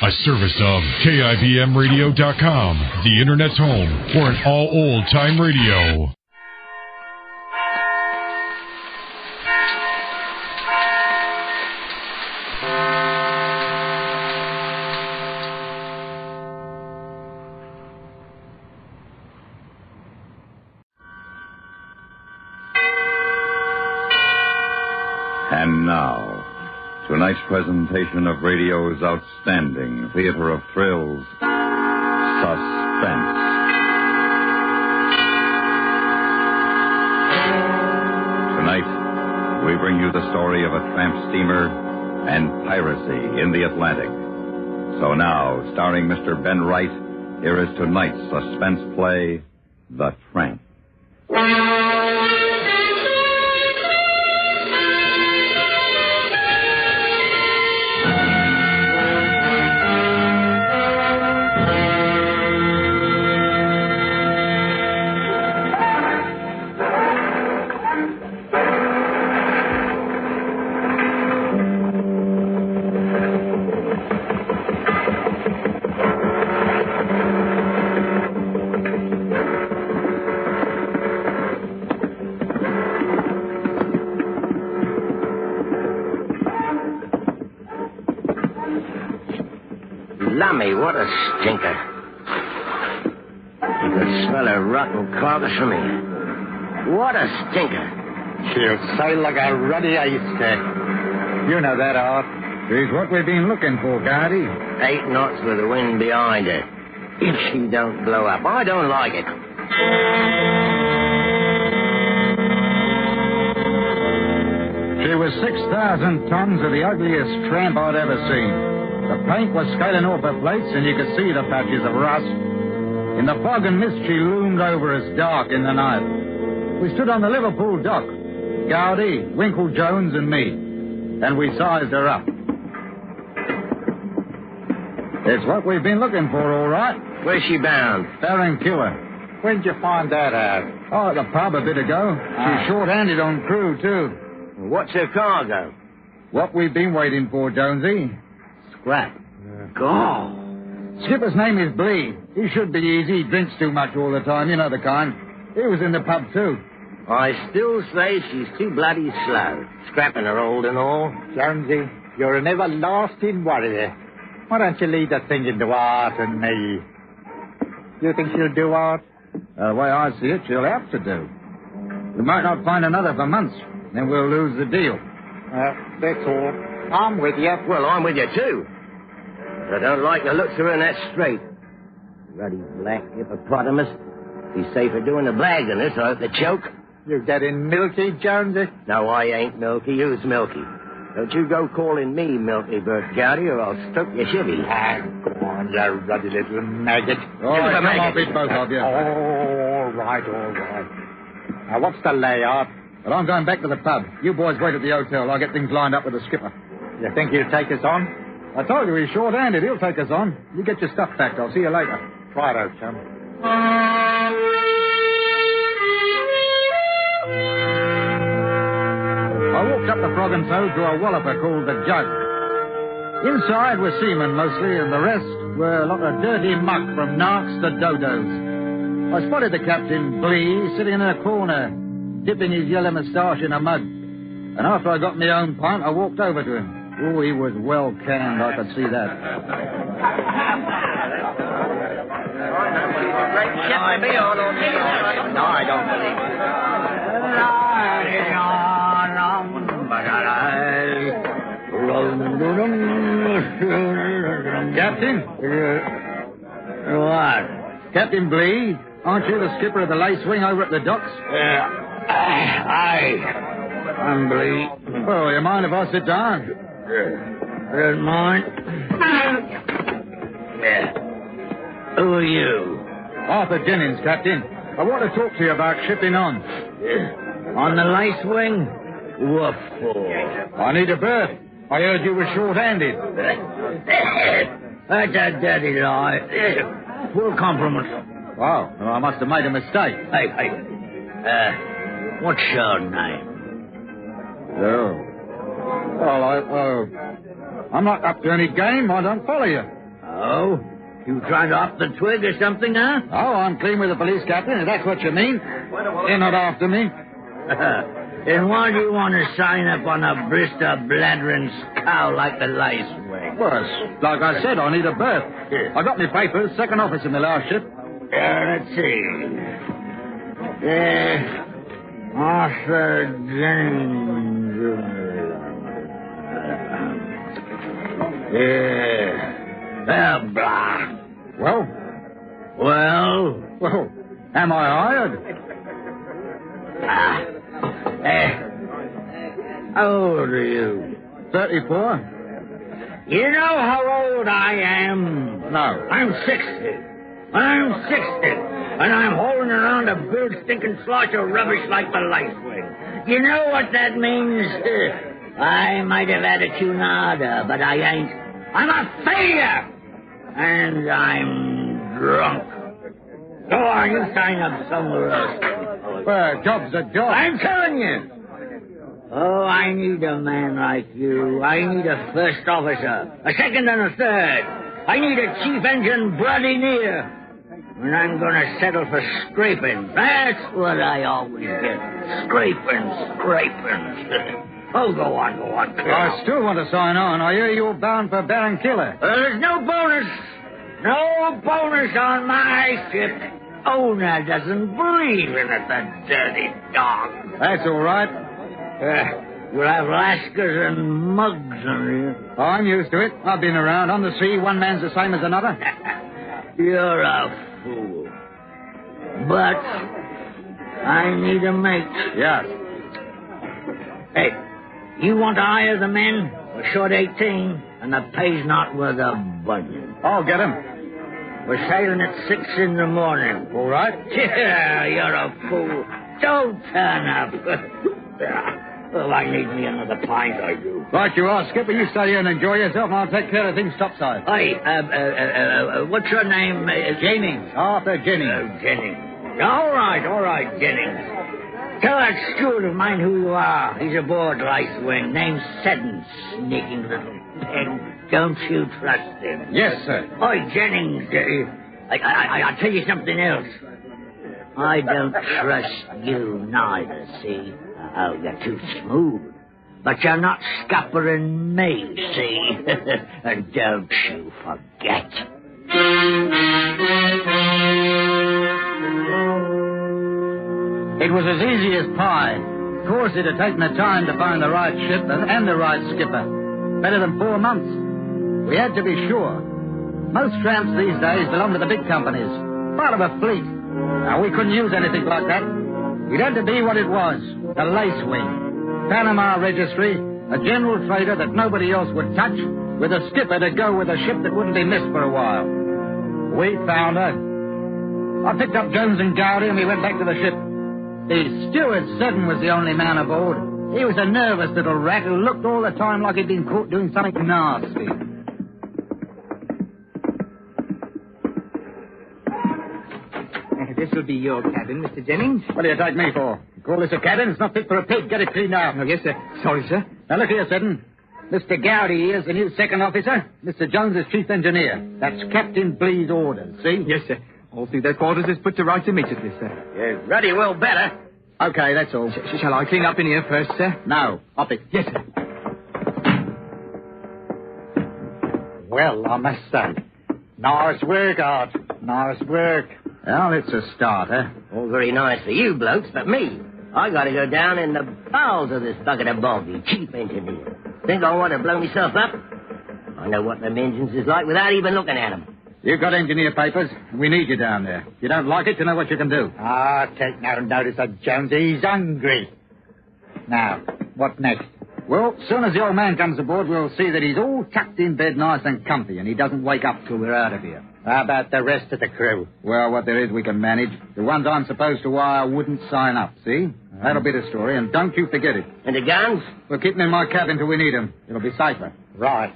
A service of KIBMradio.com, the Internet's home for an all old-time radio. And now, tonight's presentation of radio's outstanding theater of thrills, Suspense. Tonight, we bring you the story of a tramp steamer and piracy in the Atlantic. So now, starring Mr. Ben Wright, here is tonight's suspense play, The Tramp. Lummy, what a stinker. You could smell a rotten carcass from here. What a stinker. She'll sail like a ruddy haystack. You know that, Art. He's what we've been looking for, Guardy. 8 knots with the wind behind her. If she don't blow up, I don't like it. She was 6,000 tons of the ugliest tramp I'd ever seen. The paint was scaling off her plates, and you could see the patches of rust. In the fog and mist, she loomed over us dark in the night. We stood on the Liverpool dock, Gowdy, Winkle Jones, and me, and we sized her up. It's what we've been looking for, all right. Where's she bound? Barranquilla. When'd you find that out? Oh, at the pub a bit ago. She's short-handed on crew, too. What's her cargo? What we've been waiting for, Jonesy. Scrap. God. Skipper's name is Blee. He should be easy. He drinks too much all the time. You know the kind. He was in the pub, too. I still say she's too bloody slow. Scrapping her old and all. Jonesy, you're an everlasting worrier. Why don't you leave the thing into Art and me? You think she'll do, Art? The way I see it, she'll have to do. We might not find another for months. Then we'll lose the deal. That's all. I'm with you. Well, I'm with you, too. I don't like the looks of her in that strait. Ruddy black hippopotamus. He's safer doing the blag than this, I hope to choke. You getting milky, Jonesy? No, I ain't milky. Who's milky? Don't you go calling me Milky Bert Gowdy, or I'll stroke your chivvy. Go on, you ruddy little maggot. All right, come on, beat both of you. All right. Now, what's the layout? Well, I'm going back to the pub. You boys wait at the hotel. I'll get things lined up with the skipper. You think he'll take us on? I told you he's short-handed. He'll take us on. You get your stuff packed. I'll see you later. Righto, chum. I walked up the Frog and Toad to a walloper called the Jug. Inside were seamen mostly, and the rest were a lot of dirty muck from narcs to dodos. I spotted the captain, Blee, sitting in a corner, dipping his yellow moustache in a mug. And after I got my own pint, I walked over to him. Oh, he was well canned, I could see that. No, I don't believe it. Captain? What? Captain Blee? Aren't you the skipper of the Lace Wing over at the docks? I'm Blee. Well, you mind if I sit down? Don't mind. Who are you? Arthur Jennings, Captain. I want to talk to you about shipping on. On the Lace Wing? What for? I need a berth. I heard you were short-handed. That's a dirty lie. Full compliment. Wow, well, I must have made a mistake. Hey. What's your name? Oh. Well, I'm not up to any game. I don't follow you. Oh? You trying to up the twig or something, huh? Oh, I'm clean with the police captain, if that's what you mean. You're not after me. Then why do you want to sign up on a blister blathering cow like the lice wing? Well, like I said, I need a berth. I got my papers, second officer in the last ship. Let's see. Arthur Jennings. Blah. Well, am I hired? How old are you? 34? You know how old I am? No. I'm 60. I'm 60. And I'm holding around a big stinking slosh of rubbish like the lice wing. You know what that means? I might have had a tunada, but I ain't. I'm a failure. And I'm drunk. Go on, you sign up somewhere else. Well, job's a job. I'm telling you. Oh, I need a man like you. I need a first officer, a second and a third. I need a chief engine bloody near. And I'm going to settle for scraping. That's what I always get. Scraping. Oh, go on. I still want to sign on. I hear you're bound for Baron Killer. There's no bonus. No bonus on my ship. Owner doesn't believe in it, the dirty dog. That's all right. We'll have lascars and mugs on you. Oh, I'm used to it. I've been around. On the sea, one man's the same as another. You're a fool. But I need a mate. Yes. Hey, you want to hire the men? We're short 18, and the pay's not worth a bunion. I'll get him. We're sailing at 6 in the morning. All right. Yeah, you're a fool. Don't turn up. Well, I need me another pint, I do. Right you are, Skipper. You stay here and enjoy yourself, and I'll take care of things topside. Hey, what's your name? Jennings. Arthur Jennings. Jennings. All right, Jennings. Tell that steward of mine who you are. He's aboard Lice Wing. Name's Seddon. Sneaking little pig. Don't you trust him? Yes, sir. Oi, Jennings, I'll tell you something else. I don't trust you neither, see? Oh, you're too smooth. But you're not scuppering me, see? And don't you forget. It was as easy as pie. Of course, it had taken the time to find the right ship and the right skipper. Better than 4 months. We had to be sure. Most tramps these days belong to the big companies. Part of a fleet. Now, we couldn't use anything like that. It had to be what it was. The Lace Wing. Panama registry. A general trader that nobody else would touch. With a skipper to go with a ship that wouldn't be missed for a while. We found her. I picked up Jones and Gowdy and we went back to the ship. The steward, Seddon, was the only man aboard. He was a nervous little rat who looked all the time like he'd been caught doing something nasty. This will be your cabin, Mr. Jennings. What do you take me for? You call this a cabin? It's not fit for a pig. Get it cleaned out. Oh, yes, sir. Sorry, sir. Now, look here, Seddon. Mr. Gowdy here's the new second officer. Mr. Jones is chief engineer. That's Captain Blee's orders, see? Yes, sir. All through their quarters is put to rights immediately, sir. Yes, bloody well better. Okay, that's all. Shall I clean up in here first, sir? No, up it. Yes, sir. Well, I must say, nice work, Art. Nice work. Well, it's a start, eh? All very nice for you blokes, but me, I got to go down in the bowels of this bucket of boggy, chief engineer. Think I want to blow myself up? I know what them engines is like without even looking at them. You've got engineer papers. We need you down there. If you don't like it, you know what you can do. Take no notice of Jones. He's hungry. Now, what next? Well, as soon as the old man comes aboard, we'll see that he's all tucked in bed nice and comfy, and he doesn't wake up till we're out of here. How about the rest of the crew? Well, what there is we can manage. The ones I'm supposed to wire wouldn't sign up, see? That'll be the story, and don't you forget it. And the guns? We'll keep them in my cabin till we need them. It'll be safer. Right.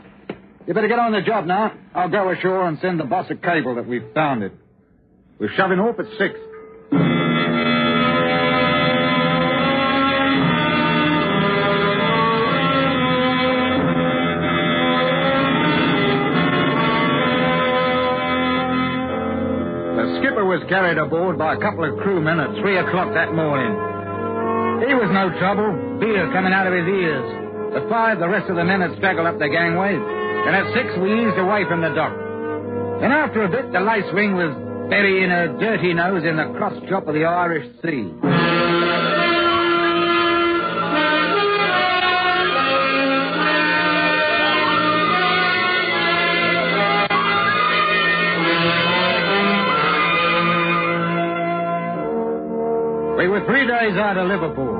You better get on the job now. I'll go ashore and send the boss a cable that we've found it. We're shoving off at 6. was carried aboard by a couple of crewmen at 3 o'clock that morning. He was no trouble, beer coming out of his ears. At 5, the rest of the men had straggled up the gangway, and at 6, we eased away from the dock. And after a bit, the lacewing was burying her dirty nose in the cross-chop of the Irish Sea. We were 3 days out of Liverpool.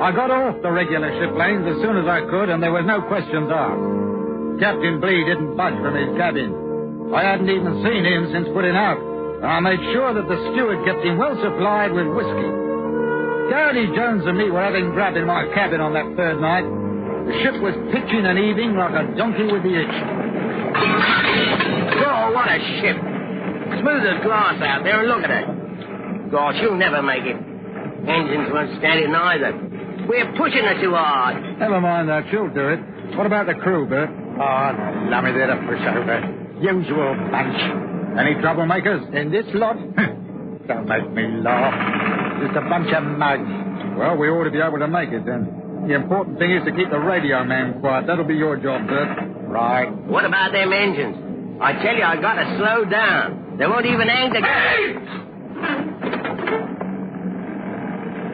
I got off the regular ship lanes as soon as I could, and there was no questions asked. Captain Blee didn't budge from his cabin. I hadn't even seen him since putting out, and I made sure that the steward kept him well supplied with whiskey. Garrity Jones and me were having grub in my cabin on that third night. The ship was pitching and heaving like a donkey with the itch. Oh, what a ship. Smooth as glass out there, and look at it. Gosh, you'll never make it. Engines won't stand it neither. We're pushing it too hard. Never mind that, she'll do it. What about the crew, Bert? Oh, lummy, they're a pushover. Usual bunch. Any troublemakers? In this lot? Don't make me laugh. Just a bunch of mugs. Well, we ought to be able to make it, then. The important thing is to keep the radio man quiet. That'll be your job, Bert. Right. What about them engines? I tell you, I got to slow down. They won't even hang together.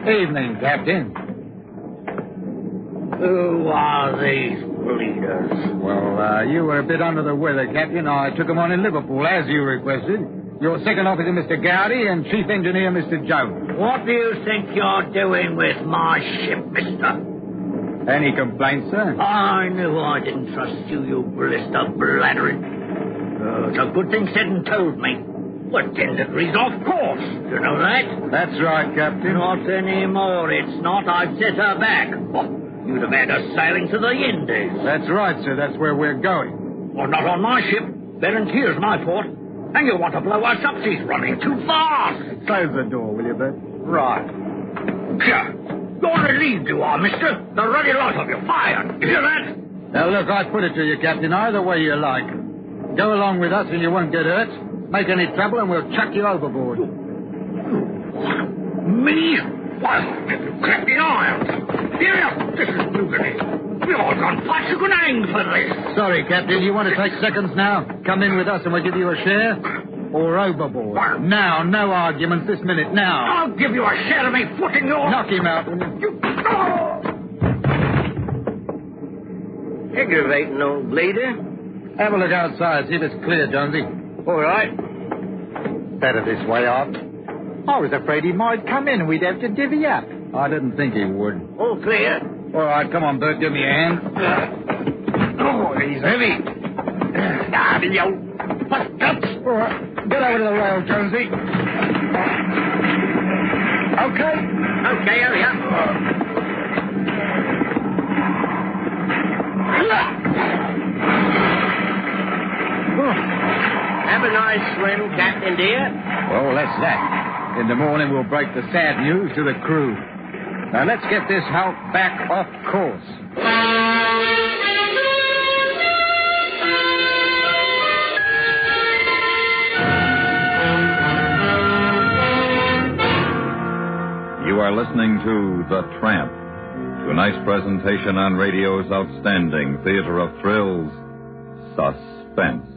Evening, Captain. Who are these bleeders? Well, you were a bit under the weather, Captain. I took them on in Liverpool, as you requested. Your second officer, Mr. Gowdy, and chief engineer, Mr. Jones. What do you think you're doing with my ship, mister? Any complaints, sir? I knew I didn't trust you, you blister blathering. It's a good thing said and told me. We're 10 degrees off course. You know that? That's right, Captain. Not anymore, it's not. I've set her back. Oh, you'd have had us sailing to the Indies. That's right, sir. That's where we're going. Well, not on my ship. Bellenteer's my port. And you want to blow us up? She's running too fast. Close the door, will you, Bert? Right. Sure. You're relieved, you are, mister. The ruddy lot of you. Fire. You hear that? Now, look, I put it to you, Captain, either way you like. Go along with us and you won't get hurt. Make any trouble and we'll chuck you overboard. Me? Well, if you crack the irons. Here, this is mutiny. We've all gone fast. You can hang for this. Sorry, Captain. You want to take seconds now? Come in with us and we'll give you a share? Or overboard? What? Now, no arguments this minute, now. I'll give you a share of me foot in your... Knock him out. You... Oh! Aggravating old bleeder. Have a look outside, see if it's clear, Jonesy. All right. Better this way up. I was afraid he might come in and we'd have to divvy up. I didn't think he would. All clear. All right, come on, Bert, give me a hand. Oh, he's heavy. Ah, the old... What guts? All right, get over to the rail, Jonesy. Okay. Okay, hurry up. Have a nice swim, Captain dear. Well, that's that. In the morning, we'll break the sad news to the crew. Now, let's get this hulk back off course. You are listening to The Tramp, tonight's presentation on radio's outstanding theater of thrills, Suspense.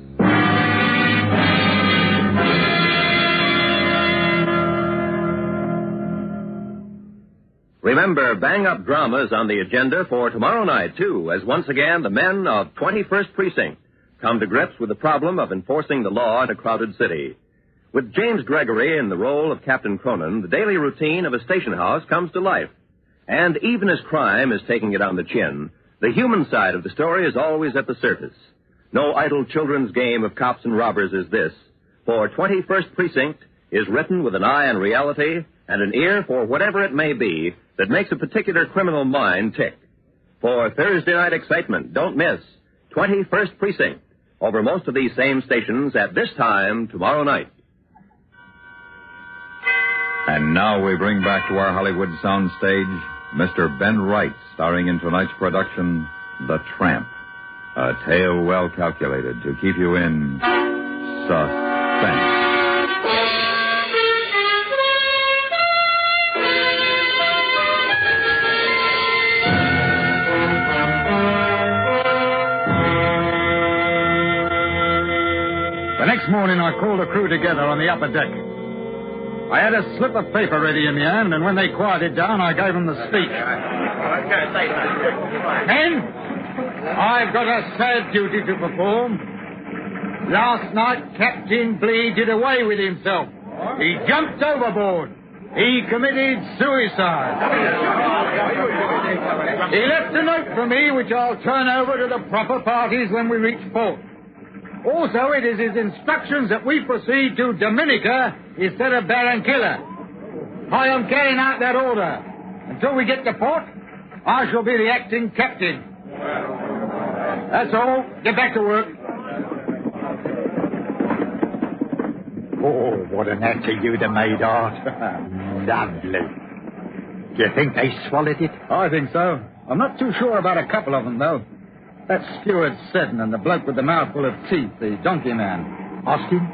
Remember, bang-up dramas on the agenda for tomorrow night, too, as once again the men of 21st Precinct come to grips with the problem of enforcing the law in a crowded city. With James Gregory in the role of Captain Cronin, the daily routine of a station house comes to life. And even as crime is taking it on the chin, the human side of the story is always at the surface. No idle children's game of cops and robbers is this, for 21st Precinct is written with an eye on reality and an ear for whatever it may be that makes a particular criminal mind tick. For Thursday night excitement, don't miss 21st Precinct over most of these same stations at this time tomorrow night. And now we bring back to our Hollywood soundstage Mr. Ben Wright, starring in tonight's production, The Tramp, a tale well calculated to keep you in suspense. The next morning, I called the crew together on the upper deck. I had a slip of paper ready in my hand, and when they quieted down, I gave them the speech. Men, I've got a sad duty to perform. Last night, Captain Blee did away with himself. He jumped overboard. He committed suicide. He left a note for me, which I'll turn over to the proper parties when we reach port. Also, it is his instructions that we proceed to Dominica instead of Barranquilla. I am carrying out that order. Until we get to port, I shall be the acting captain. That's all. Get back to work. Oh, what an actor you'd have made, Art. Lovely. Do you think they swallowed it? I think so. I'm not too sure about a couple of them, though. That steward Seddon and the bloke with the mouthful of teeth, the donkey man. Austin?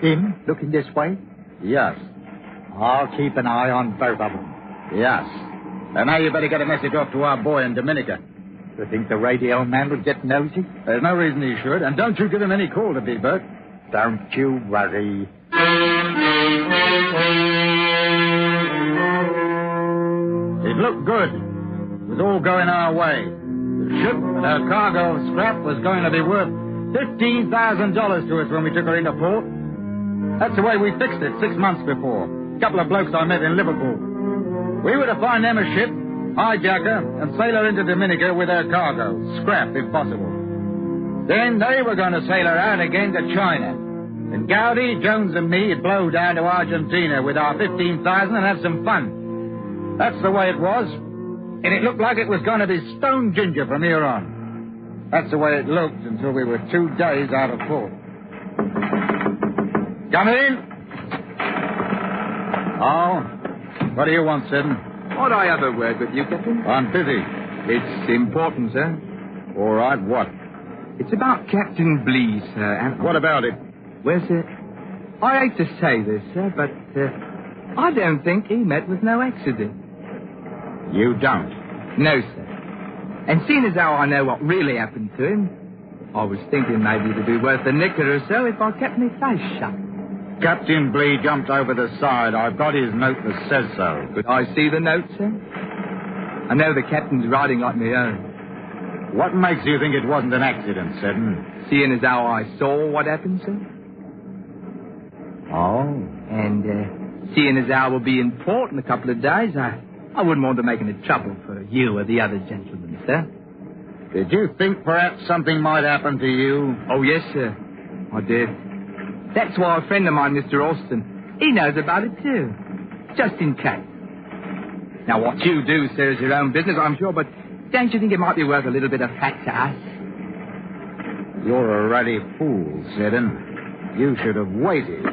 Him looking this way? Yes. I'll keep an eye on both of them. Yes. And now you better get a message off to our boy in Dominica. You think the radio man will get nosy? There's no reason he should, and don't you give him any call to be, Bert. Don't you worry. It looked good. It was all going our way. The ship and her cargo of scrap was going to be worth $15,000 to us when we took her into port. That's the way we fixed it 6 months before. A couple of blokes I met in Liverpool. We were to find them a ship, hijack her, and sail her into Dominica with her cargo, scrap if possible. Then they were going to sail her out again to China. And Gowdy, Jones, and me'd blow down to Argentina with our 15,000 and have some fun. That's the way it was. And it looked like it was going to be stone ginger from here on. That's the way it looked until we were 2 days out of port. Come in. Oh, what do you want, Seddon? Ought I have a word with you, Captain? I'm busy. It's important, sir. All right, what? It's about Captain Blee, sir, and... What about it? Well, sir, I hate to say this, sir, but I don't think he met with no accident. You don't? No, sir. And seeing as how I know what really happened to him, I was thinking maybe it'd be worth a nickel or so if I kept my face shut. Captain Blee jumped over the side. I've got his note that says so. Could I see the note, sir? I know the captain's writing like my own. What makes you think it wasn't an accident, Seddon? Seeing as how I saw what happened, sir. Oh? And seeing as how we'll be in port in a couple of days, I wouldn't want to make any trouble for you or the other gentlemen, sir. Did you think perhaps something might happen to you? Oh, yes, sir. I did. That's why a friend of mine, Mr. Austin, he knows about it, too. Just in case. Now, what you do, sir, is your own business, I'm sure, but don't you think it might be worth a little bit of fat to us? You're a ruddy fool, Seddon. You should have waited.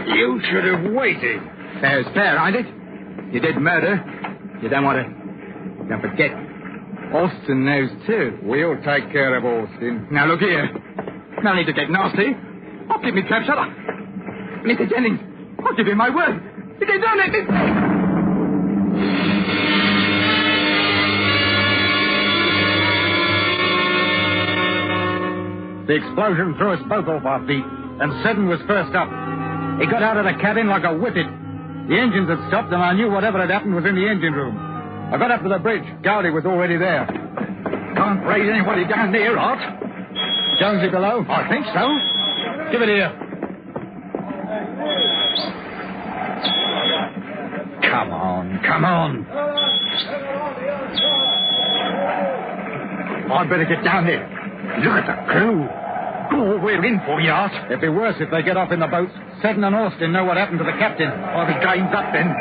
You should have waited. Fair's fair, ain't it? You did murder. You don't want to... Don't forget. Austin knows, too. We'll take care of Austin. Now, look here. No need to get nasty. I'll keep me trap shut up. Mr. Jennings, I'll give you my word. You can do it. The explosion threw us both off our feet, and Seddon was first up. He got out of the cabin like a whippet. The engines had stopped, and I knew whatever had happened was in the engine room. I got up to the bridge. Gowdy was already there. Can't raise anybody down there, Art. Jonesy below? I think so. Give it here. Come on, come on. I'd better get down there. Look at the crew. Oh, we're in for you, Art. It'd be worse if they get off in the boats. Seddon and Austin know what happened to the captain. Oh, the game's up then.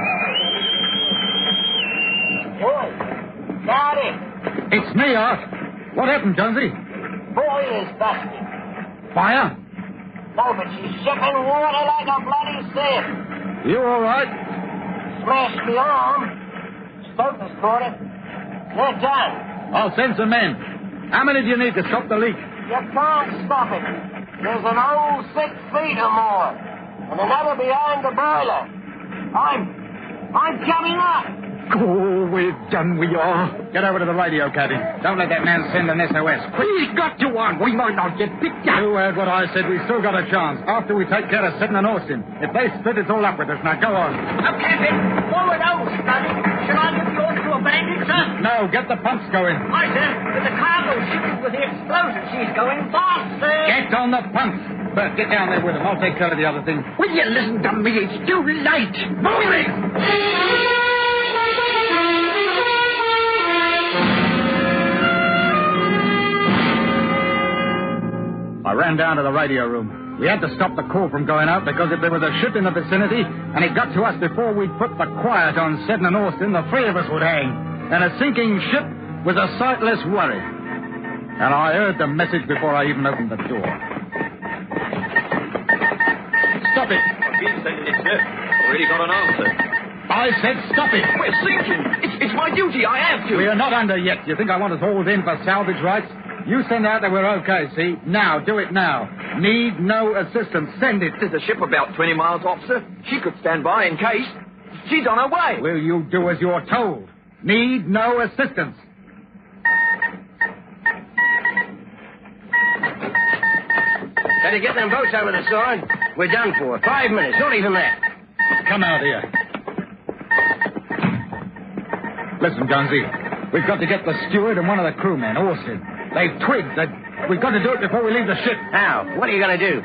Got it. It's me, Art. What happened, Jonesy? Boiler's busted. Fire? No, but she's shipping water like a bloody sieve. You all right? Smashed the arm. Spoken's caught it. They're done. I'll send some men. How many do you need to stop the leak? You can't stop it. There's an old 6 feet or more. And another behind the boiler. I'm coming up. Oh, we're done, we are. Get over to the radio, Captain. Don't let that man send an SOS. He's got to one. We might not get picked up. You heard what I said. We still got a chance. After we take care of Seddon and Austin. If they split, it's all up with us. Now, go on. Now, Captain, forward out, Scotty. Shall I give the order to abandon, sir? No, get the pumps going. Aye, sir. With the cargo shipped with the explosion, she's going fast, sir. Get on the pumps. Bert, get down there with him. I'll take care of the other thing. Will you listen to me? It's too late. Moving! I ran down to the radio room. We had to stop the call from going out because if there was a ship in the vicinity and it got to us before we'd put the quiet on Seddon and Austin, the three of us would hang. And a sinking ship was a sight less worry. And I heard the message before I even opened the door. Stop it. I've been sending it, sir. Already got an answer. I said stop it. We're sinking. It's my duty. I have to. We are not under yet. You think I want us hauled in for salvage rights? You send out that we're okay, see? Now, do it now. Need no assistance. Send it. There's a ship about 20 miles off, sir. She could stand by in case. She's on her way. Will you do as you're told? Need no assistance. Better get them boats over the side. We're done for. 5 minutes, not even that. Come out here. Listen, Jonesy. We've got to get the steward and one of the crewmen, Austin. They've twigged. We've got to do it before we leave the ship. How? What are you going to do?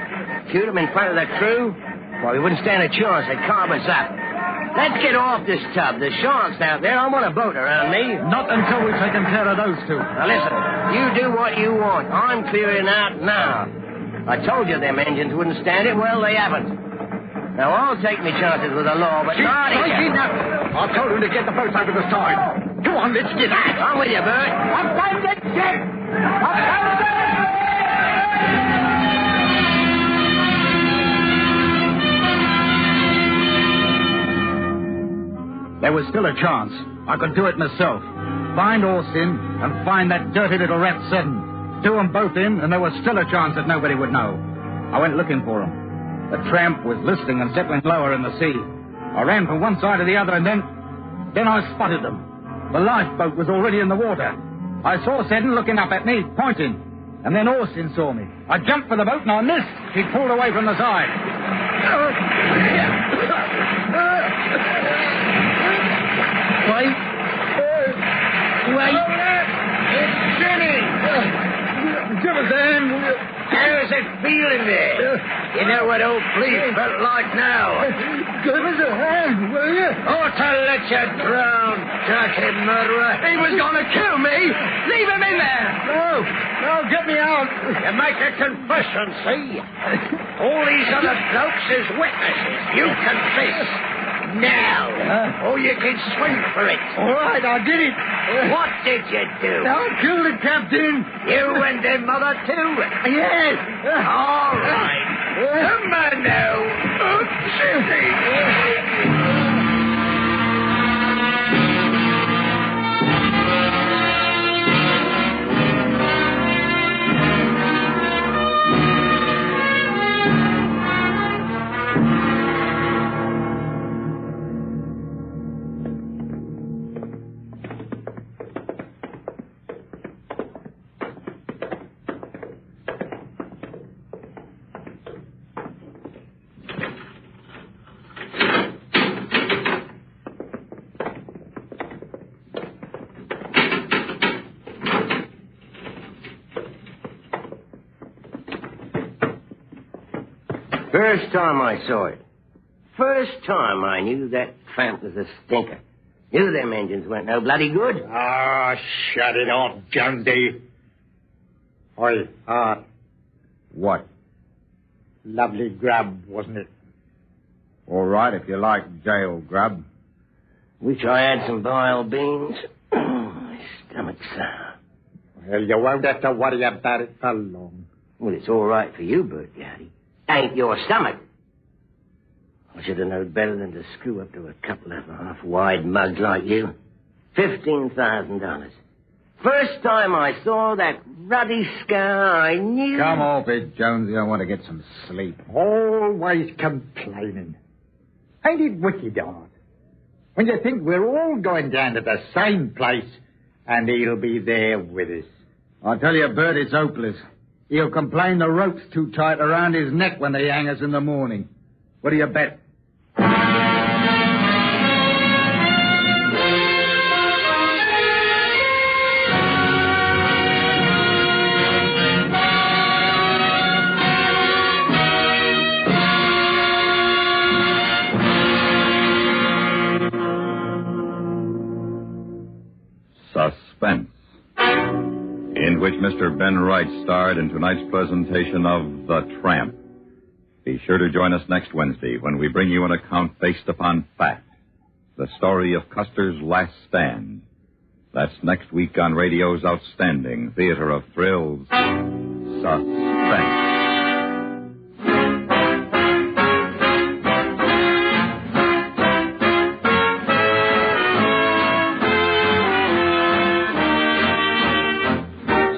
Shoot them in front of the crew? Well, we wouldn't stand a chance. They'd carve us up. Let's get off this tub. There's sharks out there. I want a boat around me. Not until we've taken care of those two. Now, listen. You do what you want. I'm clearing out now. I told you them engines wouldn't stand it. Well, they haven't. Now, I'll take me chances with the law, but not Strike you. enough. I told him to get the boats over the side. Go on, let's get out. I'm with you, Bert. I've found the ship. There was still a chance. I could do it myself. Find Austin and find that dirty little rat Seddon. Do them both in, and there was still a chance that nobody would know. I went looking for him. The Tramp was listing and settling lower in the sea. I ran from one side to the other, and then I spotted them. The lifeboat was already in the water. I saw Seddon looking up at me, pointing. And then Austin saw me. I jumped for the boat, and I missed. He pulled away from the side. Wait. It's Jimmy. Give us a hand, will you? How's it feeling there? You know what old Fleet felt like now. Give us a hand, will you? Oh, to let you drown, dirty murderer. He was going to kill me. Leave him in there. No, get me out. You make a confession, see? All these other blokes is witnesses. You confess. Now. You can swing for it. All right, I did it. What did you do? I killed the captain. You and the mother, too? Yes. All right. Come on now. First time I saw it. First time I knew that Tramp was a stinker. Knew them engines weren't no bloody good. Ah, shut it off, Jonesy. Oi, What? lovely grub, wasn't it? All right, if you like jail grub. Wish I had some boiled beans. My stomach's sour. Well, you won't have to worry about it for long. Well, it's all right for you, Bert Gowdy. Ain't your stomach. I should have known better than to screw up to a couple of half-wide mugs like you. $15,000. First time I saw that ruddy scar, I knew... Come off it, Jonesy. I want to get some sleep. Always complaining. Ain't it wicked, Art? when you think we're all going down to the same place, and he'll be there with us. I tell you, Bert, it's hopeless. He'll complain the rope's too tight around his neck when they hang us in the morning. What do you bet? Suspense, in which Mr. Ben Wright starred in tonight's presentation of The Tramp. Be sure to join us next Wednesday when we bring you an account based upon fact, the story of Custer's last stand. That's next week on radio's outstanding theater of thrills, Suspense.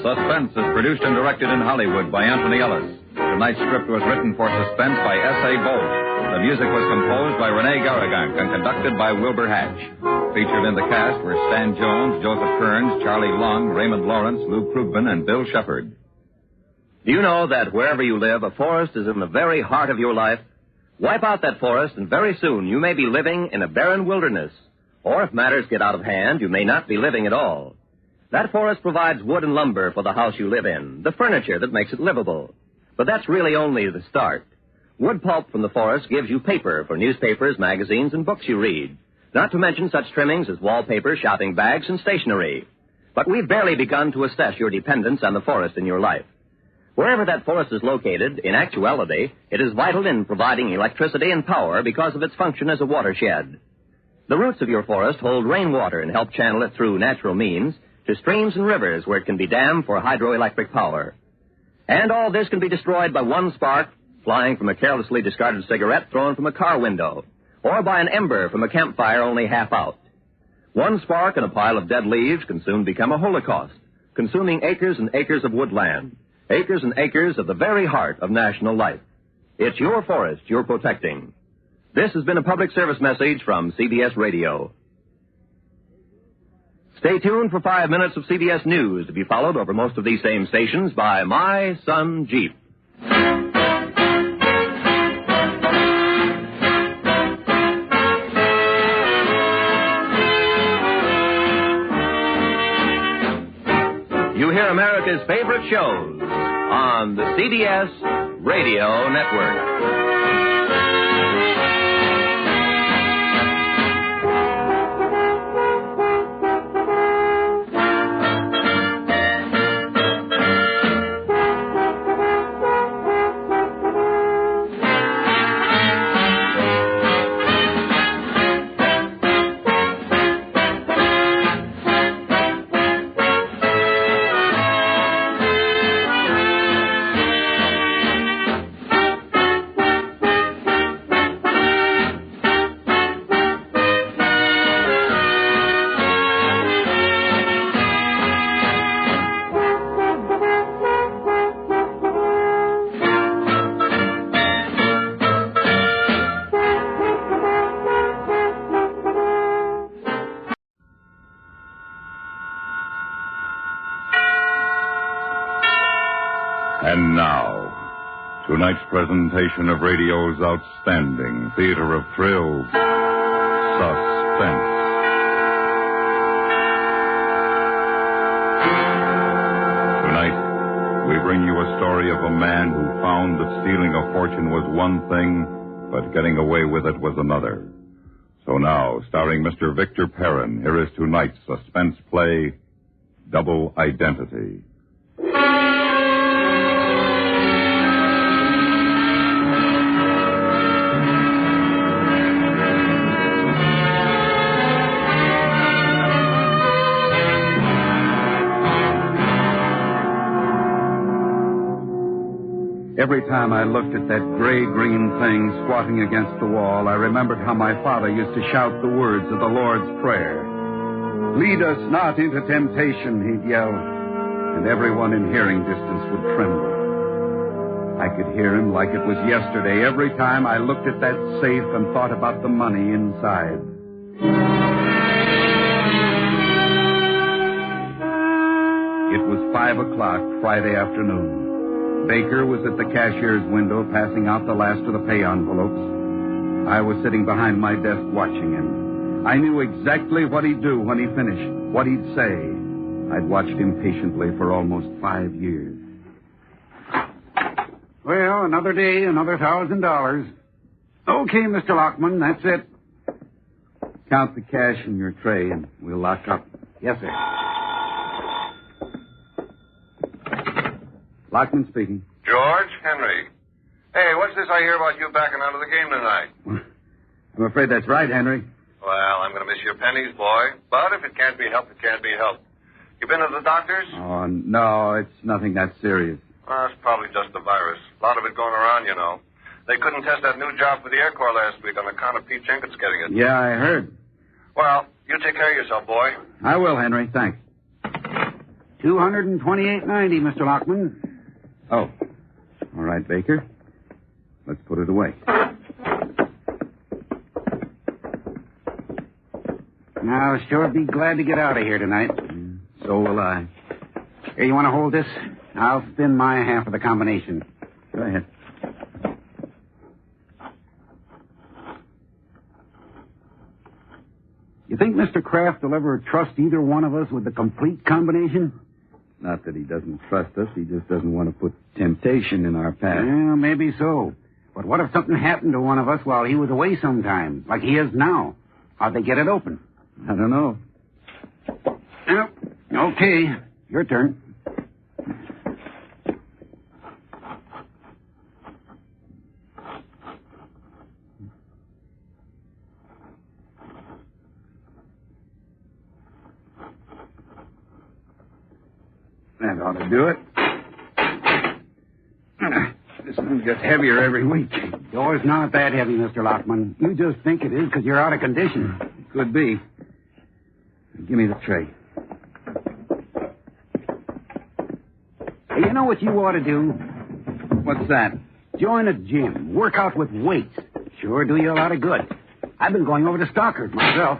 Suspense is produced and directed in Hollywood by Anthony Ellis. Tonight's script was written for Suspense by S.A. Bolt. The music was composed by Rene Garrigank and conducted by Wilbur Hatch. Featured in the cast were Stan Jones, Joseph Kearns, Charlie Long, Raymond Lawrence, Lou Krugman, and Bill Shepard. Do you know that wherever you live, a forest is in the very heart of your life? Wipe out that forest, and very soon you may be living in a barren wilderness. Or if matters get out of hand, you may not be living at all. That forest provides wood and lumber for the house you live in, the furniture that makes it livable. But that's really only the start. Wood pulp from the forest gives you paper for newspapers, magazines, and books you read, not to mention such trimmings as wallpaper, shopping bags, and stationery. But we've barely begun to assess your dependence on the forest in your life. Wherever that forest is located, in actuality, it is vital in providing electricity and power because of its function as a watershed. The roots of your forest hold rainwater and help channel it through natural means to streams and rivers where it can be dammed for hydroelectric power. And all this can be destroyed by one spark flying from a carelessly discarded cigarette thrown from a car window, or by an ember from a campfire only half out. One spark and a pile of dead leaves can soon become a holocaust, consuming acres and acres of woodland, acres and acres of the very heart of national life. It's your forest you're protecting. This has been a public service message from CBS Radio. Stay tuned for 5 minutes of CBS News to be followed over most of these same stations by My Son Jeep. You hear America's favorite shows on the CBS Radio Network. And now, tonight's presentation of radio's outstanding theater of thrills, Suspense. Tonight, we bring you a story of a man who found that stealing a fortune was one thing, but getting away with it was another. So now, starring Mr. Victor Perrin, here is tonight's suspense play, Double Identity. Every time I looked at that gray-green thing squatting against the wall, I remembered how my father used to shout the words of the Lord's Prayer. "Lead us not into temptation," he'd yell, and everyone in hearing distance would tremble. I could hear him like it was yesterday every time I looked at that safe and thought about the money inside. It was 5 o'clock Friday afternoon. Baker was at the cashier's window passing out the last of the pay envelopes. I was sitting behind my desk watching him. I knew exactly what he'd do when he finished, what he'd say. I'd watched him patiently for almost 5 years. Well, another day, another $1,000. Okay, Mr. Lockman, that's it. Count the cash in your tray and we'll lock up. Yes, sir. Lockman speaking. George, Henry. Hey, what's this I hear about you backing out of the game tonight? I'm afraid that's right, Henry. Well, I'm going to miss your pennies, boy. But if it can't be helped, it can't be helped. You been to the doctors? Oh, no, it's nothing that serious. Well, it's probably just the virus. A lot of it going around, you know. They couldn't test that new job for the Air Corps last week on account of Pete Jenkins's getting it. Yeah, I heard. Well, you take care of yourself, boy. I will, Henry. Thanks. $228.90, Mr. Lockman. Oh. All right, Baker. Let's put it away. I'll sure be glad to get out of here tonight. So will I. Here, you want to hold this? I'll spin my half of the combination. Go ahead. You think Mr. Kraft will ever trust either one of us with the complete combination? Not that he doesn't trust us. He just doesn't want to put temptation in our path. Well, maybe so. But what if something happened to one of us while he was away sometime, like he is now? How'd they get it open? I don't know. Well, okay. Your turn. That ought to do it. This one gets heavier every week. Yours not that heavy, Mr. Lockman. You just think it is because you're out of condition. Could be. Give me the tray. Hey, you know what you ought to do? What's that? Join a gym. Work out with weights. Sure do you a lot of good. I've been going over to Stockard myself.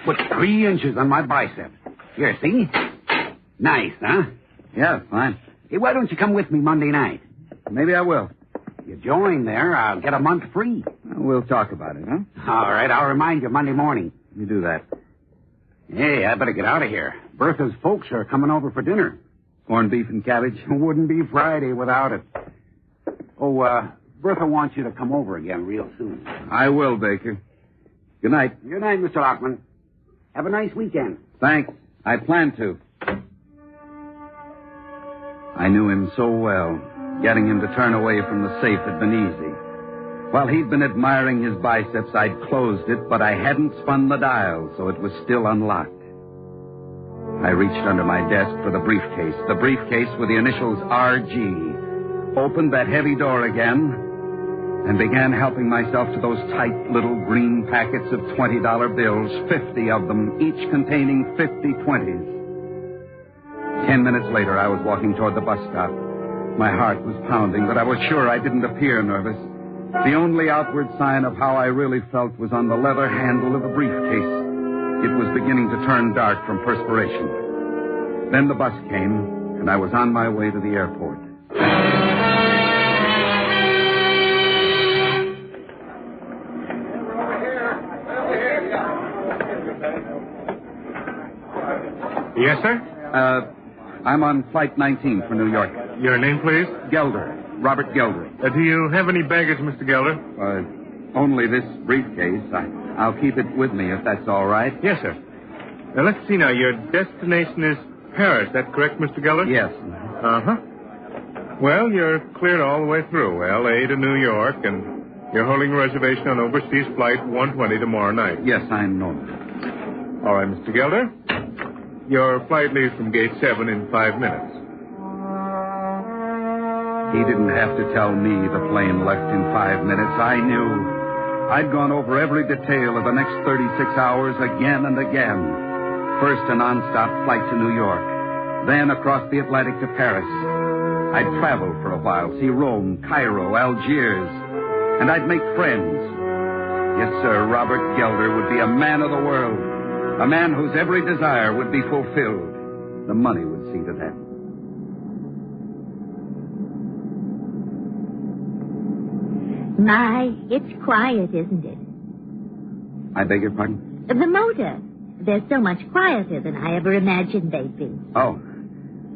Put 3 inches on my bicep. Here, see? Nice, huh? Yeah, fine. Hey, why don't you come with me Monday night? Maybe I will. You join there, I'll get a month free. We'll talk about it, huh? All right, I'll remind you Monday morning. You do that. Hey, I better get out of here. Bertha's folks are coming over for dinner. Corned beef and cabbage? Wouldn't be Friday without it. Oh, Bertha wants you to come over again real soon. I will, Baker. Good night. Good night, Mr. Lockman. Have a nice weekend. Thanks. I plan to. I knew him so well. Getting him to turn away from the safe had been easy. While he'd been admiring his biceps, I'd closed it, but I hadn't spun the dial, so it was still unlocked. I reached under my desk for the briefcase with the initials RG, opened that heavy door again, and began helping myself to those tight little green packets of $20 bills, 50 of them, each containing 50 20s. 10 minutes later, I was walking toward the bus stop. My heart was pounding, but I was sure I didn't appear nervous. The only outward sign of how I really felt was on the leather handle of the briefcase. It was beginning to turn dark from perspiration. Then the bus came, and I was on my way to the airport. Yes, sir? I'm on Flight 19 for New York. Your name, please? Gelder. Robert Gelder. Do you have any baggage, Mr. Gelder? Only this briefcase. I'll keep it with me if that's all right. Yes, sir. Now, let's see now. Your destination is Paris. Is that correct, Mr. Gelder? Yes. Uh-huh. Well, you're cleared all the way through. L.A. to New York, and you're holding a reservation on overseas flight 120 tomorrow night. Yes, I know. All right, Mr. Gelder. Your flight leaves from gate 7 in 5 minutes. He didn't have to tell me the plane left in 5 minutes. I knew. I'd gone over every detail of the next 36 hours again and again. First, a nonstop flight to New York. Then across the Atlantic to Paris. I'd travel for a while, see Rome, Cairo, Algiers. And I'd make friends. Yes, sir, Robert Gelder would be a man of the world. A man whose every desire would be fulfilled. The money would see to that. My, it's quiet, isn't it? I beg your pardon? The motor. They're so much quieter than I ever imagined they'd be. Oh.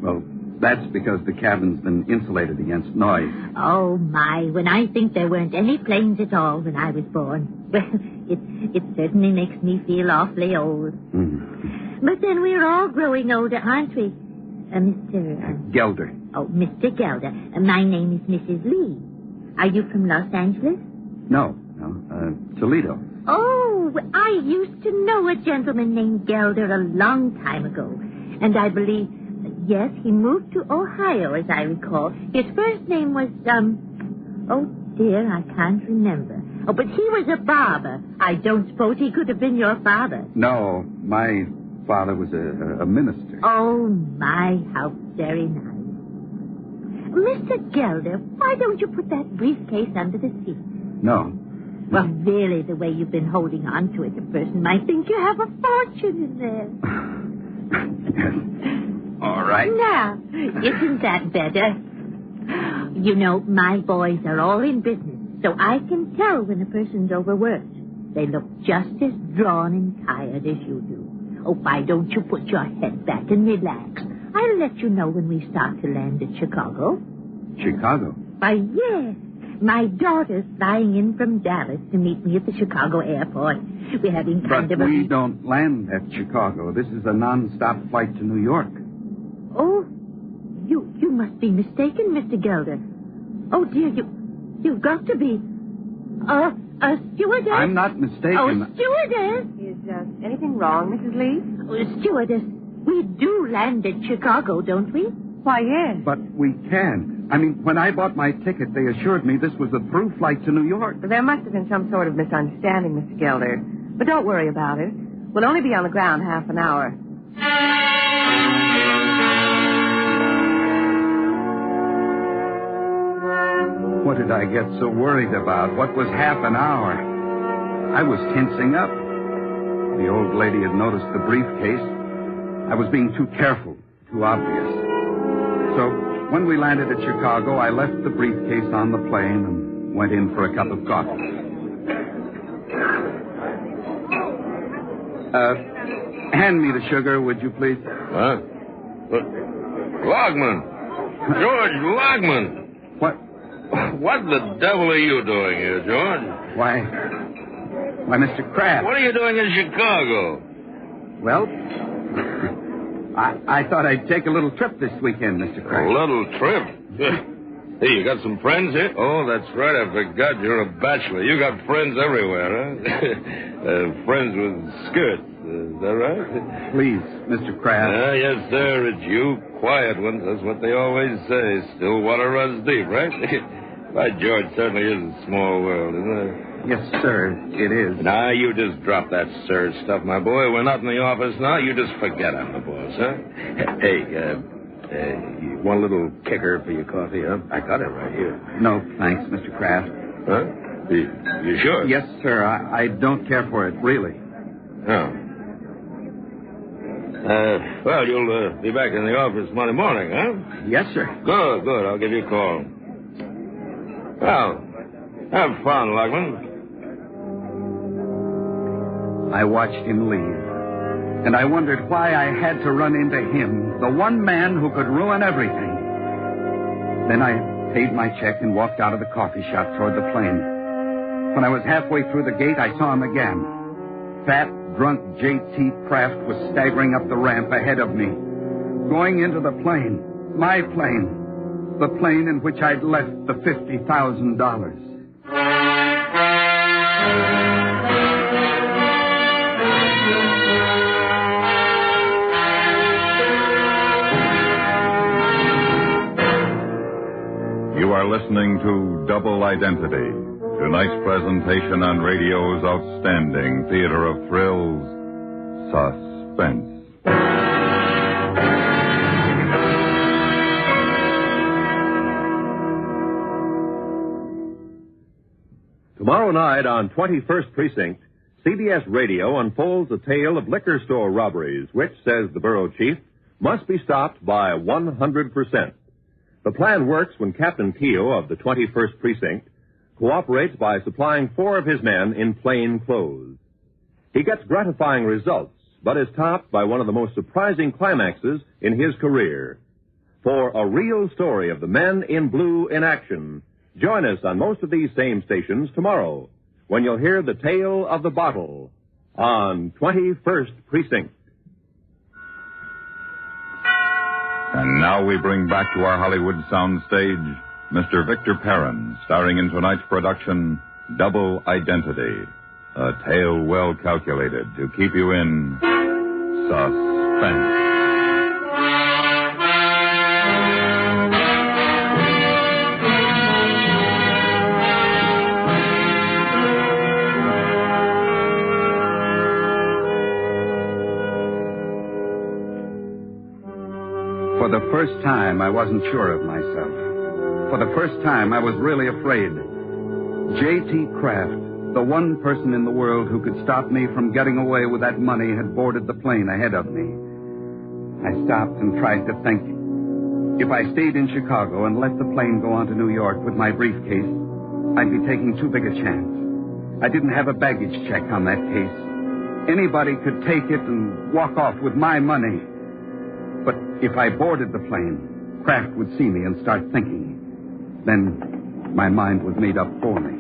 Well, that's because the cabin's been insulated against noise. Oh, my, when I think there weren't any planes at all when I was born. Well, it certainly makes me feel awfully old. Mm. But then we're all growing older, aren't we? Mr. Gelder. Oh, Mr. Gelder. My name is Mrs. Lee. Are you from Los Angeles? No, Toledo. Oh, I used to know a gentleman named Gelder a long time ago. And I believe, yes, he moved to Ohio, as I recall. His first name was, oh, dear, I can't remember. Oh, but he was a barber. I don't suppose he could have been your father. No, my father was a minister. Oh, my, how very nice. Mr. Gelder, why don't you put that briefcase under the seat? No. Well, really, the way you've been holding on to it, a person might think you have a fortune in there. All right. Now, isn't that better? You know, my boys are all in business, so I can tell when a person's overworked. They look just as drawn and tired as you do. Oh, why don't you put your head back and relax? I'll let you know when we start to land at Chicago. Chicago? Why, yes. My daughter's flying in from Dallas to meet me at the Chicago airport. We're having kind of a... But we don't land at Chicago. This is a non-stop flight to New York. Oh, you must be mistaken, Mr. Gelder. Oh, dear, you've got to be... a stewardess? I'm not mistaken. Oh, stewardess! Is anything wrong, Mrs. Lee? Oh, stewardess, we do land at Chicago, don't we? Why, yes. But we can't. I mean, when I bought my ticket, they assured me this was a through flight to New York. There must have been some sort of misunderstanding, Mr. Gelder. But don't worry about it. We'll only be on the ground half an hour. What did I get so worried about? What was half an hour? I was tensing up. The old lady had noticed the briefcase. I was being too careful, too obvious. So when we landed at Chicago, I left the briefcase on the plane and went in for a cup of coffee. Hand me the sugar, would you please? Huh? Logman! George Logman! What? What the devil are you doing here, George? Why, Mr. Kraft. What are you doing in Chicago? Well, I thought I'd take a little trip this weekend, Mr. Kraft. A little trip? Hey, you got some friends here? Oh, that's right. I forgot you're a bachelor. You got friends everywhere, huh? Friends with skirts. Is that right? Please, Mr. Kraft. Yes, sir. It's you quiet ones. That's what they always say. Still water runs deep, right? By George, certainly is a small world, isn't it? Yes, sir, it is. Now, you just drop that sir stuff, my boy. We're not in the office now. You just forget I'm the boss, huh? Hey, you want a little kicker for your coffee, huh? I got it right here. No, thanks, Mr. Kraft. Huh? You sure? Yes, sir. I don't care for it, really. Oh. Well, you'll be back in the office Monday morning, huh? Yes, sir. Good. I'll give you a call. Well, have fun, Logman. I watched him leave, and I wondered why I had to run into him, the one man who could ruin everything. Then I paid my check and walked out of the coffee shop toward the plane. When I was halfway through the gate, I saw him again. Fat, drunk J.T. Kraft was staggering up the ramp ahead of me, going into the plane, my plane, the plane in which I'd left the $50,000. You are listening to Double Identity, tonight's presentation on radio's outstanding theater of thrills, Suspense. Tomorrow night on 21st Precinct, CBS Radio unfolds a tale of liquor store robberies, which, says the bureau chief, must be stopped by 100%. The plan works when Captain Keogh of the 21st Precinct cooperates by supplying 4 of his men in plain clothes. He gets gratifying results, but is topped by one of the most surprising climaxes in his career. For a real story of the men in blue in action, join us on most of these same stations tomorrow, when you'll hear the tale of the bottle on 21st Precinct. And now we bring back to our Hollywood soundstage Mr. Victor Perrin, starring in tonight's production, Double Identity, a tale well calculated to keep you in suspense. For the first time, I wasn't sure of myself. For the first time, I was really afraid. J.T. Kraft, the one person in the world who could stop me from getting away with that money, had boarded the plane ahead of me. I stopped and tried to think. If I stayed in Chicago and let the plane go on to New York with my briefcase, I'd be taking too big a chance. I didn't have a baggage check on that case. Anybody could take it and walk off with my money. But if I boarded the plane, Kraft would see me and start thinking. Then my mind was made up for me.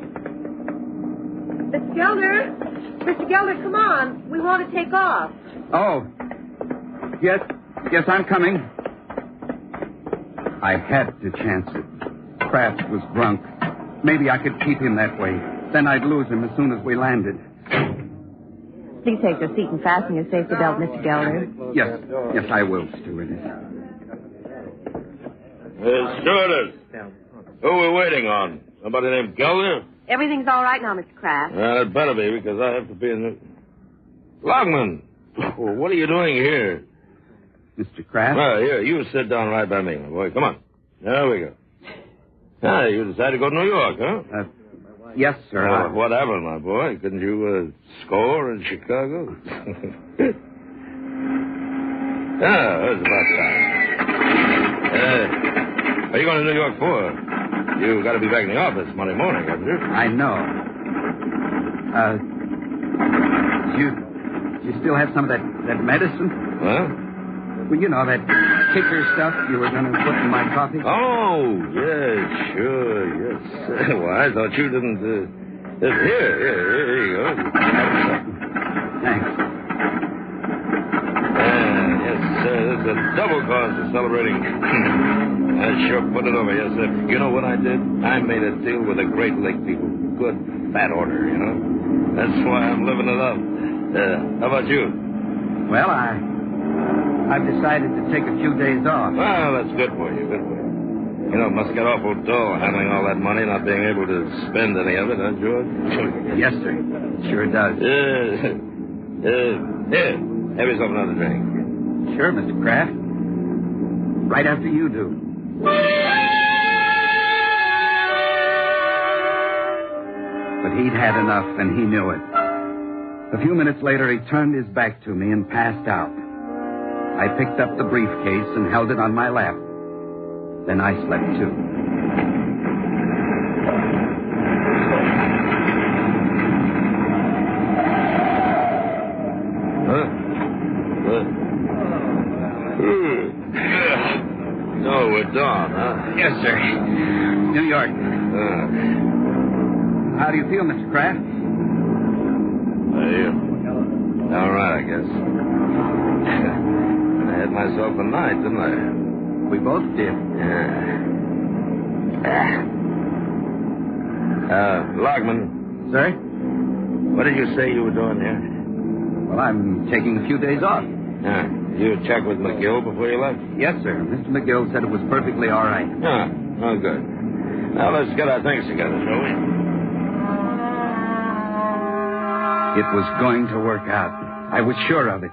Mr. Gelder! Mr. Gelder, come on. We want to take off. Oh. Yes, I'm coming. I had to chance it. Kraft was drunk. Maybe I could keep him that way. Then I'd lose him as soon as we landed. Please take your seat and fasten your safety belt, Mr. Gelder. Yes, I will, stewardess. Stewardess, who are we waiting on? Somebody named Gelder? Everything's all right now, Mr. Kraft. Well, it better be, because I have to be in the... Logman, what are you doing here? Mr. Kraft? Well, here, you sit down right by me, my boy. Come on. There we go. Ah, you decided to go to New York, huh? Yes, sir. What happened, my boy? Couldn't you score in Chicago? It's about time. Are you going to New York for? You got to be back in the office Monday morning, haven't you? I know. Do you still have some of that medicine? Huh? Well, you know, that kicker stuff you were going to put in my coffee? Oh, yes, sure, yes. Well, I thought you didn't... Here you go. Thanks. Yes, there's a double cause for celebrating. I sure put it over, yes, sir. You know what I did? I made a deal with the Great Lake people. Good fat order, you know. That's why I'm living it up. How about you? Well, I've decided to take a few days off. Well, that's good for you, good for you. You know, it must get awful dull handling all that money, not being able to spend any of it, huh, George? Yes, sir. It sure does. Here, have yourself another drink. Sure, Mr. Kraft. Right after you do. But he'd had enough, and he knew it. A few minutes later, he turned his back to me and passed out. I picked up the briefcase and held it on my lap. Then I slept, too. No, we're done, huh? Yes, sir. New York. How do you feel, Mr. Kraft? All right, I guess. I had myself a night, didn't I? We both did. Logman. Sir? What did you say you were doing here? Well, I'm taking a few days off. You checked with McGill before you left? Yes, sir. Mr. McGill said it was perfectly all right. Oh, good. Now, let's get our things together, shall we? It was going to work out. I was sure of it.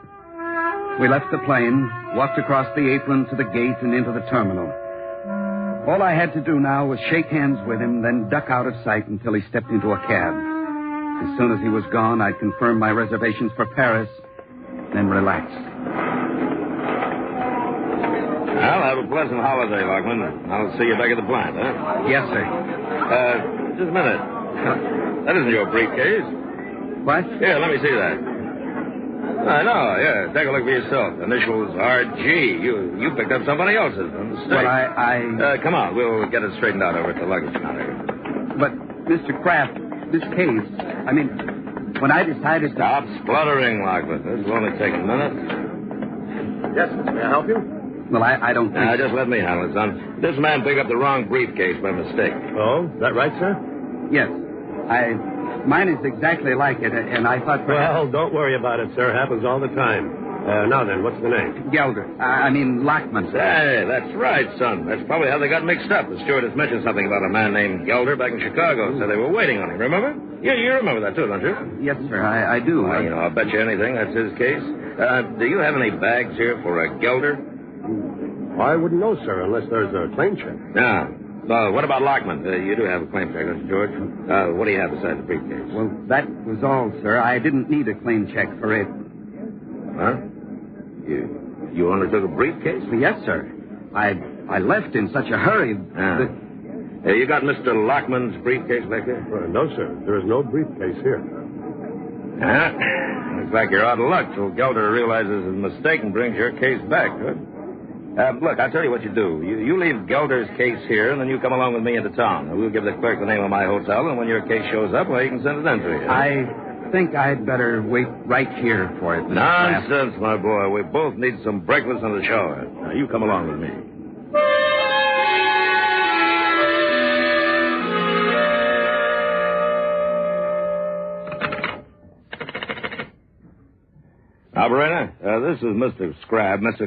We left the plane, walked across the apron to the gate and into the terminal. All I had to do now was shake hands with him, then duck out of sight until he stepped into a cab. As soon as he was gone, I confirmed my reservations for Paris, then relaxed. Well, have a pleasant holiday, Lockman. I'll see you back at the plant, huh? Yes, sir. Just a minute. That isn't your briefcase. What? Here, let me see that. I know, yeah. Take a look for yourself. Initials RG. You picked up somebody else's. A mistake. Well, come on. We'll get it straightened out over at the luggage counter. But, Mr. Kraft, this case, I mean, when I decided to... Stop spluttering, Lockwood. This will only take a minute. Yes, may I help you? Well, I don't think... Just let me handle it, son. This man picked up the wrong briefcase by mistake. Oh, is that right, sir? Yes. Mine is exactly like it, and I thought perhaps... Well, don't worry about it, sir. Happens all the time. Now then, what's the name? Gelder. I mean, Lockman. Hey, that's right, son. That's probably how they got mixed up. The stewardess mentioned something about a man named Gelder back in Chicago, so they were waiting on him, remember? Yeah, you remember that too, don't you? Yes, sir, I do. Well, I'll bet you anything that's his case. Do you have any bags here for a Gelder? I wouldn't know, sir, unless there's a claim check. No. What about Lockman? You do have a claim check, don't you, George? What do you have besides the briefcase? Well, that was all, sir. I didn't need a claim check for it. Huh? You only took a briefcase? Yes, sir. I left in such a hurry that... You got Mr. Lockman's briefcase back there? No, sir. There is no briefcase here. Looks like you're out of luck till Gelder realizes his mistake and brings your case back, huh? Look, I'll tell you what you do. You leave Gelder's case here, and then you come along with me into town. We'll give the clerk the name of my hotel, and when your case shows up, well, you can send it in to you. I think I'd better wait right here for it. Nonsense, my boy. We both need some breakfast and a shower. Now, you come along with me. Operator, this is Mr.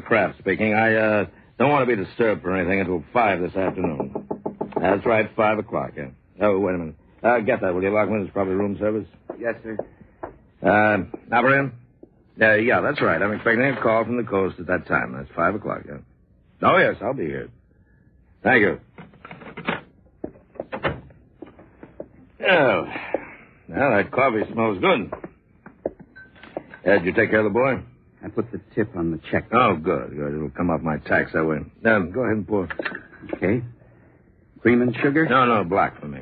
Kraft speaking. I don't want to be disturbed for anything until 5 this afternoon. That's right, 5 o'clock, yeah. Oh, wait a minute. Get that, will you, Lockman? It's probably room service. Yes, sir. Operator? Yeah, that's right. I'm expecting a call from the coast at that time. That's 5 o'clock, yeah. Oh, yes, I'll be here. Thank you. Oh, well, that coffee smells good. Did you take care of the boy? I put the tip on the check. Oh, good. It'll come off my tax that way. Go ahead and pour. Okay. Cream and sugar? No, black for me.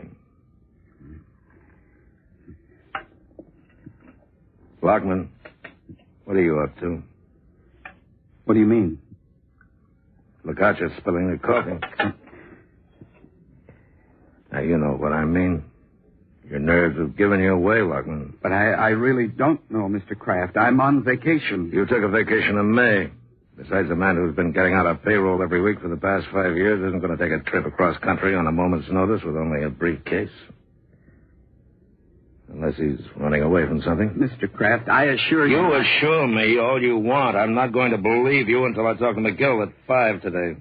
Lockman, what are you up to? What do you mean? Look out, you're spilling the coffee. Now, you know what I mean. Your nerves have given you away, Lockman. But I really don't know, Mr. Kraft. I'm on vacation. You took a vacation in May. Besides, a man who's been getting out of payroll every week for the past 5 years isn't going to take a trip across country on a moment's notice with only a briefcase. Unless he's running away from something. Mr. Kraft, I assure you... You assure me all you want. I'm not going to believe you until I talk to McGill at 5 today.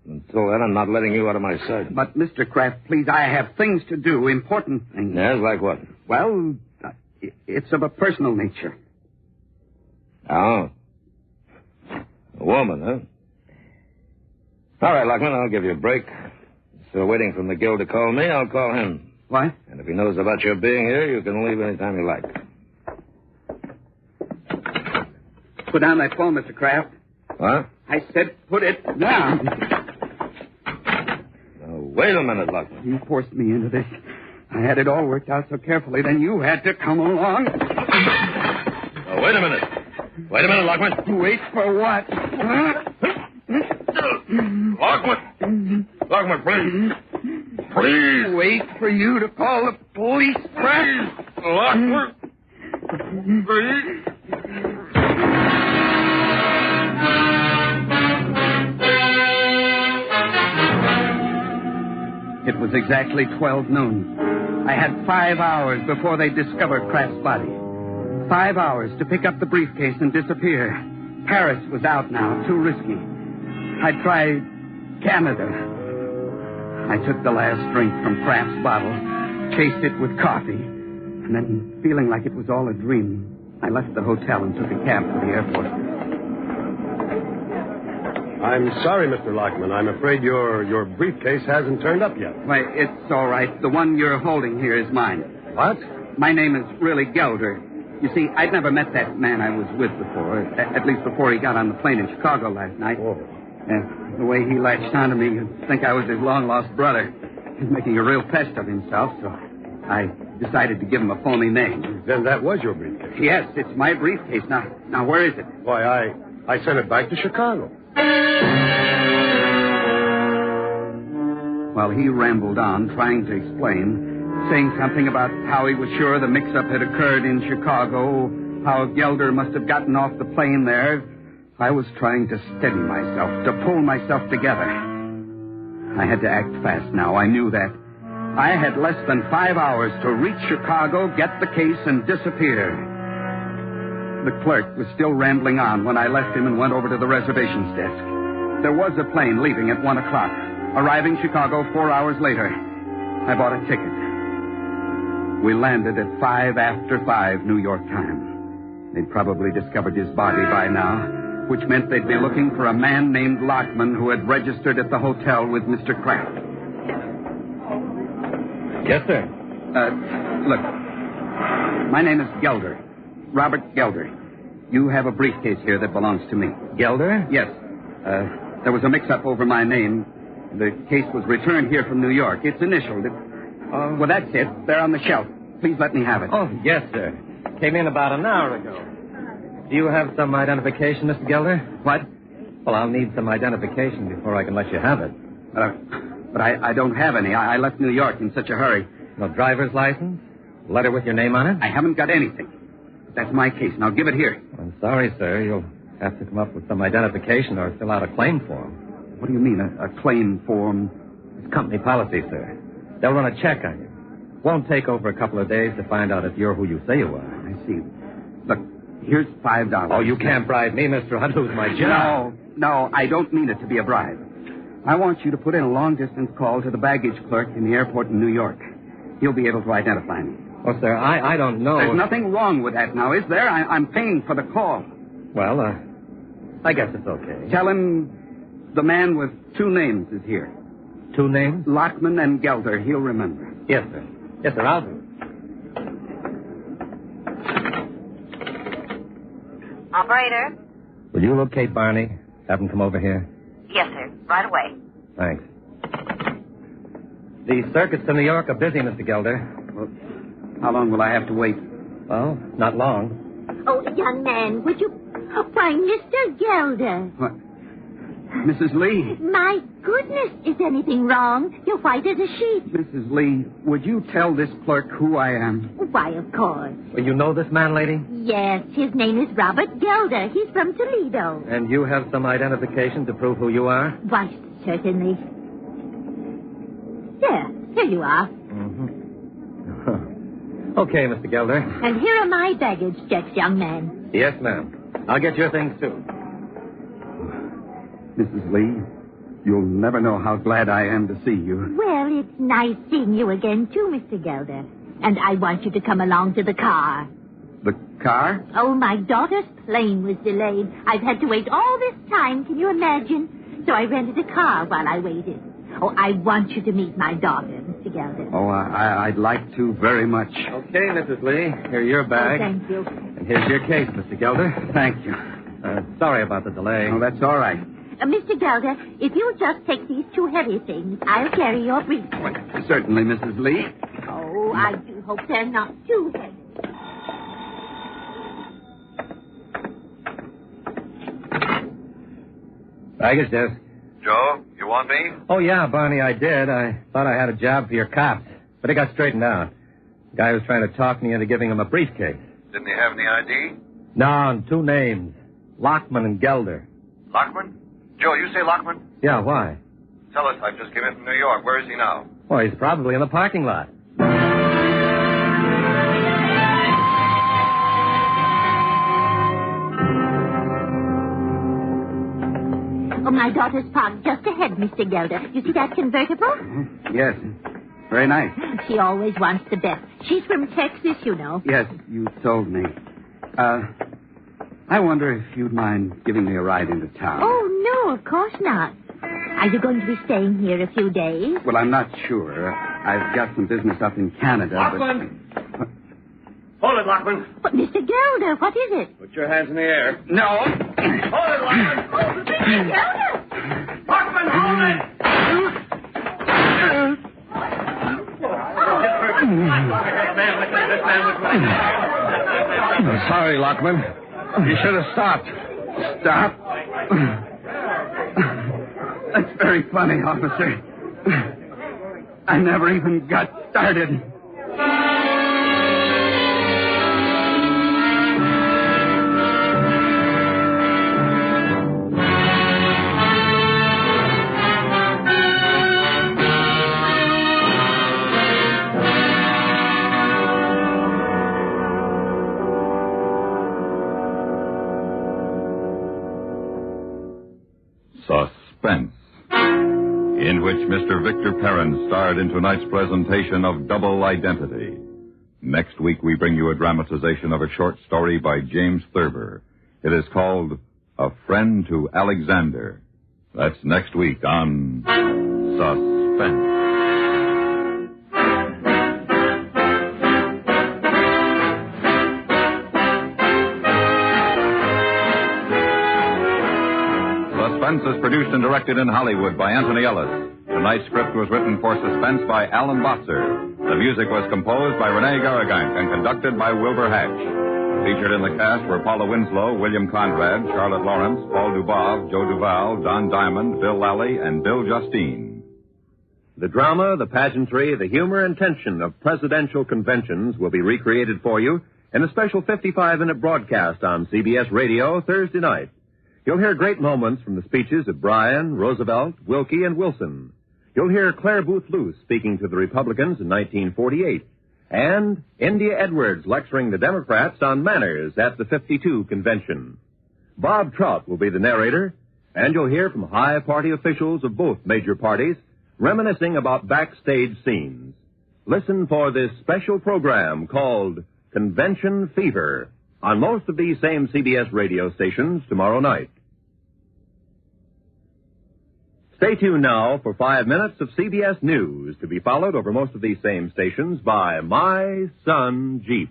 Until then, I'm not letting you out of my sight. But, Mr. Kraft, please, I have things to do, important things. Yes, like what? Well, it's of a personal nature. Oh. A woman, huh? All right, Lockman, I'll give you a break. Still waiting for McGill to call me, I'll call him. What? And if he knows about your being here, you can leave any time you like. Put down that phone, Mr. Kraft. What? I said put it down. Wait a minute, Lockman. You forced me into this. I had it all worked out so carefully, then you had to come along. Oh, wait a minute. Wait a minute, Lockman. Wait for what? Lockman! Lockman, please. Please. Wait for you to call the police, Kraft. Lockman. Please. It was exactly 12 noon. I had 5 hours before they discovered Kraft's body. 5 hours to pick up the briefcase and disappear. Paris was out now, too risky. I tried Canada. I took the last drink from Kraft's bottle, chased it with coffee, and then, feeling like it was all a dream, I left the hotel and took a cab to the airport. I'm sorry, Mr. Lockman. I'm afraid your briefcase hasn't turned up yet. Why, it's all right. The one you're holding here is mine. What? My name is really Gelder. You see, I'd never met that man I was with before, at least before he got on the plane in Chicago last night. Oh. The way he latched onto me, you'd think I was his long-lost brother. He's making a real pest of himself, so I decided to give him a phony name. Then that was your briefcase. Yes, it's my briefcase. Now where is it? Why, I sent it back to Chicago. While he rambled on, trying to explain, saying something about how he was sure the mix-up had occurred in Chicago, how Gelder must have gotten off the plane there, I was trying to steady myself, to pull myself together. I had to act fast now. I knew that. I had less than 5 hours to reach Chicago, get the case, and disappear. The clerk was still rambling on when I left him and went over to the reservations desk. There was a plane leaving at 1 o'clock, arriving Chicago 4 hours later. I bought a ticket. We landed at 5 after 5 New York time. They'd probably discovered his body by now, which meant they'd be looking for a man named Lockman who had registered at the hotel with Mr. Tramp. Yes, sir. Look, my name is Gelder. Robert Gelder. You have a briefcase here that belongs to me. Gelder? Yes. There was a mix-up over my name. The case was returned here from New York. It's initialed. Well, that's it. They're on the shelf. Please let me have it. Oh, yes, sir. Came in about an hour ago. Do you have some identification, Mr. Gelder? What? Well, I'll need some identification before I can let you have it. But I don't have any. I left New York in such a hurry. No driver's license? Letter with your name on it? I haven't got anything. That's my case. Now give it here. I'm sorry, sir. You'll have to come up with some identification or fill out a claim form. What do you mean, a claim form? It's company policy, sir. They'll run a check on you. Won't take over a couple of days to find out if you're who you say you are. I see. Look, here's $5. Oh, you can't bribe me, mister. I'd lose my job. No, I don't mean it to be a bribe. I want you to put in a long-distance call to the baggage clerk in the airport in New York. He'll be able to identify me. Oh, sir, I don't know. There's nothing wrong with that now, is there? I'm paying for the call. Well, I guess it's okay. Tell him the man with 2 names is here. 2 names? Lockman and Gelder. He'll remember. Yes, sir. Yes, sir, I'll do it. Operator? Will you locate Barney? Have him come over here? Yes, sir. Right away. Thanks. The circuits to New York are busy, Mr. Gelder. Well, how long will I have to wait? Well, not long. Oh, young man, would you... Why, Mr. Gelder. What? Mrs. Lee. My goodness, is anything wrong? You're white as a sheet. Mrs. Lee, would you tell this clerk who I am? Why, of course. Well, you know this man, lady? Yes, his name is Robert Gelder. He's from Toledo. And you have some identification to prove who you are? Why, certainly. Here you are. Mm-hmm. Okay, Mr. Gelder. And here are my baggage checks, young man. Yes, ma'am. I'll get your things, too. Mrs. Lee, you'll never know how glad I am to see you. Well, it's nice seeing you again, too, Mr. Gelder. And I want you to come along to the car. The car? Oh, my daughter's plane was delayed. I've had to wait all this time, can you imagine? So I rented a car while I waited. Oh, I want you to meet my daughter, Mr. Gelder. Oh, I'd like to very much. Okay, Mrs. Lee. Here's your bag. Oh, thank you. And here's your case, Mr. Gelder. Thank you. Sorry about the delay. Oh, that's all right. Mr. Gelder, if you'll just take these 2 heavy things, I'll carry your briefcase. Certainly, Mrs. Lee. Oh, I do hope they're not too heavy. Baggage desk. Joe, you want me? Oh, yeah, Barney, I did. I thought I had a job for your cops. But it got straightened out. The guy was trying to talk me into giving him a briefcase. Didn't he have any ID? No, and 2 names. Lockman and Gelder. Lockman? Joe, you say Lockman? Yeah, why? Teletype just came in from New York. Where is he now? Well, he's probably in the parking lot. Oh, my daughter's parked just ahead, Mr. Gelder. You see that convertible? Yes. Very nice. She always wants the best. She's from Texas, you know. Yes, you told me. I wonder if you'd mind giving me a ride into town. Oh, no, of course not. Are you going to be staying here a few days? Well, I'm not sure. I've got some business up in Canada, Lockman! Hold it, Lockman. But, Mr. Gelder, what is it? Put your hands in the air. No. Hold it, Lockman. Oh, Mr. Gelder! Lockman, hold it! Sorry, Lockman. You should have stopped. Stop. That's very funny, officer. I never even got started. Suspense, in which Mr. Victor Perrin starred in tonight's presentation of Double Identity. Next week, we bring you a dramatization of a short story by James Thurber. It is called A Friend to Alexander. That's next week on Suspense. Suspense is produced and directed in Hollywood by Anthony Ellis. Tonight's script was written for Suspense by Alan Botzer. The music was composed by Rene Garrigank and conducted by Wilbur Hatch. Featured in the cast were Paula Winslow, William Conrad, Charlotte Lawrence, Paul Dubov, Joe Duval, Don Diamond, Bill Lally, and Bill Justine. The drama, the pageantry, the humor and tension of presidential conventions will be recreated for you in a special 55-minute broadcast on CBS Radio Thursday night. You'll hear great moments from the speeches of Bryan, Roosevelt, Wilkie, and Wilson. You'll hear Claire Booth Luce speaking to the Republicans in 1948, and India Edwards lecturing the Democrats on manners at the 52 convention. Bob Trout will be the narrator, and you'll hear from high party officials of both major parties reminiscing about backstage scenes. Listen for this special program called Convention Fever on most of these same CBS radio stations tomorrow night. Stay tuned now for 5 minutes of CBS News, to be followed over most of these same stations by My Son Jeep.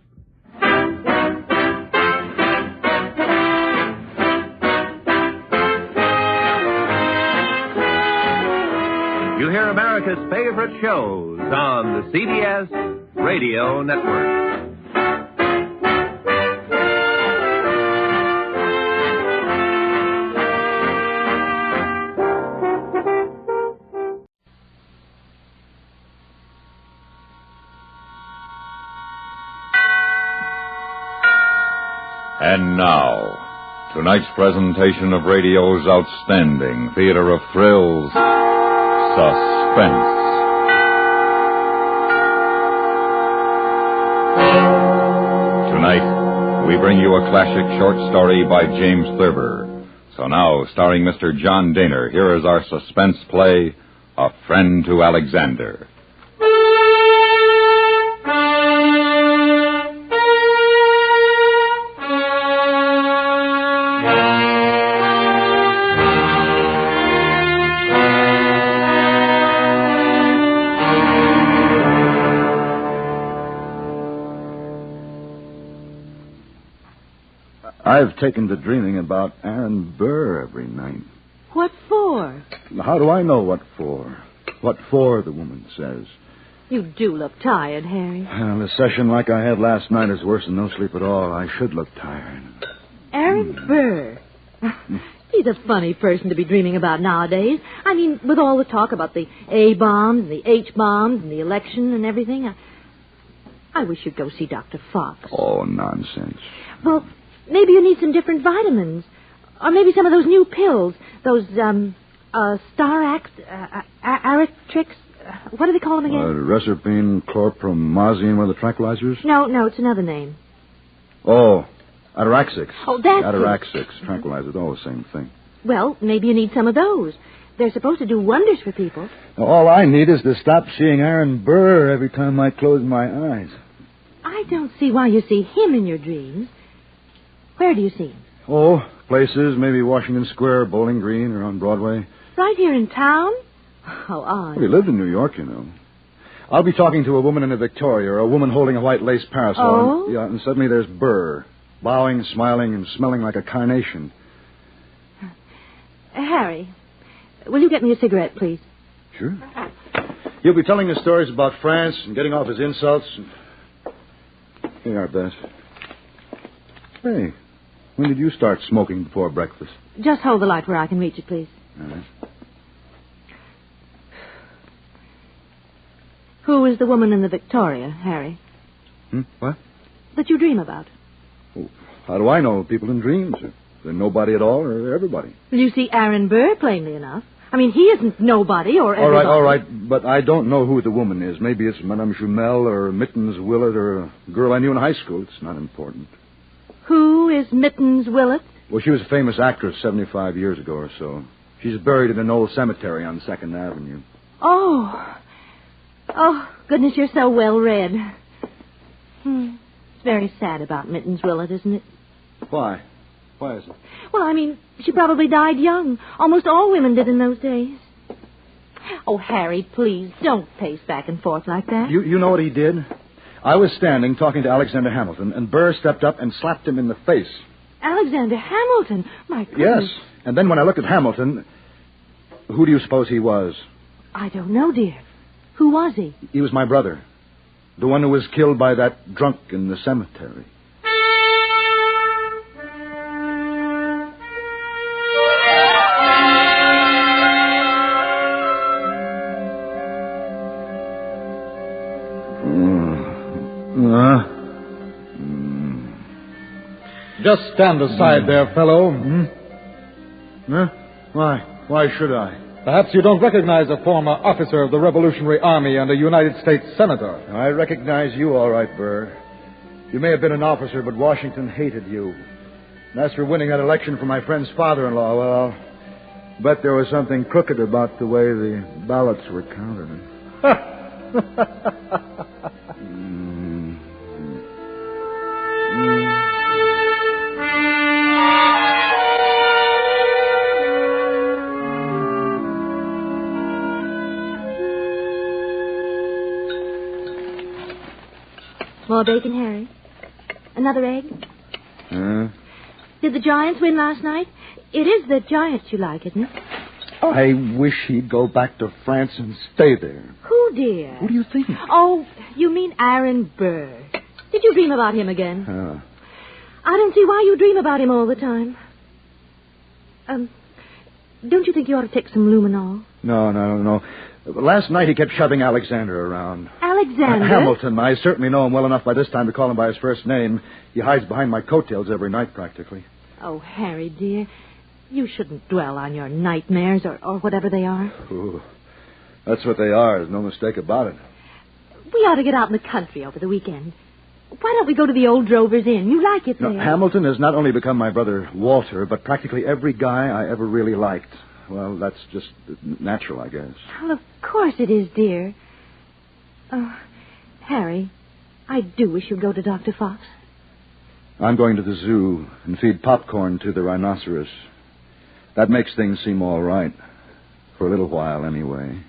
You hear America's favorite shows on the CBS Radio Network. And now, tonight's presentation of radio's outstanding theater of thrills, Suspense. Tonight, we bring you a classic short story by James Thurber. So now, starring Mr. John Daner, here is our suspense play, A Friend to Alexander. I've taken to dreaming about Aaron Burr every night. What for? How do I know what for? What for, the woman says. You do look tired, Harry. Well, a session like I had last night is worse than no sleep at all. I should look tired. Aaron Burr. He's a funny person to be dreaming about nowadays. I mean, with all the talk about the A-bombs and the H-bombs and the election and everything. I wish you'd go see Dr. Fox. Oh, nonsense. Well, maybe you need some different vitamins. Or maybe some of those new pills. Those, Starax, Aratrix. What do they call them again? Reserpine, chlorpromazine, one of the tranquilizers? No, it's another name. Oh, Ataraxix. Oh, that's Ataraxix, tranquilizers, all the same thing. Well, maybe you need some of those. They're supposed to do wonders for people. All I need is to stop seeing Aaron Burr every time I close my eyes. I don't see why you see him in your dreams. Where do you see him? Oh, places, maybe Washington Square, Bowling Green, or on Broadway. Right here in town? How odd. Well, he lived in New York, you know. I'll be talking to a woman in a Victoria, or a woman holding a white lace parasol. Oh? And suddenly there's Burr, bowing, smiling, and smelling like a carnation. Harry, will you get me a cigarette, please? Sure. He'll be telling us stories about France and getting off his insults. Here you are, Bess. Hey, when did you start smoking before breakfast? Just hold the light where I can reach it, please. All right. Who is the woman in the Victoria, Harry? What? That you dream about? Oh, how do I know people in dreams? They're nobody at all or they're everybody? Well, you see Aaron Burr, plainly enough. I mean, he isn't nobody or everybody. All right, but I don't know who the woman is. Maybe it's Madame Jumel or Mittens Willett or a girl I knew in high school. It's not important. Who is Mittens Willett? Well, she was a famous actress 75 years ago or so. She's buried in an old cemetery on 2nd Avenue. Oh, goodness, you're so well read. It's very sad about Mittens Willett, isn't it? Why? Why is it? Well, I mean, she probably died young. Almost all women did in those days. Oh, Harry, please, don't pace back and forth like that. You know what he did? I was standing talking to Alexander Hamilton, and Burr stepped up and slapped him in the face. Alexander Hamilton? My goodness. Yes, and then when I looked at Hamilton, who do you suppose he was? I don't know, dear. Who was he? He was my brother. The one who was killed by that drunk in the cemetery. Just stand aside there, fellow. Huh? Why? Why should I? Perhaps you don't recognize a former officer of the Revolutionary Army and a United States senator. I recognize you all right, Burr. You may have been an officer, but Washington hated you. And as for winning that election for my friend's father-in-law, well, I'll bet there was something crooked about the way the ballots were counted. More bacon, Harry? Another egg? Did the Giants win last night? It is the Giants you like, isn't it? I wish he'd go back to France and stay there. Who, dear? Who do you think? Oh, you mean Aaron Burr. Did you dream about him again? I don't see why you dream about him all the time. Don't you think you ought to take some luminol? No. Last night he kept shoving Alexander around. Alexander? Hamilton. I certainly know him well enough by this time to call him by his first name. He hides behind my coattails every night, practically. Oh, Harry, dear, you shouldn't dwell on your nightmares or whatever they are. Ooh, that's what they are. There's no mistake about it. We ought to get out in the country over the weekend. Why don't we go to the old Drover's Inn? You like it there. No, Hamilton has not only become my brother Walter, but practically every guy I ever really liked. Well, that's just natural, I guess. Well, of course it is, dear. Harry, I do wish you'd go to Dr. Fox. I'm going to the zoo and feed popcorn to the rhinoceros. That makes things seem all right. For a little while, anyway.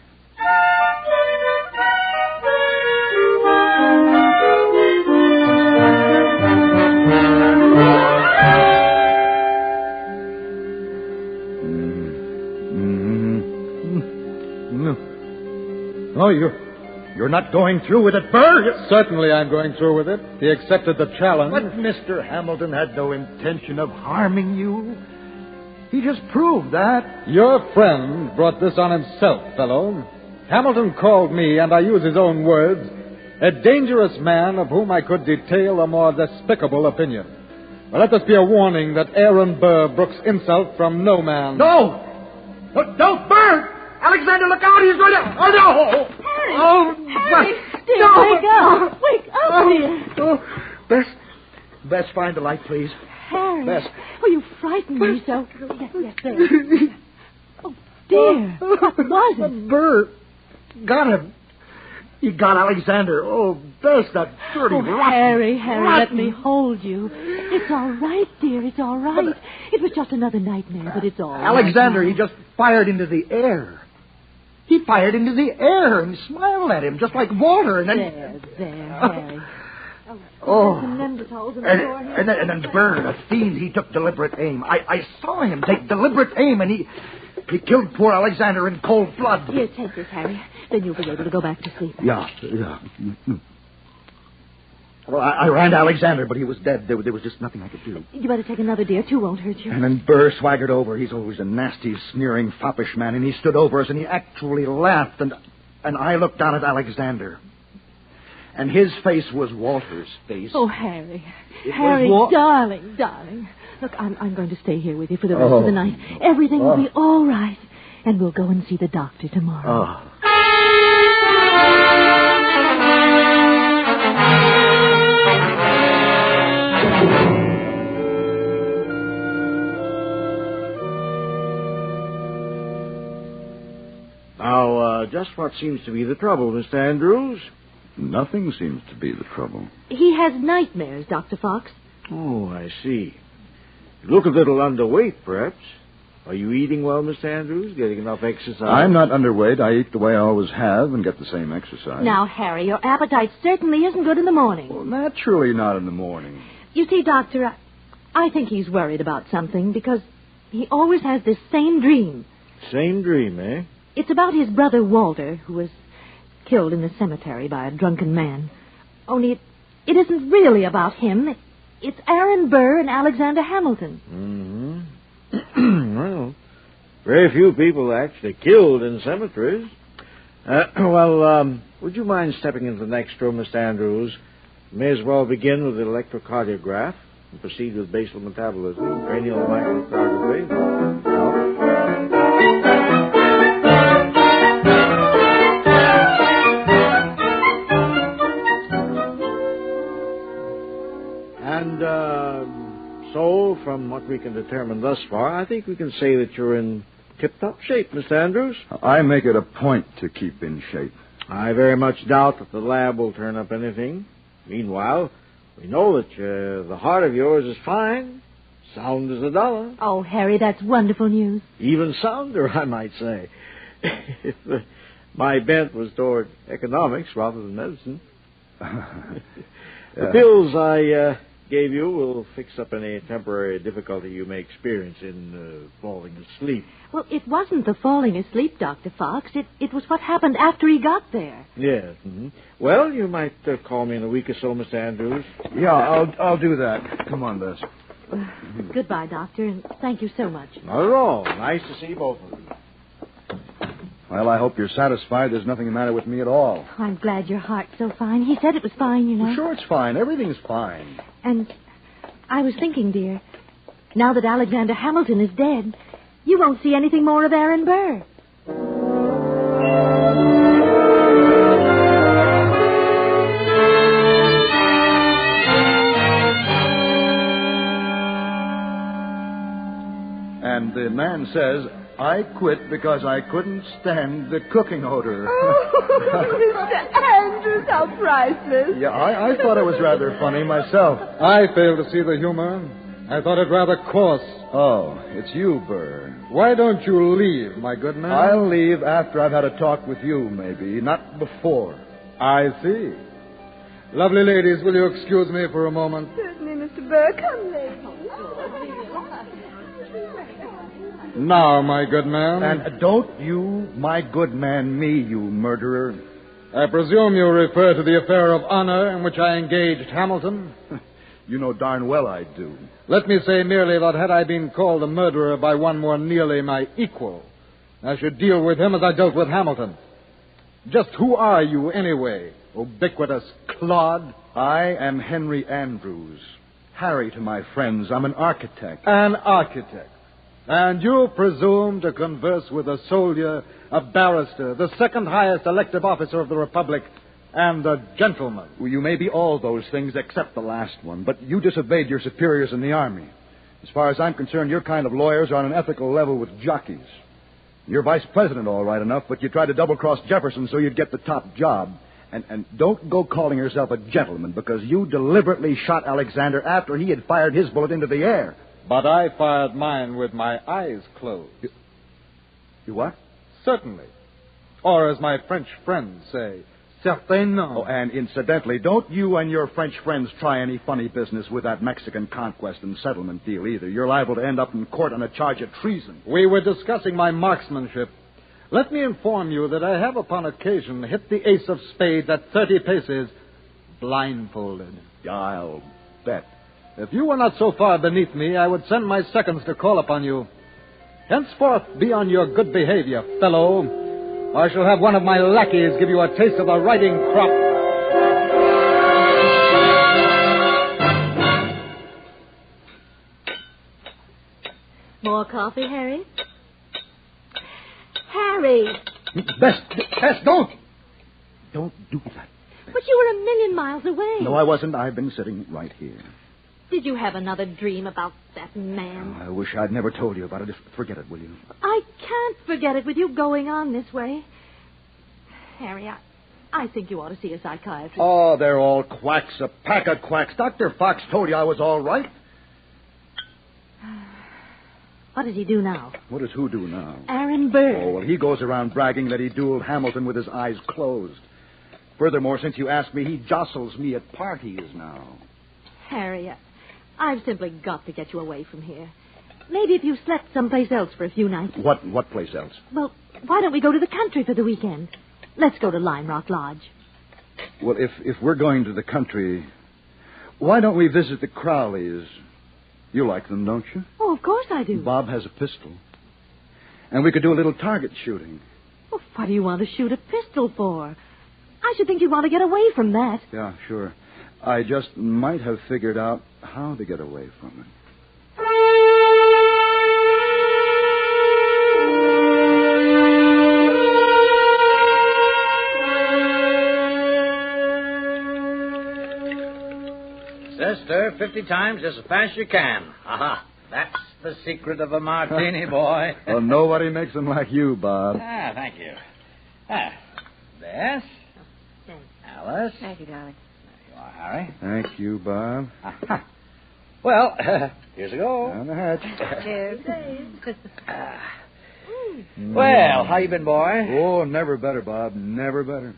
Oh, you're not going through with it, Burr? Certainly I'm going through with it. He accepted the challenge. But Mr. Hamilton had no intention of harming you. He just proved that. Your friend brought this on himself, fellow. Hamilton called me, and I use his own words, a dangerous man of whom I could detail a more despicable opinion. Well, let this be a warning that Aaron Burr brooks insult from no man. No! Don't, Burr! Alexander, look out! He's going to... Oh, no! Harry! Oh, Harry! Dear, no! Wake up! Wake up, dear! Bess, find the light, please. Harry! Bess. Oh, you frightened me so. Yes, there. Oh, dear. What was it? Burr. Got him. He got Alexander. Oh, Bess, that dirty Harry, let me hold you. It's all right, dear. It's all right. It was just another nightmare, but it's all right. Alexander, he just fired into the air. He fired into the air and smiled at him, just like Walter, and then... There, Harry. And then Burr, the fiend, he took deliberate aim. I saw him take deliberate aim, and he killed poor Alexander in cold blood. Here, take this, Harry. Then you'll be able to go back to sleep. Yeah. Well, I ran to Alexander, but he was dead. There was just nothing I could do. You better take another, dear. Two won't hurt you. And then Burr swaggered over. He's always a nasty, sneering, foppish man, and he stood over us, and he actually laughed, and I looked down at Alexander. And his face was Walter's face. Oh, Harry. Harry, darling. Look, I'm going to stay here with you for the rest of the night. Everything will be all right. And we'll go and see the doctor tomorrow. Now, just what seems to be the trouble, Mr. Andrews? Nothing seems to be the trouble. He has nightmares, Dr. Fox. Oh, I see. You look a little underweight, perhaps. Are you eating well, Mr. Andrews? Getting enough exercise? I'm not underweight. I eat the way I always have and get the same exercise. Now, Harry, your appetite certainly isn't good in the morning. Well, naturally not in the morning. You see, Doctor, I think he's worried about something because he always has this same dream. Same dream, eh? It's about his brother Walter, who was killed in the cemetery by a drunken man. Only it isn't really about him. It's Aaron Burr and Alexander Hamilton. Mm-hmm. Well, very few people are actually killed in cemeteries. Would you mind stepping into the next room, Mr. Andrews? May as well begin with the electrocardiograph and proceed with basal metabolism, cranial microscopy. So, from what we can determine thus far, I think we can say that you're in tip-top shape, Mr. Andrews. I make it a point to keep in shape. I very much doubt that the lab will turn up anything. Meanwhile, we know that the heart of yours is fine, sound as a dollar. Oh, Harry, that's wonderful news. Even sounder, I might say. If my bent was toward economics rather than medicine. The pills I gave you will fix up any temporary difficulty you may experience in falling asleep. Well, it wasn't the falling asleep, Dr. Fox. It was what happened after he got there. Yes. Mm-hmm. Well, you might call me in a week or so, Mr. Andrews. Yeah, I'll do that. Come on, Bess. Goodbye, Doctor, and thank you so much. Not at all. Nice to see both of you. Well, I hope you're satisfied. There's nothing the matter with me at all. I'm glad your heart's so fine. He said it was fine, you know. Well, sure, it's fine. Everything's fine. And I was thinking, dear, now that Alexander Hamilton is dead, you won't see anything more of Aaron Burr. And the man says, I quit because I couldn't stand the cooking odor. Oh, Mr. Andrews, how priceless. Yeah, I thought it was rather funny myself. I fail to see the humor. I thought it rather coarse. Oh, it's you, Burr. Why don't you leave, my good man? I'll leave after I've had a talk with you, maybe, not before. I see. Lovely ladies, will you excuse me for a moment? Certainly, Mr. Burr. Come, ladies. Now, my good man. And don't you, my good man, me, you murderer. I presume you refer to the affair of honor in which I engaged Hamilton? You know darn well I do. Let me say merely that had I been called a murderer by one more nearly my equal, I should deal with him as I dealt with Hamilton. Just who are you, anyway, ubiquitous clod? I am Henry Andrews. Harry to my friends. I'm an architect. An architect. And you presume to converse with a soldier, a barrister, the second highest elective officer of the Republic, and a gentleman. Well, you may be all those things except the last one, but you disobeyed your superiors in the Army. As far as I'm concerned, your kind of lawyers are on an ethical level with jockeys. You're vice president, all right enough, but you tried to double-cross Jefferson so you'd get the top job. And don't go calling yourself a gentleman, because you deliberately shot Alexander after he had fired his bullet into the air. But I fired mine with my eyes closed. You what? Certainly. Or as my French friends say, certainement. Oh, and incidentally, don't you and your French friends try any funny business with that Mexican conquest and settlement deal either. You're liable to end up in court on a charge of treason. We were discussing my marksmanship. Let me inform you that I have upon occasion hit the ace of spades at 30 paces, blindfolded. I'll bet. If you were not so far beneath me, I would send my seconds to call upon you. Henceforth, be on your good behavior, fellow. I shall have one of my lackeys give you a taste of the riding crop. More coffee, Harry? Harry! Bess, don't! Don't do that. But you were a million miles away. No, I wasn't. I've been sitting right here. Did you have another dream about that man? I wish I'd never told you about it. Just forget it, will you? I can't forget it with you going on this way. Harry, I think you ought to see a psychiatrist. Oh, they're all quacks, a pack of quacks. Dr. Fox told you I was all right. What does he do now? What does who do now? Aaron Burr. Oh, well, he goes around bragging that he dueled Hamilton with his eyes closed. Furthermore, since you asked me, he jostles me at parties now. Harry, I've simply got to get you away from here. Maybe if you slept someplace else for a few nights. What place else? Well, why don't we go to the country for the weekend? Let's go to Lime Rock Lodge. Well, if we're going to the country, why don't we visit the Crowleys? You like them, don't you? Oh, of course I do. Bob has a pistol. And we could do a little target shooting. Well, what do you want to shoot a pistol for? I should think you'd want to get away from that. Yeah, sure. I just might have figured out how to get away from it. Sister, 50 times as fast as you can. Aha. That's the secret of a martini, boy. Well, nobody makes them like you, Bob. Thank you. Bess? Alice? Thank you, darling. There you are, Harry. Thank you, Bob. Well, here's a go. Down the hatch. Cheers. Well, how you been, boy? Oh, never better, Bob. Never better.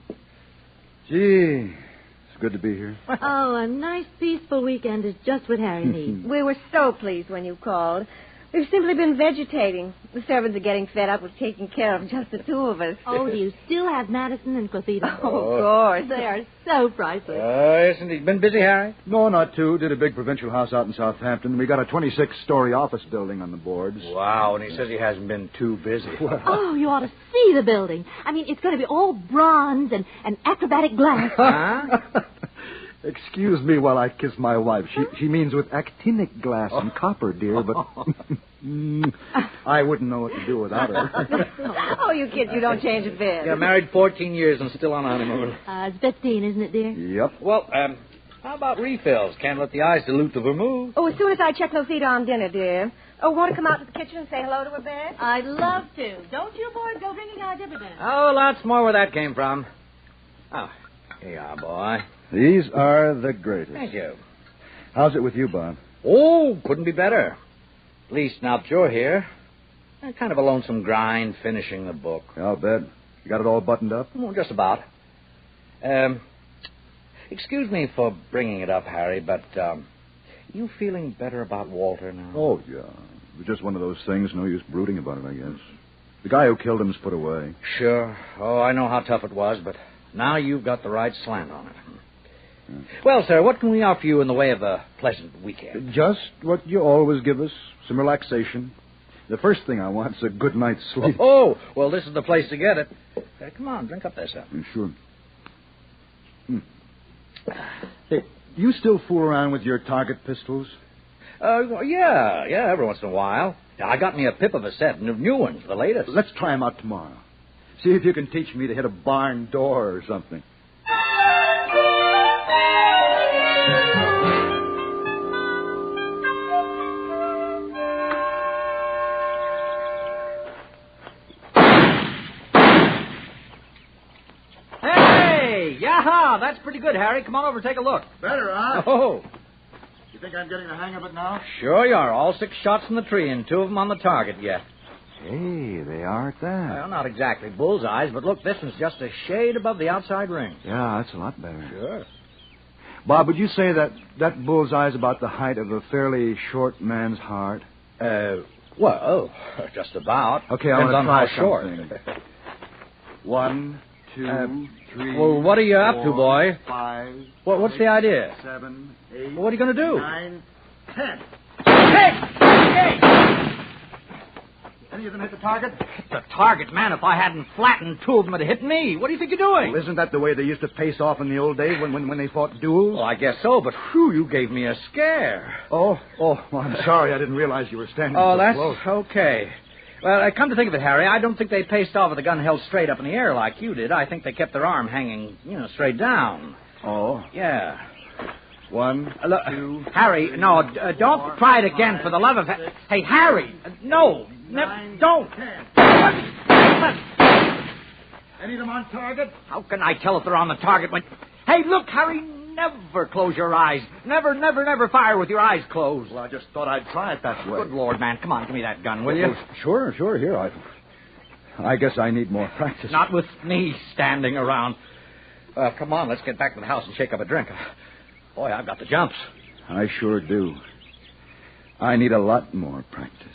Gee, it's good to be here. Oh, a nice, peaceful weekend is just what Harry needs. We were so pleased when you called. We've simply been vegetating. The servants are getting fed up with taking care of just the two of us. Oh, do you still have Madison and Clefito? Oh, of course. They are so priceless. Yes, indeed. Been busy, Harry? No, not too. Did a big provincial house out in Southampton. We got a 26-story office building on the boards. Wow, and he says he hasn't been too busy. Oh, you ought to see the building. I mean, it's going to be all bronze and acrobatic glass. Huh? Excuse me while I kiss my wife. She means with actinic glass and copper, dear, but I wouldn't know what to do without her. Oh, you kids, you don't change a bit. Yeah, married 14 years and still on honeymoon. It's 15, isn't it, dear? Yep. Well, how about refills? Can't let the eyes dilute the vermouth. Oh, as soon as I check no feet on dinner, dear. Oh, want to come out to the kitchen and say hello to her, Beth? I'd love to. Don't you boys go drinking our dividends. Oh, lots more where that came from. Oh, here you are, boy. These are the greatest. Thank you. How's it with you, Bob? Oh, couldn't be better. At least now that you're here. Kind of a lonesome grind finishing the book. I'll bet. You got it all buttoned up? Well, just about. Excuse me for bringing it up, Harry, but you feeling better about Walter now? Oh, yeah. It was just one of those things. No use brooding about it, I guess. The guy who killed him's put away. Sure. Oh, I know how tough it was, but now you've got the right slant on it. Well, sir, what can we offer you in the way of a pleasant weekend? Just what you always give us, some relaxation. The first thing I want is a good night's sleep. Oh, well, this is the place to get it. Come on, drink up there, sir. Sure. Hey, do you still fool around with your target pistols? Yeah, every once in a while. I got me a pip of a set, new ones, the latest. Let's try them out tomorrow. See if you can teach me to hit a barn door or something. Yaha! That's pretty good, Harry. Come on over and take a look. Better, huh? Oh. You think I'm getting the hang of it now? Sure you are. All 6 shots in the tree and 2 of them on the target yet. Hey, they are at that. Well, not exactly bullseyes, but look, this one's just a shade above the outside ring. Yeah, that's a lot better. Sure. Bob, would you say that bullseye's about the height of a fairly short man's heart? Well, just about. Okay, I want to try how short. something. 1, 2, 3. Well, what are you up to, boy? 5. What's the idea? 7, 8. Well, what are you going to do? 9, 10. Hey! Any of them hit the target? Hit the target, man. If I hadn't flattened, two of them would have hit me. What do you think you're doing? Well, isn't that the way they used to pace off in the old days when they fought duels? Well, I guess so, but whew, you gave me a scare. Oh, well, I'm sorry. I didn't realize you were standing Oh, so that's close. okay. Well, come to think of it, Harry, I don't think they paced off with the gun held straight up in the air like you did. I think they kept their arm hanging, straight down. Oh? Yeah. 1, Look, 2, Harry, 3, no, 4, don't try it again, 5, for the love of... 6, Hey, Harry, no, 9, don't. 10. Any of them on target? How can I tell if they're on the target when... Hey, look, Harry, never close your eyes. Never fire with your eyes closed. Well, I just thought I'd try it that way. Good Lord, man, come on, give me that gun, will you? Well, sure, here. I guess I need more practice. Not with me standing around. Come on, let's get back to the house and shake up a drink. Boy, I've got the jumps. I sure do. I need a lot more practice.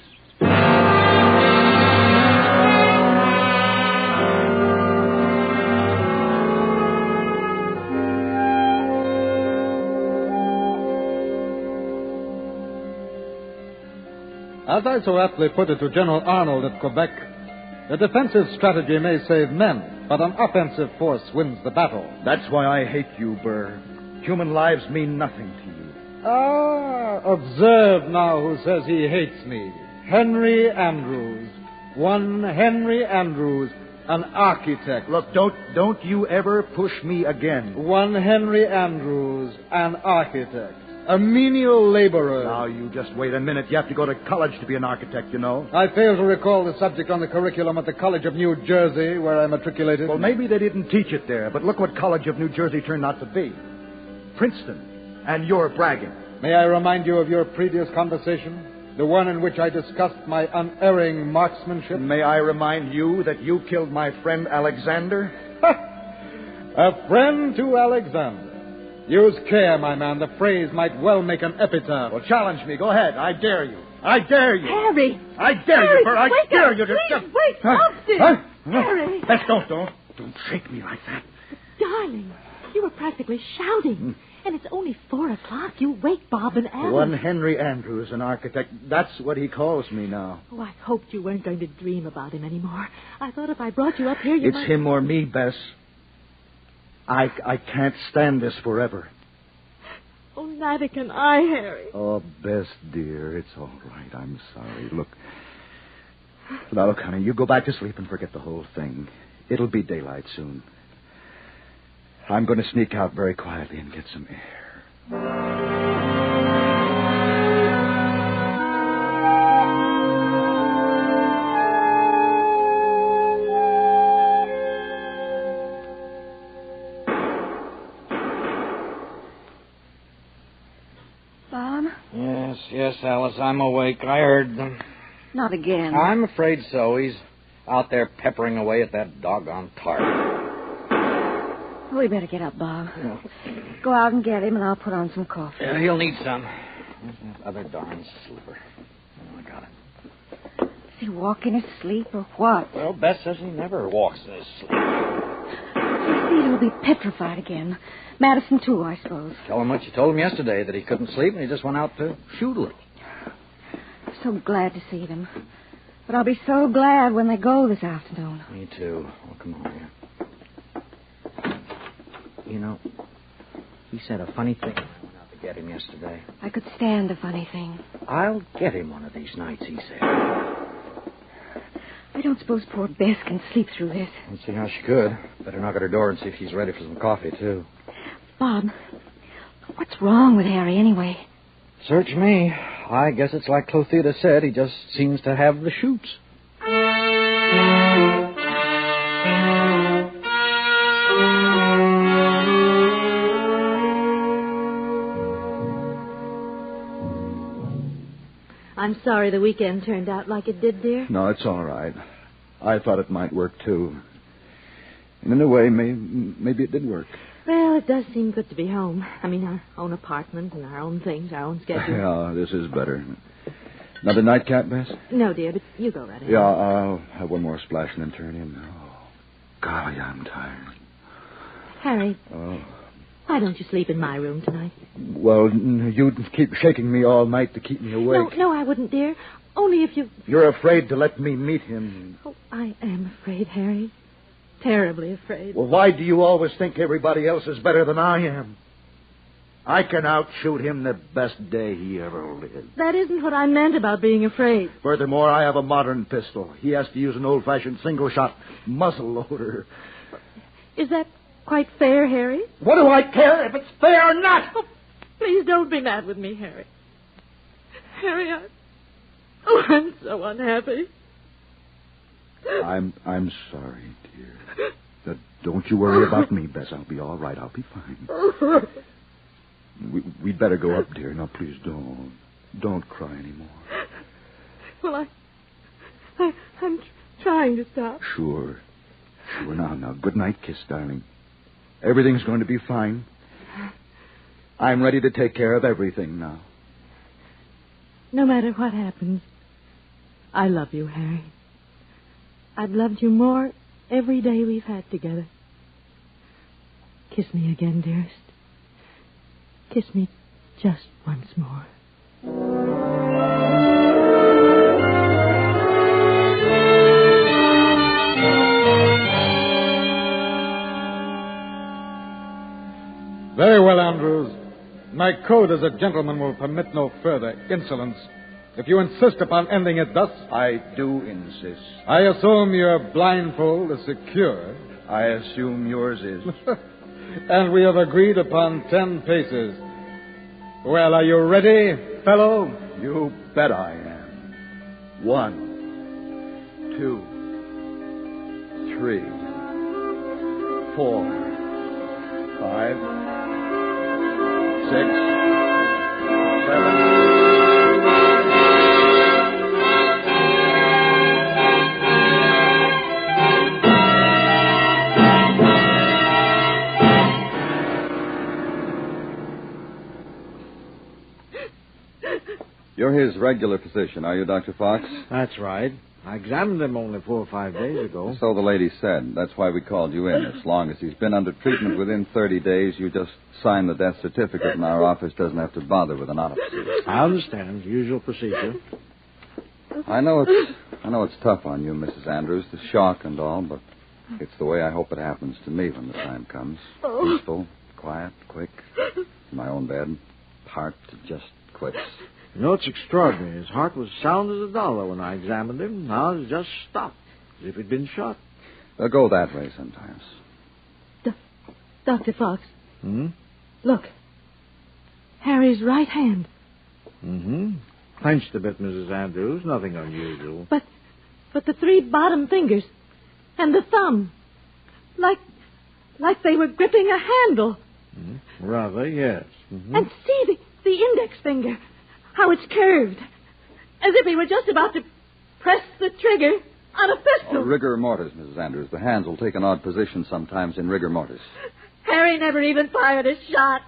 As I so aptly put it to General Arnold at Quebec, a defensive strategy may save men, but an offensive force wins the battle. That's why I hate you, Burr. Human lives mean nothing to you. Ah, observe now who says he hates me. Henry Andrews. One Henry Andrews, an architect. Look, don't you ever push me again. One Henry Andrews, an architect. A menial laborer. Now, you just wait a minute. You have to go to college to be an architect, you know. I fail to recall the subject on the curriculum at the College of New Jersey, where I matriculated. Well, maybe they didn't teach it there, but look what College of New Jersey turned out to be. Princeton. And you're bragging. May I remind you of your previous conversation? The one in which I discussed my unerring marksmanship? May I remind you that you killed my friend Alexander? A friend to Alexander. Use care, my man. The phrase might well make an epitaph. Well, challenge me. Go ahead. I dare you. I dare you. Harry! I dare Harry, you, Burr. I wake dare up. you to Please, just... wake up, Harry! Let's don't shake me like that. Darling, you were practically shouting. And it's only 4 o'clock. You wake Bob and Alice. One Henry Andrews, an architect. That's what he calls me now. Oh, I hoped you weren't going to dream about him anymore. I thought if I brought you up here, you It's might... him or me, Bess. I can't stand this forever. Oh, neither can I, Harry. Oh, Bess, dear, it's all right. I'm sorry. Look. Now, look, honey, you go back to sleep and forget the whole thing. It'll be daylight soon. I'm going to sneak out very quietly and get some air. Bob? Yes, Alice, I'm awake. I heard them. Not again. I'm afraid so. He's out there peppering away at that doggone target. Oh, we better get up, Bob. Go out and get him, and I'll put on some coffee. Yeah, he'll need some. Where's that other darn slipper? Oh, I got it. Is he walking his sleep or what? Well, Bess says he never walks in his sleep. His feet will be petrified again. Madison, too, I suppose. Tell him what you told him yesterday, that he couldn't sleep and he just went out to shoot a little. I'm so glad to see them. But I'll be so glad when they go this afternoon. Me too. Oh, come on here. You know, he said a funny thing when I went out to get him yesterday. I could stand a funny thing. I'll get him one of these nights, he said. I don't suppose poor Bess can sleep through this. Let's see how she could. Better knock at her door and see if she's ready for some coffee, too. Bob, what's wrong with Harry anyway? Search me. I guess it's like Clothilde said. He just seems to have the shoots. I'm sorry the weekend turned out like it did, dear. No, it's all right. I thought it might work, too. And in a way, maybe it did work. Well, it does seem good to be home. I mean, our own apartment and our own things, our own schedule. Yeah, this is better. Another nightcap, Bess? No, dear, but you go right ahead. Yeah, I'll have one more splash and then turn in. Oh, golly, I'm tired. Harry, Oh. why don't you sleep in my room tonight? Well, you'd keep shaking me all night to keep me awake. No, I wouldn't, dear. Only if you... You're afraid to let me meet him. Oh, I am afraid, Harry. Terribly afraid. Well, why do you always think everybody else is better than I am? I can outshoot him the best day he ever lived. That isn't what I meant about being afraid. Furthermore, I have a modern pistol. He has to use an old-fashioned single-shot muzzle loader. Is that quite fair, Harry? What do I care if it's fair or not? Oh, please don't be mad with me, Harry. Harry, I'm so unhappy. I'm sorry, dear. Don't you worry about me, Bess. I'll be all right. I'll be fine. We'd better go up, dear. Now, please don't. Don't cry anymore. Well, I'm trying to stop. Sure. Now, good night kiss, darling. Everything's going to be fine. I'm ready to take care of everything now. No matter what happens, I love you, Harry. I've loved you more every day we've had together. Kiss me again, dearest. Kiss me just once more. Very well, Andrews. My code as a gentleman will permit no further insolence. If you insist upon ending it thus... I do insist. I assume your blindfold is secure. I assume yours is. And we have agreed upon 10 paces. Well, are you ready, fellow? You bet I am. 1, 2, 3, 4, 5, 6, 7... You're his regular physician, are you, Dr. Fox? That's right. I examined him only 4 or 5 days ago. So the lady said. That's why we called you in. As long as he's been under treatment within 30 days, you just sign the death certificate, and our office doesn't have to bother with an autopsy. I understand. Usual procedure. I know it's tough on you, Mrs. Andrews, the shock and all, but it's the way I hope it happens to me when the time comes. Peaceful, quiet, quick, in my own bed, heart just quits. You know, it's extraordinary. His heart was sound as a dollar when I examined him. Now it's just stopped, as if he'd been shot. They'll go that way sometimes. Dr. Fox. Hmm? Look. Harry's right hand. Mm-hmm. Clenched a bit, Mrs. Andrews. Nothing unusual. But the 3 bottom fingers and the thumb. Like they were gripping a handle. Mm-hmm. Rather, yes. Mm-hmm. And see the index finger. How it's curved. As if he were just about to press the trigger on a pistol. Oh, rigor mortis, Mrs. Andrews. The hands will take an odd position sometimes in rigor mortis. Harry never even fired a shot.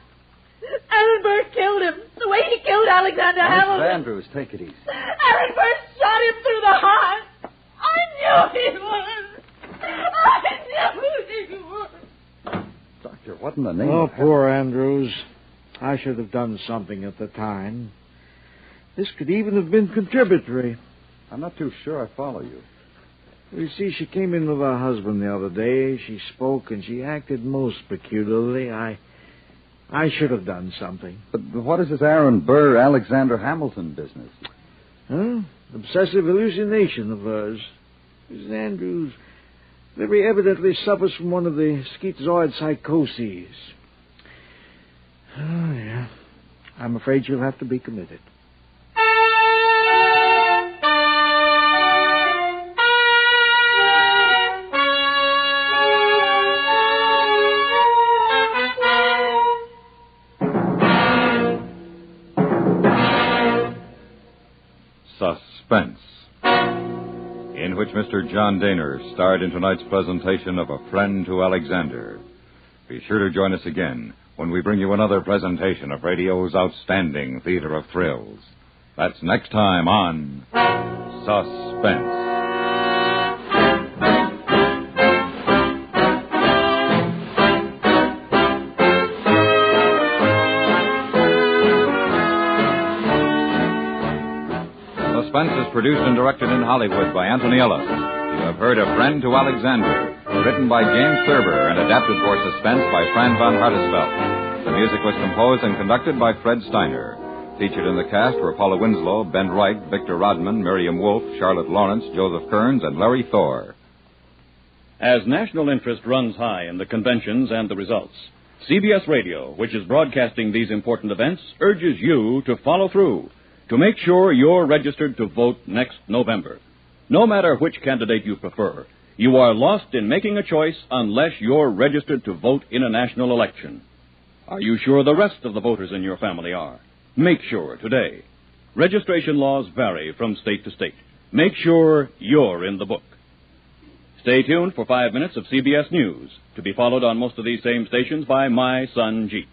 Aaron Burr killed him the way he killed Alexander Hamilton. Mrs. Andrews, take it easy. Aaron Burr shot him through the heart. I knew he would. I knew he would. Doctor, what in the name Oh, of... poor Andrews. I should have done something at the time. This could even have been contributory. I'm not too sure I follow you. You see, she came in with her husband the other day. She spoke, and she acted most peculiarly. I should have done something. But what is this Aaron Burr, Alexander Hamilton business? Huh? Obsessive hallucination of hers. Mrs. Andrews very evidently suffers from one of the schizoid psychoses. Oh, yeah. I'm afraid she'll have to be committed. Suspense, in which Mr. John Daner starred in tonight's presentation of A Friend to Alexander. Be sure to join us again when we bring you another presentation of radio's outstanding theater of thrills. That's next time on Suspense. Suspense is produced and directed in Hollywood by Anthony Ellis. You have heard A Friend to Alexander, written by James Thurber and adapted for Suspense by Fran von Hartesfeld. The music was composed and conducted by Fred Steiner. Featured in the cast were Paula Winslow, Ben Wright, Victor Rodman, Miriam Wolfe, Charlotte Lawrence, Joseph Kearns, and Larry Thor. As national interest runs high in the conventions and the results, CBS Radio, which is broadcasting these important events, urges you to follow through to make sure you're registered to vote next November. No matter which candidate you prefer, you are lost in making a choice unless you're registered to vote in a national election. Are you sure the rest of the voters in your family are? Make sure today. Registration laws vary from state to state. Make sure you're in the book. Stay tuned for 5 minutes of CBS News, to be followed on most of these same stations by My Son Jeep.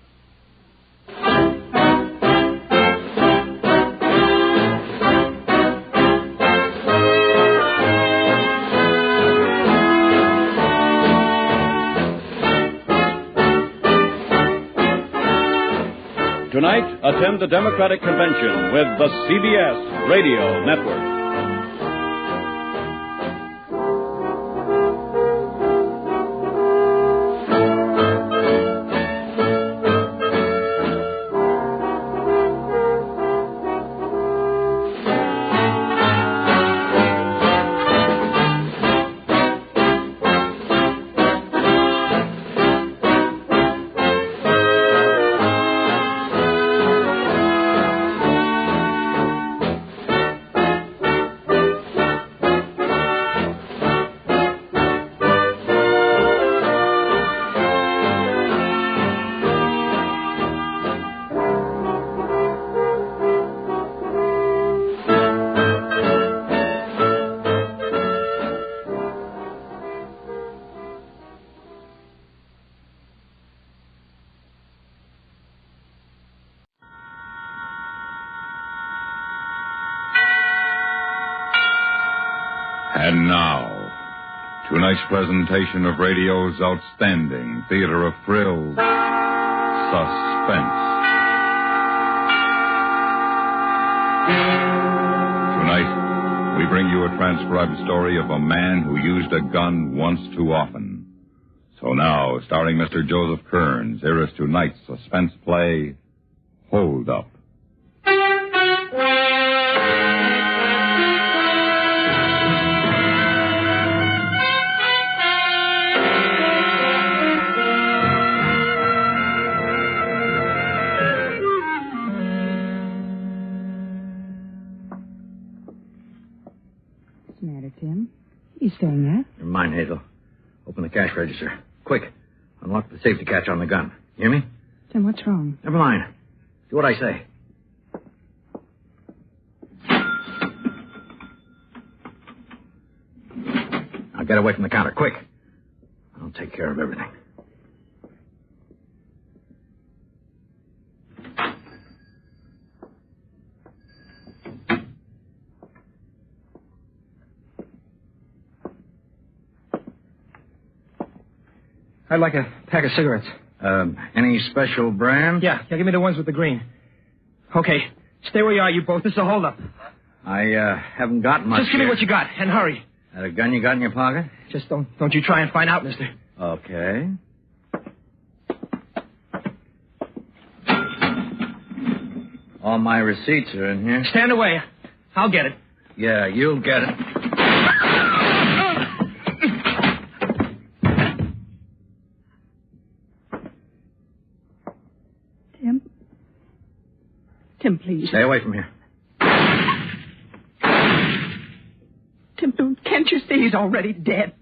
Tonight, attend the Democratic Convention with the CBS Radio Network. And now, tonight's presentation of radio's outstanding theater of thrills, Suspense. Tonight, we bring you a transcribed story of a man who used a gun once too often. So now, starring Mr. Joseph Kearns, here is tonight's suspense play, Hold Up. Tim? You staying there? Never mind, Hazel. Open the cash register. Quick. Unlock the safety catch on the gun. You hear me? Tim, what's wrong? Never mind. Do what I say. Now get away from the counter. Quick. I'll take care of everything. I'd like a pack of cigarettes. Any special brand? Yeah, give me the ones with the green. Okay, stay where you are, you both. This is a holdup. I haven't got much. Just give me what you got, and hurry. That a gun you got in your pocket? Just don't you try and find out, mister. Okay. All my receipts are in here. Stand away. I'll get it. Yeah, you'll get it. Tim, please. Stay away from here. Tim, can't you see he's already dead?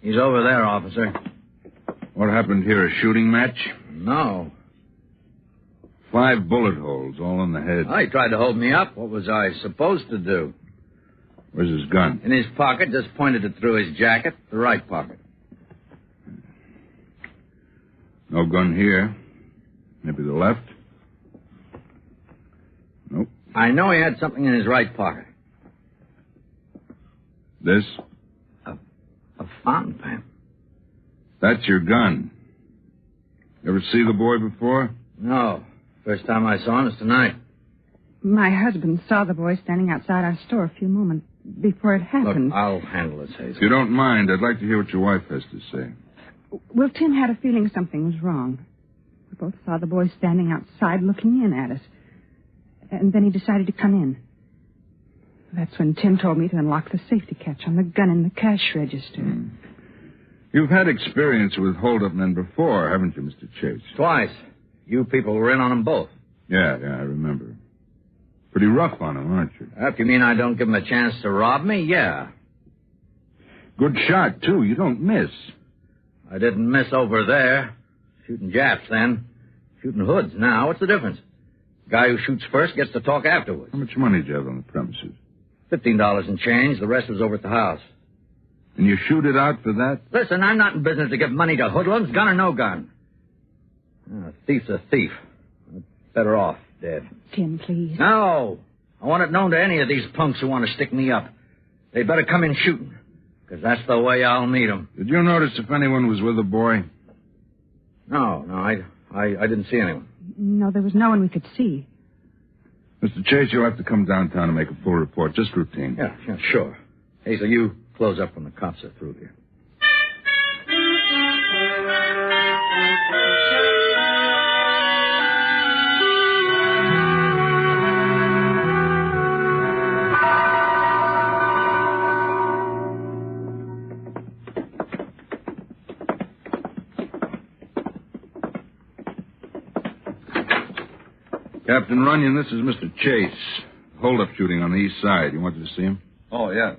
He's over there, officer. What happened here, a shooting match? No. 5 bullet holes, all in the head. Oh, he tried to hold me up. What was I supposed to do? Where's his gun? In his pocket, just pointed it through his jacket, the right pocket. No gun here. Maybe the left? Nope. I know he had something in his right pocket. This? A fountain pen. That's your gun. Ever see the boy before? No. First time I saw him is tonight. My husband saw the boy standing outside our store a few moments before it happened. Look, I'll handle it, Hazel. If you don't mind, I'd like to hear what your wife has to say. Well, Tim had a feeling something was wrong. We both saw the boy standing outside looking in at us. And then he decided to come in. That's when Tim told me to unlock the safety catch on the gun in the cash register. You've had experience with hold-up men before, haven't you, Mr. Chase? Twice. You people were in on them both. Yeah, I remember. Pretty rough on him, aren't you? If you mean I don't give him a chance to rob me, yeah. Good shot, too. You don't miss. I didn't miss over there. Shooting Japs then. Shooting hoods now. What's the difference? The guy who shoots first gets to talk afterwards. How much money do you have on the premises? $15 and change. The rest was over at the house. And you shoot it out for that? Listen, I'm not in business to give money to hoodlums, gun or no gun. A thief's a thief. Better off dead. Tim, please. No. I want it known to any of these punks who want to stick me up. They better come in shooting, because that's the way I'll meet them. Did you notice if anyone was with the boy? No, I didn't see anyone. No, there was no one we could see. Mr. Chase, you'll have to come downtown and make a full report, just routine. Yeah, sure. Hazel, you close up when the cops are through here. Captain Runyon, this is Mr. Chase. Hold-up shooting on the east side. You wanted to see him? Oh, yeah.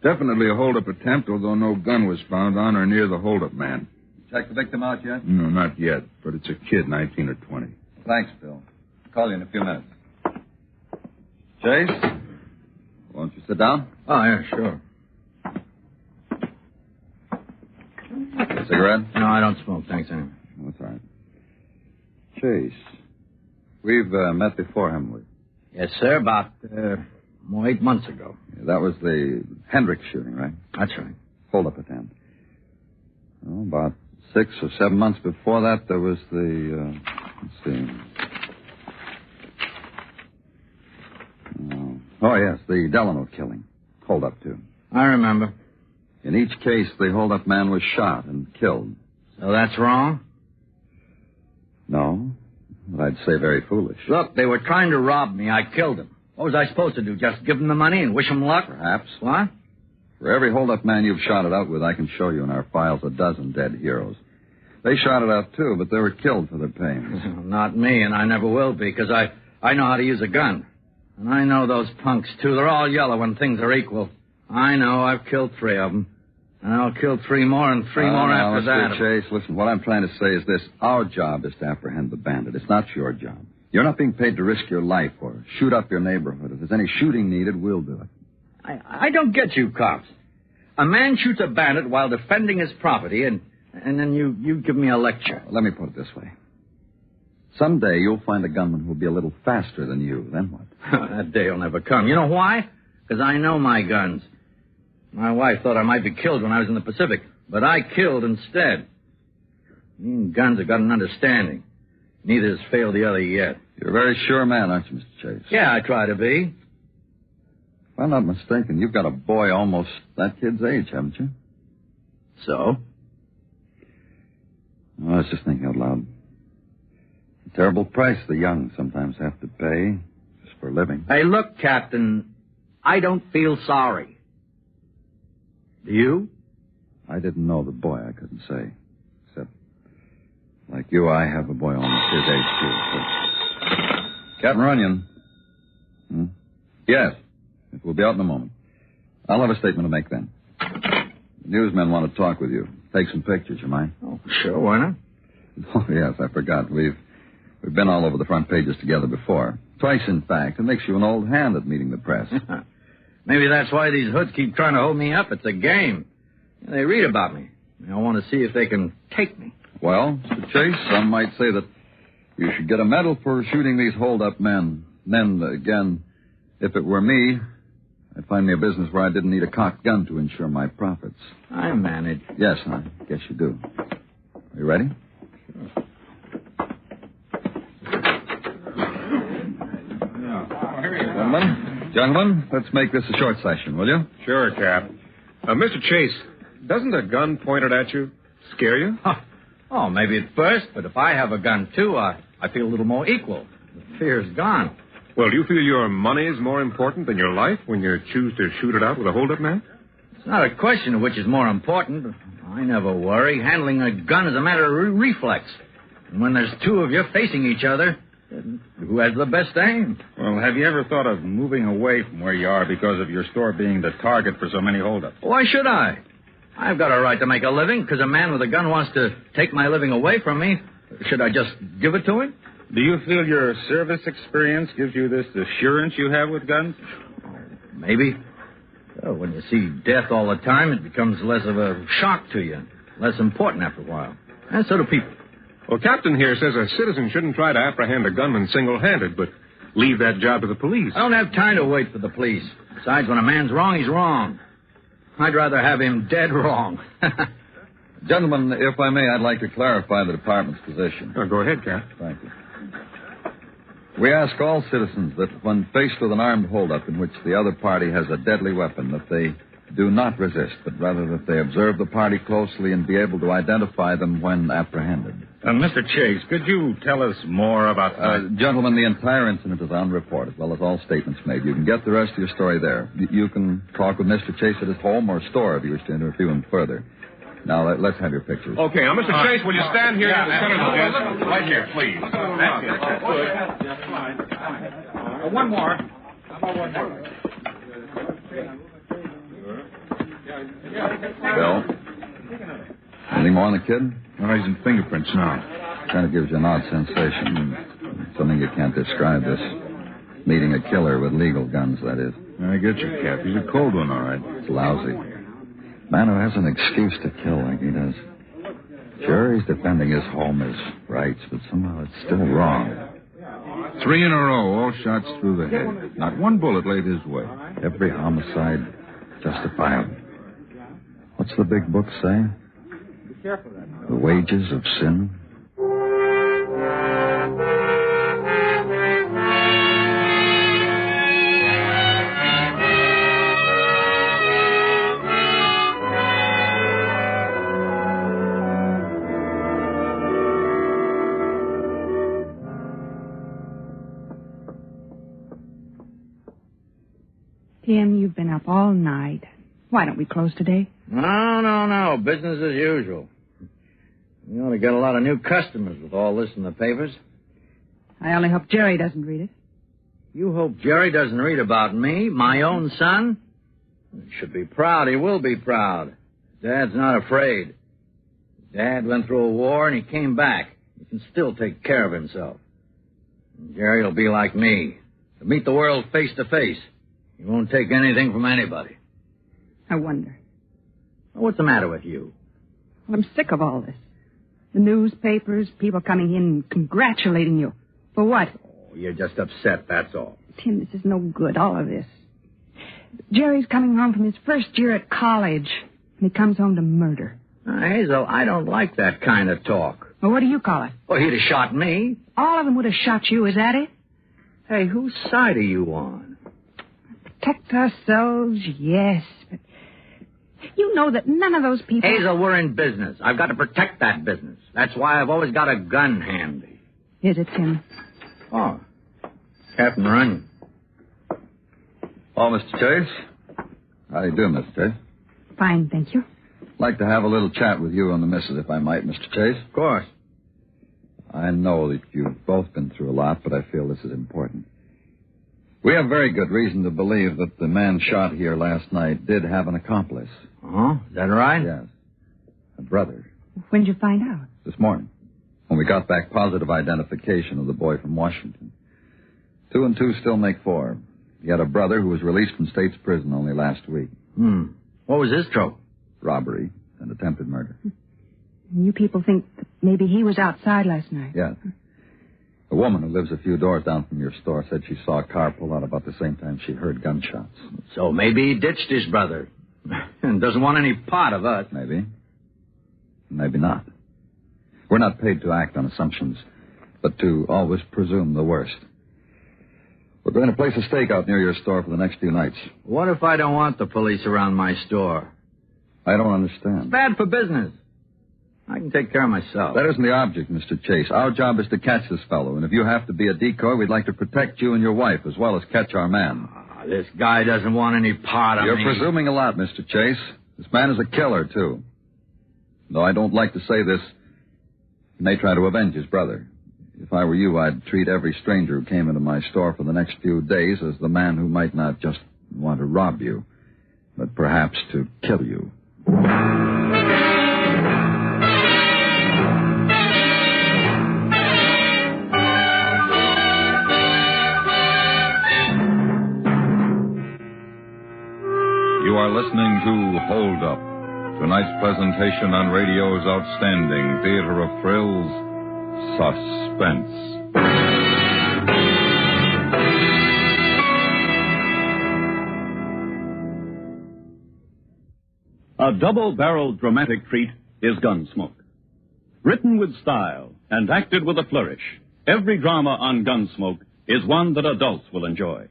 Definitely a hold-up attempt, although no gun was found on or near the hold-up man. Check the victim out yet? No, not yet, but it's a kid, 19 or 20. Thanks, Bill. I'll call you in a few minutes. Chase? Won't you sit down? Oh, yeah, sure. A cigarette? No, I don't smoke, thanks, anyway. That's all right. Chase, we've met before, haven't we? Yes, sir, about 8 months ago. Yeah, that was the Hendricks shooting, right? That's right. Hold-up attempt. Well, about 6 or 7 months before that, there was the, let's see. Oh, yes, the Delano killing. Hold-up, too. I remember. In each case, the hold-up man was shot and killed. So that's wrong? No, but I'd say very foolish. Look, they were trying to rob me. I killed them. What was I supposed to do, just give them the money and wish them luck? Perhaps. What? For every hold-up man you've shot it out with, I can show you in our files a dozen dead heroes. They shot it out, too, but they were killed for their pains. Not me, and I never will be, because I know how to use a gun. And I know those punks, too. They're all yellow when things are equal. I know. I've killed 3 of them. And I'll kill 3 more and 3 more after that. Mr. Chase, listen, what I'm trying to say is this. Our job is to apprehend the bandit. It's not your job. You're not being paid to risk your life or shoot up your neighborhood. If there's any shooting needed, we'll do it. I don't get you, cops. A man shoots a bandit while defending his property, and then you give me a lecture. Let me put it this way. Someday you'll find a gunman who'll be a little faster than you. Then what? That day will never come. You know why? Because I know my guns. My wife thought I might be killed when I was in the Pacific, but I killed instead. Me and guns have got an understanding. Neither has failed the other yet. You're a very sure man, aren't you, Mr. Chase? Yeah, I try to be. If I'm not mistaken, you've got a boy almost that kid's age, haven't you? So? I was just thinking out loud. A terrible price the young sometimes have to pay just for a living. Hey, look, Captain, I don't feel sorry. Do you? I didn't know the boy, I couldn't say. Except, like you, I have a boy almost his age, too. So. Captain Runyon. Yes. It will be out in a moment. I'll have a statement to make then. The newsmen want to talk with you. Take some pictures, you mind? Oh, sure, why not? Oh, yes, I forgot. We've been all over the front pages together before. Twice, in fact. It makes you an old hand at meeting the press. Maybe that's why these hoods keep trying to hold me up. It's a game. They read about me. They want to see if they can take me. Well, Mr. Chase, some might say that you should get a medal for shooting these hold-up men. And then, again, if it were me, I'd find me a business where I didn't need a cocked gun to ensure my profits. I manage. Yes, I guess you do. Are you ready? Gentlemen, let's make this a short session, will you? Sure, Cap. Mr. Chase, doesn't a gun pointed at you scare you? Huh. Oh, maybe at first, but if I have a gun, too, I feel a little more equal. The fear's gone. Well, do you feel your money is more important than your life when you choose to shoot it out with a hold-up man? It's not a question of which is more important. I never worry. Handling a gun is a matter of reflex. And when there's two of you facing each other, who has the best aim? Well, have you ever thought of moving away from where you are because of your store being the target for so many holdups? Why should I? I've got a right to make a living because a man with a gun wants to take my living away from me. Should I just give it to him? Do you feel your service experience gives you this assurance you have with guns? Maybe. Well, when you see death all the time, it becomes less of a shock to you. Less important after a while. And so do people. Well, Captain here says a citizen shouldn't try to apprehend a gunman single-handed, but leave that job to the police. I don't have time to wait for the police. Besides, when a man's wrong, he's wrong. I'd rather have him dead wrong. Gentlemen, if I may, I'd like to clarify the department's position. Oh, go ahead, Cap. Thank you. We ask all citizens that when faced with an armed holdup in which the other party has a deadly weapon, that they do not resist, but rather that they observe the party closely and be able to identify them when apprehended. Mr. Chase, could you tell us more about... Gentlemen, the entire incident is on report, as well as all statements made. You can get the rest of your story there. You can talk with Mr. Chase at his home or store if you wish to interview him further. Now, let's have your pictures. Okay, now, Mr. Chase, will you stand here in the center of the desk? Right here, please. One more. How about one more? Bill? Anything more on the kid? No, he's in fingerprints now. Kind of gives you an odd sensation. Something you can't describe, this meeting a killer with legal guns, that is. I get you, Cap. He's a cold one, all right. It's lousy. Man who has an excuse to kill like he does. Sure, he's defending his home, his rights, but somehow it's still wrong. 3 in a row, all shots through the head. Not one bullet laid his way. Every homicide justifiable. What's the big book say? Be careful of that. The wages of sin. Tim, you've been up all night. Why don't we close today? No. Business as usual. We ought to get a lot of new customers with all this in the papers. I only hope Jerry doesn't read it. You hope Jerry doesn't read about me, my own son? He should be proud. He will be proud. Dad's not afraid. Dad went through a war and he came back. He can still take care of himself. And Jerry will be like me. To meet the world face to face. He won't take anything from anybody. I wonder. What's the matter with you? Well, I'm sick of all this. The newspapers, people coming in congratulating you. For what? Oh, you're just upset, that's all. Tim, this is no good, all of this. Jerry's coming home from his first year at college, and he comes home to murder. Hazel, I don't like that kind of talk. Well, what do you call it? Well, he'd have shot me. All of them would have shot you, is that it? Hey, whose side are you on? Protect ourselves, yes, but you know that none of those people... Hazel, we're in business. I've got to protect that business. That's why I've always got a gun handy. Is it, Tim? Oh, Captain Runyon. Oh, Mr. Chase. How do you do, Mr. Chase? Fine, thank you. I'd like to have a little chat with you and the missus, if I might, Mr. Chase. Of course. I know that you've both been through a lot, but I feel this is important. We have very good reason to believe that the man shot here last night did have an accomplice. Oh, is that right? Yes. A brother. When did you find out? This morning. When we got back positive identification of the boy from Washington. 2 and 2 still make 4. He had a brother who was released from state's prison only last week. What was his trouble? Robbery and attempted murder. You people think that maybe he was outside last night? Yes. A woman who lives a few doors down from your store said she saw a car pull out about the same time she heard gunshots. So maybe he ditched his brother and doesn't want any part of us. Maybe. Maybe not. We're not paid to act on assumptions, but to always presume the worst. We're going to place a stakeout near your store for the next few nights. What if I don't want the police around my store? I don't understand. It's bad for business. I can take care of myself. That isn't the object, Mr. Chase. Our job is to catch this fellow, and if you have to be a decoy, we'd like to protect you and your wife as well as catch our man. This guy doesn't want any part of me. You're presuming a lot, Mr. Chase. This man is a killer, too. Though I don't like to say this, he may try to avenge his brother. If I were you, I'd treat every stranger who came into my store for the next few days as the man who might not just want to rob you, but perhaps to kill you. You are listening to Hold Up, tonight's presentation on radio's outstanding theater of thrills, Suspense. A double-barreled dramatic treat is Gunsmoke. Written with style and acted with a flourish, every drama on Gunsmoke is one that adults will enjoy.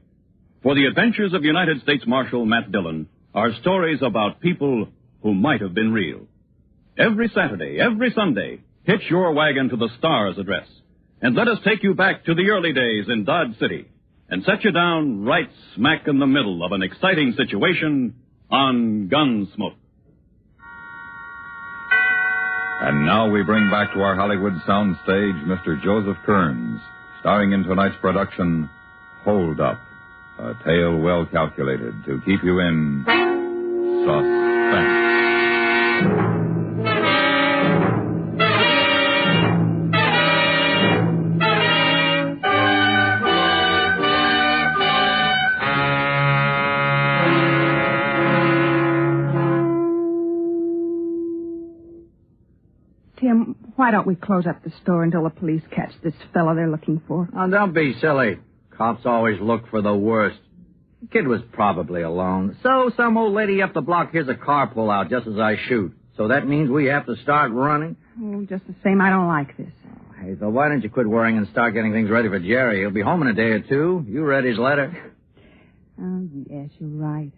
For the adventures of United States Marshal Matt Dillon are stories about people who might have been real. Every Saturday, every Sunday, hitch your wagon to the Star's address and let us take you back to the early days in Dodge City and set you down right smack in the middle of an exciting situation on Gunsmoke. And now we bring back to our Hollywood soundstage Mr. Joseph Kearns, starring in tonight's production, Hold Up, a tale well calculated to keep you in suspense. Tim, why don't we close up the store until the police catch this fellow they're looking for? Oh, don't be silly. Cops always look for the worst. The kid was probably alone. So some old lady up the block hears a car pull out just as I shoot. So that means we have to start running? Oh, just the same, I don't like this. Oh, Hazel, why don't you quit worrying and start getting things ready for Jerry? He'll be home in a day or two. You read his letter? Oh, yes, you're right.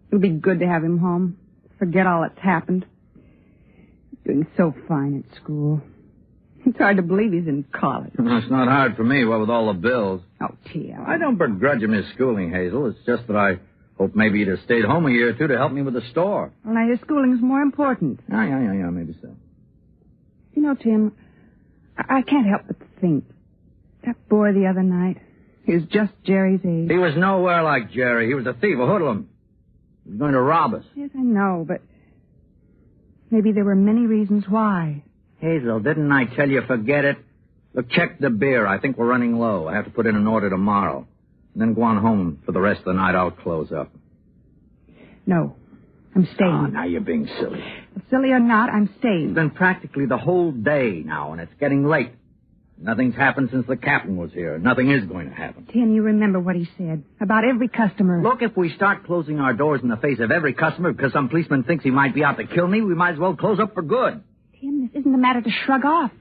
It'll be good to have him home. Forget all that's happened. He's doing so fine at school. It's hard to believe he's in college. Well, it's not hard for me, what with all the bills. Oh, Tim. I don't begrudge him his schooling, Hazel. It's just that I hope maybe he'd have stayed home a year or two to help me with the store. Well, now, his schooling's more important. Yeah, maybe so. You know, Tim, I can't help but think. That boy the other night, he was just Jerry's age. He was nowhere like Jerry. He was a thief, a hoodlum. He was going to rob us. Yes, I know, but maybe there were many reasons why. Hazel, didn't I tell you forget it? Look, check the beer. I think we're running low. I have to put in an order tomorrow. And then go on home for the rest of the night. I'll close up. No, I'm staying. Oh, now you're being silly. Silly or not, I'm staying. It's been practically the whole day now, and it's getting late. Nothing's happened since the captain was here. Nothing is going to happen. Tim, you remember what he said about every customer. Look, if we start closing our doors in the face of every customer because some policeman thinks he might be out to kill me, we might as well close up for good. Tim, this isn't a matter to shrug off.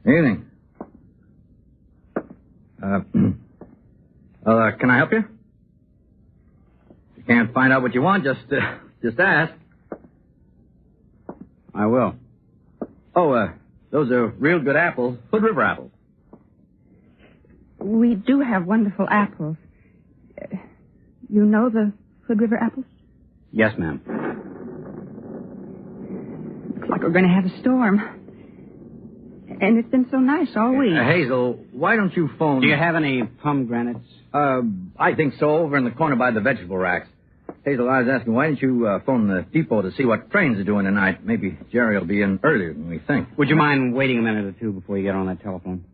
Evening. Can I help you? If you can't find out what you want, just ask. I will. Oh, those are real good apples. Hood River apples. We do have wonderful apples. You know the Hood River apples? Yes, ma'am. Looks like we're going to have a storm. And it's been so nice all week. Hazel, why don't you phone... Do you have any pomegranates? I think so, over in the corner by the vegetable racks. Hazel, I was asking, why didn't you phone the depot to see what trains are doing tonight? Maybe Jerry will be in earlier than we think. Would you mind waiting a minute or two before you get on that telephone?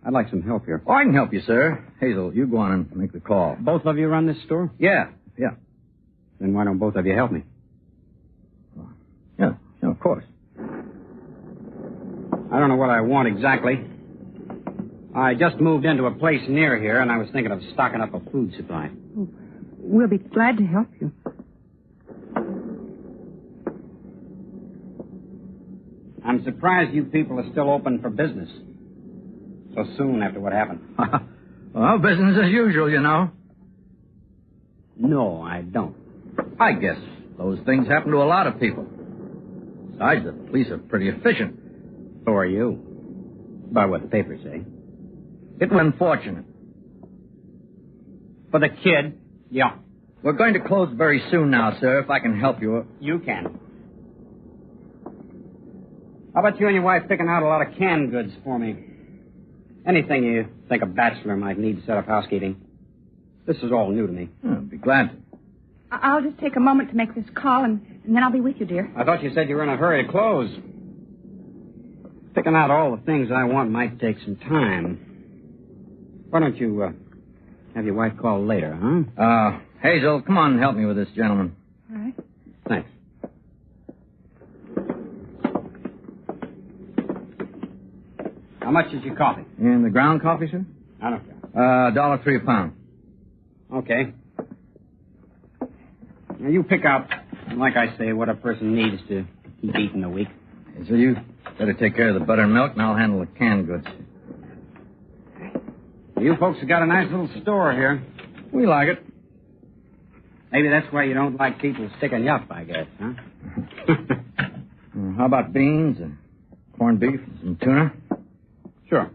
I'd like some help here. Oh, I can help you, sir. Hazel, you go on and make the call. Both of you run this store? Yeah. Then why don't both of you help me? course. I don't know what I want exactly. I just moved into a place near here, and I was thinking of stocking up a food supply. We'll be glad to help you. I'm surprised you people are still open for business so soon after what happened. Well, business as usual, you know. No, I don't. I guess those things happen to a lot of people. Besides, the police are pretty efficient. So are you. By what the papers say. It was unfortunate. For the kid? Yeah. We're going to close very soon now, sir, if I can help you. You can. How about you and your wife picking out a lot of canned goods for me? Anything you think a bachelor might need to set up housekeeping. This is all new to me. I'd be glad to. I'll just take a moment to make this call, and then I'll be with you, dear. I thought you said you were in a hurry to close. Picking out all the things I want might take some time. Why don't you have your wife call later, huh? Hazel, come on and help me with this gentleman. All right. Thanks. How much is your coffee? And the ground coffee, sir? I don't care. $1.03 a pound. Okay. Now, you pick out, like I say, what a person needs to keep eating a week. Okay, so you better take care of the butter and milk, and I'll handle the canned goods. You folks have got a nice little store here. We like it. Maybe that's why you don't like people sticking you up, I guess, huh? How about beans and corned beef and some tuna? Sure.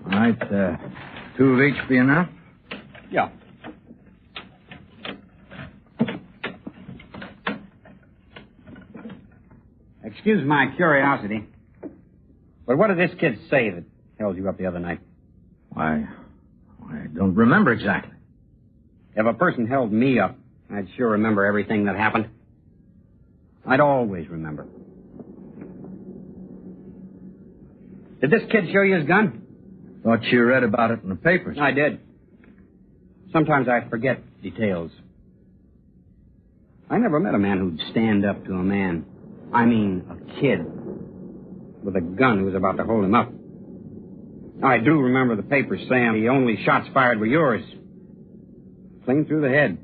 All right, 2 of each be enough? Yeah. Excuse my curiosity, but what did this kid say that held you up the other night? I don't remember exactly. If a person held me up, I'd sure remember everything that happened. I'd always remember. Did this kid show you his gun? Thought you read about it in the papers. I did. Sometimes I forget details. I never met a man who'd stand up to a man. I mean, a kid with a gun who was about to hold him up. I do remember the papers saying the only shots fired were yours. Clean through the head.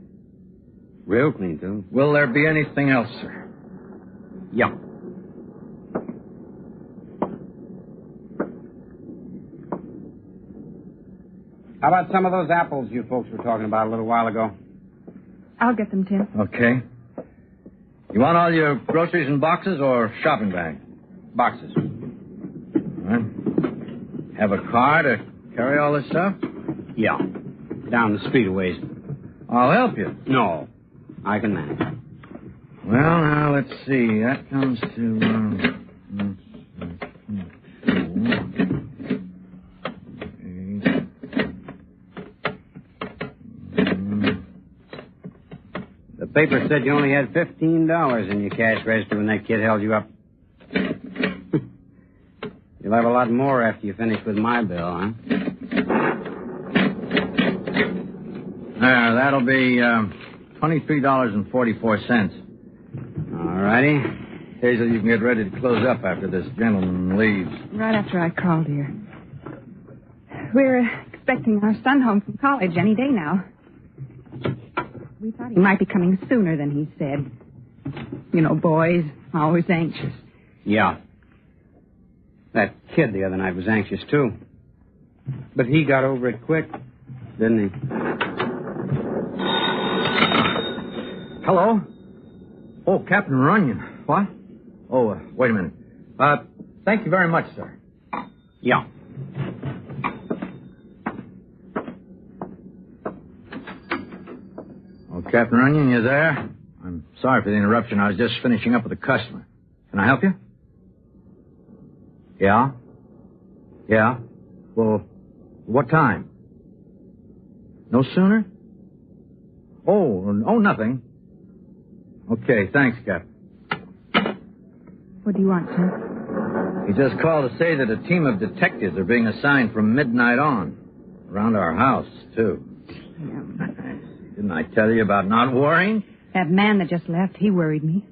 Real clean, too. Will there be anything else, sir? Yeah. How about some of those apples you folks were talking about a little while ago? I'll get them, Tim. Okay. You want all your groceries in boxes or shopping bags? Boxes. All right. Have a car to carry all this stuff? Yeah. Down the street a ways. I'll help you. No. I can manage. Well, now, let's see. That comes to... The paper said you only had $15 in your cash register when that kid held you up. You'll have a lot more after you finish with my bill, huh? There, that'll be $23.44. All righty. Hazel, you can get ready to close up after this gentleman leaves. Right after I call, dear. We're expecting our son home from college any day now. We thought he might be coming sooner than he said. You know, boys, always anxious. Yeah. That kid the other night was anxious, too. But he got over it quick, didn't he? Hello? Oh, Captain Runyon. What? Oh, wait a minute. Thank you very much, sir. Yeah. Oh, Captain Runyon, you there? I'm sorry for the interruption. I was just finishing up with a customer. Can I help you? Yeah? Yeah? Well, what time? No sooner? Oh, nothing. Okay, thanks, Captain. What do you want, Tim? He just called to say that a team of detectives are being assigned from midnight on. Around our house, too. Didn't I tell you about not worrying? That man that just left, he worried me.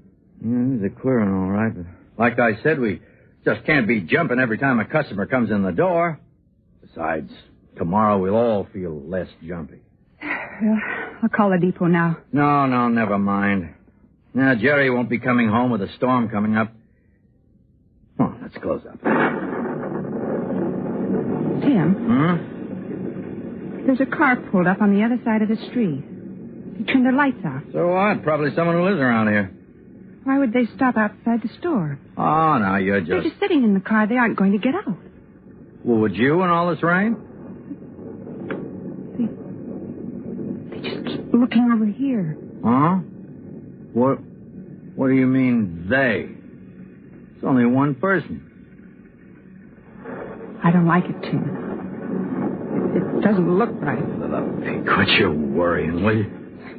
Yeah, he's a queer one, all right. But like I said, we just can't be jumping every time a customer comes in the door. Besides, tomorrow we'll all feel less jumpy. Well, I'll call the depot now. No, never mind. Now, Jerry won't be coming home with a storm coming up. Oh, let's close up. Tim? There's a car pulled up on the other side of the street. They turned their lights off. So what? Probably someone who lives around here. Why would they stop outside the store? Oh, now you're just... They're just sitting in the car. They aren't going to get out. Well, would you in all this rain? They just keep looking over here. Huh? What do you mean, they? It's only one person. I don't like it, Tim. It doesn't look right. Hey, quit your worrying, will you?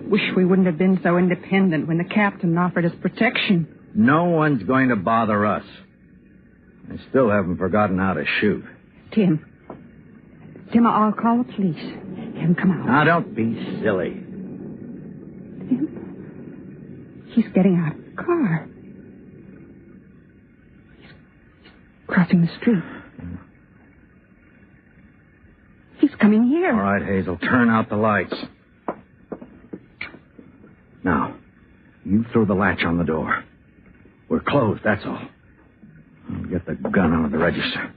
Wish we wouldn't have been so independent when the captain offered us protection. No one's going to bother us. I still haven't forgotten how to shoot. Tim, I'll call the police. Have them come out. Now, don't be silly. Tim, he's getting out of the car. He's crossing the street. He's coming here. All right, Hazel, turn out the lights. Now, you throw the latch on the door. We're closed, that's all. I'll get the gun out of the register.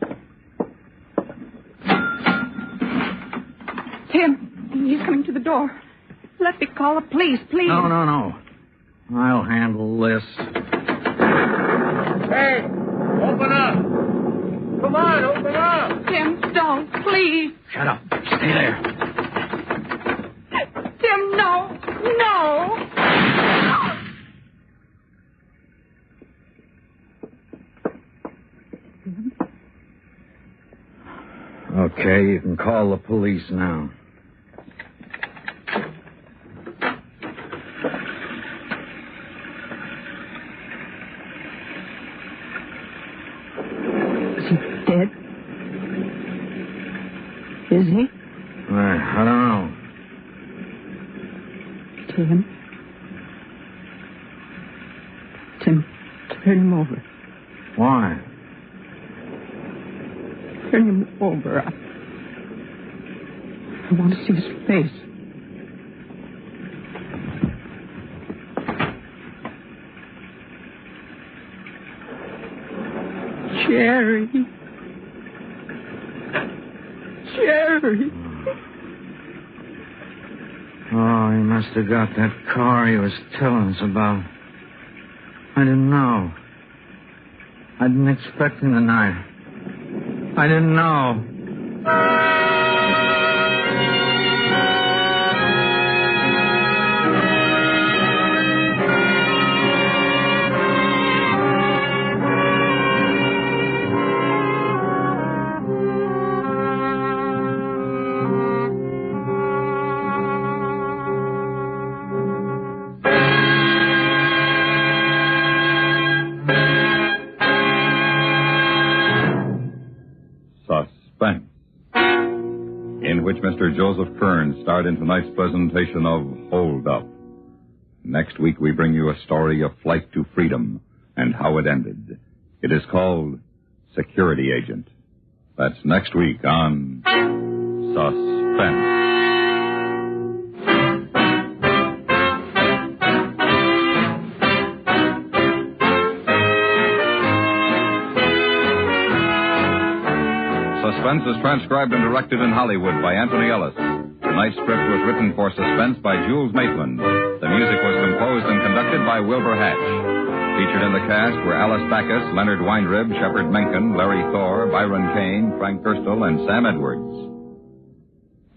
Tim, he's coming to the door. Let me call the police, please. No. I'll handle this. Hey, open up. Come on, open up. Tim, don't, please. Shut up. Stay there. Tim, no. Okay, you can call the police now. Is he dead? Is he? I don't know. Tim, turn him over. Why? Turn him over. I want to see his face. Jerry. Oh, he must have got that car he was telling us about. I didn't know. I didn't expect him tonight. I didn't know. Suspense, in which Mr. Joseph Kern starred in tonight's presentation of Hold Up. Next week we bring you a story of flight to freedom and how it ended. It is called Security Agent. That's next week on Suspense. Suspense is transcribed and directed in Hollywood by Anthony Ellis. Tonight's script was written for Suspense by Jules Maitland. The music was composed and conducted by Wilbur Hatch. Featured in the cast were Alice Backus, Leonard Weinrib, Shepard Menken, Larry Thor, Byron Kane, Frank Kirstel, and Sam Edwards.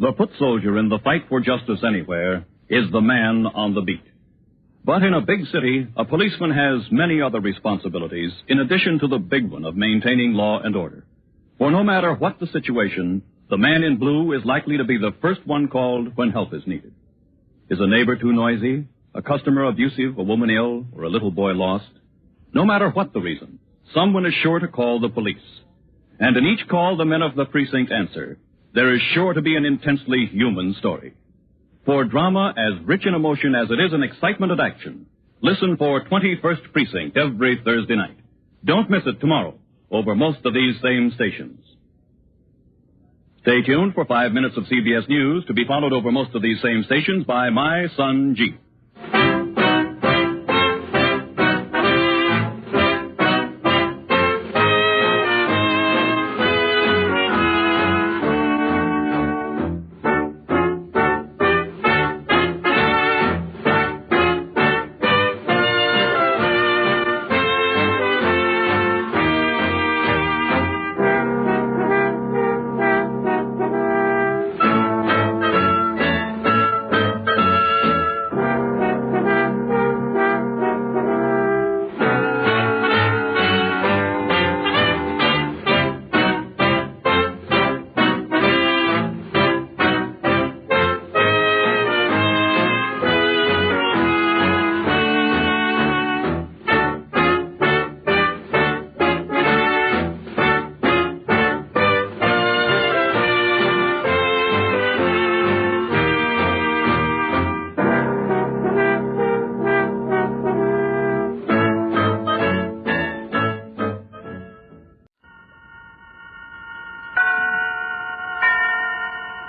The foot soldier in the fight for justice anywhere is the man on the beat. But in a big city, a policeman has many other responsibilities in addition to the big one of maintaining law and order. For no matter what the situation, the man in blue is likely to be the first one called when help is needed. Is a neighbor too noisy, a customer abusive, a woman ill, or a little boy lost? No matter what the reason, someone is sure to call the police. And in each call the men of the precinct answer, there is sure to be an intensely human story. For drama as rich in emotion as it is in excitement and action, listen for 21st Precinct every Thursday night. Don't miss it tomorrow over most of these same stations. Stay tuned for 5 minutes of CBS News to be followed over most of these same stations by My Son Jeep.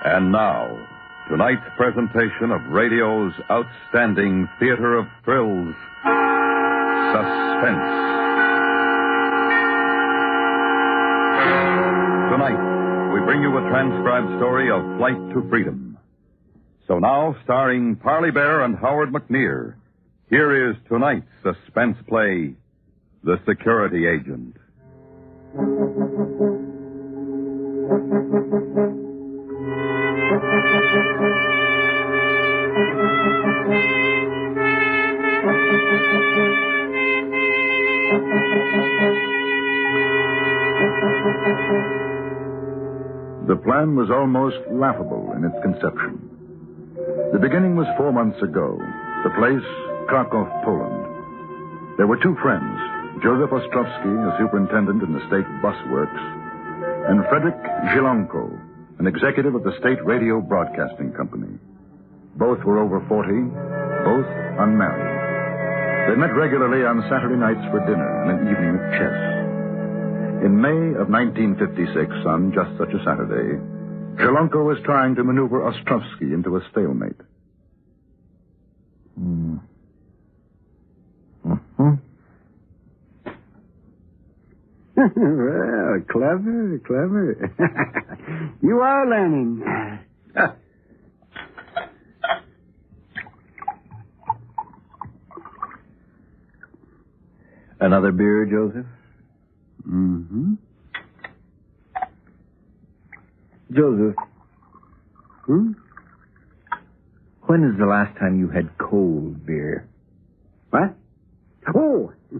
And now, tonight's presentation of radio's outstanding theater of thrills, Suspense. Tonight, we bring you a transcribed story of Flight to Freedom. So now, starring Parley Bear and Howard McNear, here is tonight's suspense play, The Security Agent. The plan was almost laughable in its conception. The beginning was 4 months ago. The place, Krakow, Poland. There were two friends, Joseph Ostrowski, a superintendent in the state bus works, and Frederick Zilonko, an executive of the state radio broadcasting company. Both were over 40, both unmarried. They met regularly on Saturday nights for dinner and an evening of chess. In May of 1956, on just such a Saturday, Zilonko was trying to maneuver Ostrowski into a stalemate. Well, clever. You are learning. Another beer, Joseph? Mm-hmm. Joseph. When is the last time you had cold beer? What? Oh, I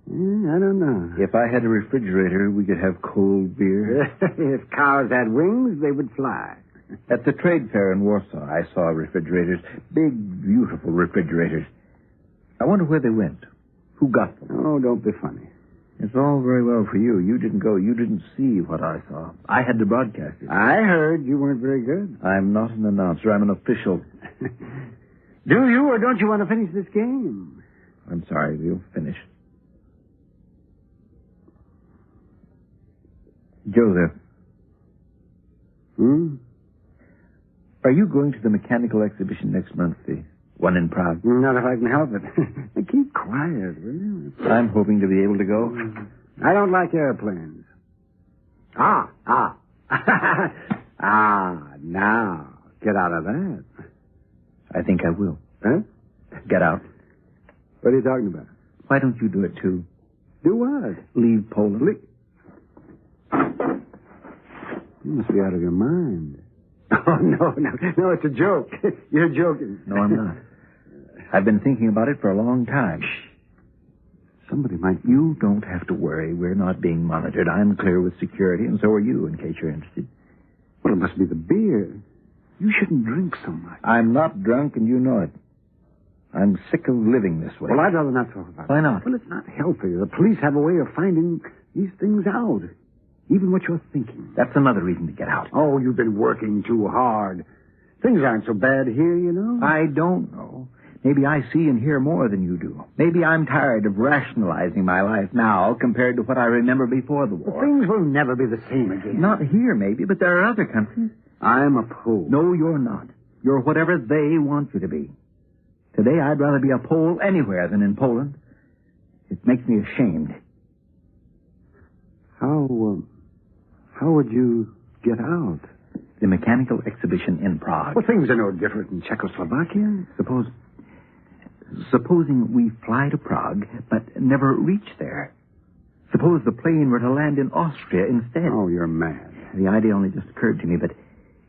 don't know. If I had a refrigerator, we could have cold beer. If cows had wings, they would fly. At the trade fair in Warsaw, I saw refrigerators. Big, beautiful refrigerators. I wonder where they went. Who got them? Oh, don't be funny. It's all very well for you. You didn't go. You didn't see what I saw. I had to broadcast it. I heard you weren't very good. I'm not an announcer. I'm an official. Do you or don't you want to finish this game? I'm sorry. We'll finish. Joseph. Are you going to the mechanical exhibition next month, the one in Prague? Not if I can help it. Keep quiet, will you? I'm hoping to be able to go. I don't like airplanes. Ah, now, get out of that. I think I will. Huh? Get out. What are you talking about? Why don't you do it, too? Do what? Leave Poland. You must be out of your mind. Oh, no, it's a joke. You're joking. No, I'm not. I've been thinking about it for a long time. Somebody might... You don't have to worry. We're not being monitored. I'm clear with security, and so are you, in case you're interested. Well, it must be the beer. You shouldn't drink so much. I'm not drunk, and you know it. I'm sick of living this way. Well, I'd rather not talk about it. Why not? Well, it's not healthy. The police have a way of finding these things out. Even what you're thinking. That's another reason to get out. Oh, you've been working too hard. Things aren't so bad here, you know. I don't know. Maybe I see and hear more than you do. Maybe I'm tired of rationalizing my life now compared to what I remember before the war. But things will never be the same again. Not here, maybe, but there are other countries. I'm a Pole. No, you're not. You're whatever they want you to be. Today, I'd rather be a Pole anywhere than in Poland. It makes me ashamed. How would you get out? The mechanical exhibition in Prague. Well, things are no different in Czechoslovakia. Supposing we fly to Prague, but never reach there. Suppose the plane were to land in Austria instead. Oh, you're mad. The idea only just occurred to me, but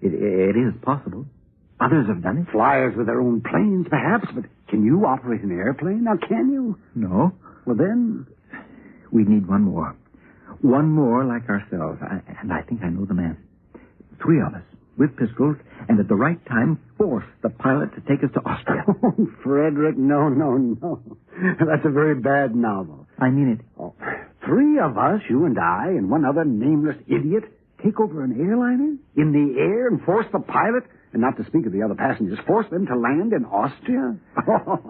it is possible. Others have done it. Flyers with their own planes, perhaps, but can you operate an airplane? Now, can you? No. Well, then... We need one more. One more like ourselves. And I think I know the man. 3 of us, with pistols, and at the right time, force the pilot to take us to Austria. Oh, Frederick, no. That's a very bad novel. I mean it. Oh, 3 of us, you and I, and one other nameless idiot, take over an airliner in the air and force the pilot, and not to speak of the other passengers, force them to land in Austria?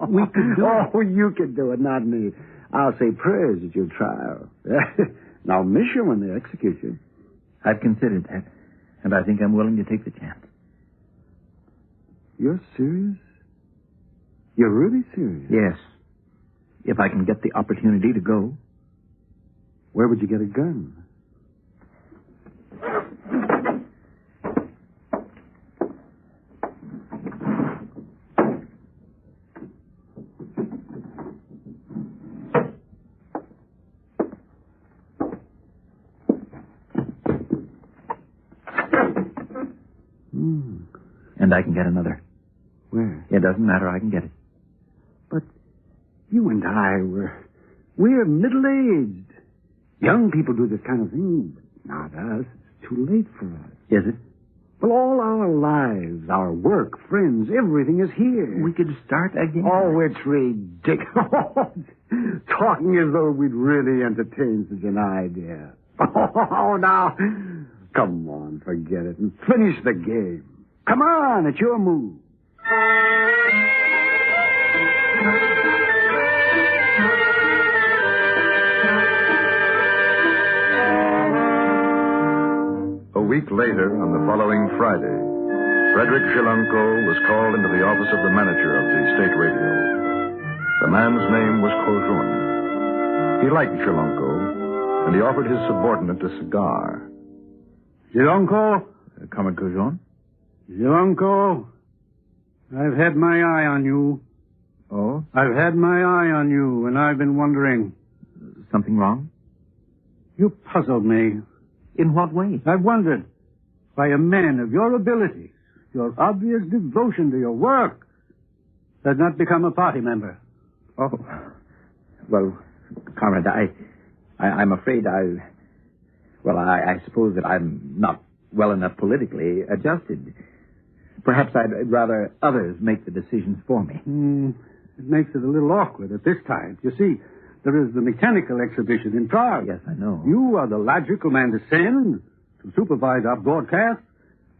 We could do it. Oh, you could do it, not me. I'll say prayers at your trial. And I'll miss you when they execute you. I've considered that, and I think I'm willing to take the chance. You're serious? You're really serious? Yes. If I can get the opportunity to go. Where would you get a gun? And I can get another. Where? It doesn't matter. I can get it. But you and I, we're middle-aged. Young people do this kind of thing, but not us. It's too late for us. Is it? Well, all our lives, our work, friends, everything is here. We could start again. Oh, it's ridiculous. Talking as though we'd really entertain such an idea. Oh, now, come on, forget it and finish the game. Come on, it's your move. A week later, on the following Friday, Frederick Shilanko was called into the office of the manager of the state radio. The man's name was Kozhun. He liked Shilanko, and he offered his subordinate a cigar. Shilanko? Comrade Kozhun? Shilanko, I've had my eye on you. Oh? I've had my eye on you, and I've been wondering. Something wrong? You puzzled me. In what way? I've wondered why a man of your ability, your obvious devotion to your work, does not become a party member. Oh. Well, Comrade, I'm afraid I suppose that I'm not well enough politically adjusted. Perhaps I'd rather others make the decisions for me. It makes it a little awkward at this time. You see, there is the mechanical exhibition in Prague. Yes, I know. You are the logical man to send to supervise our broadcast,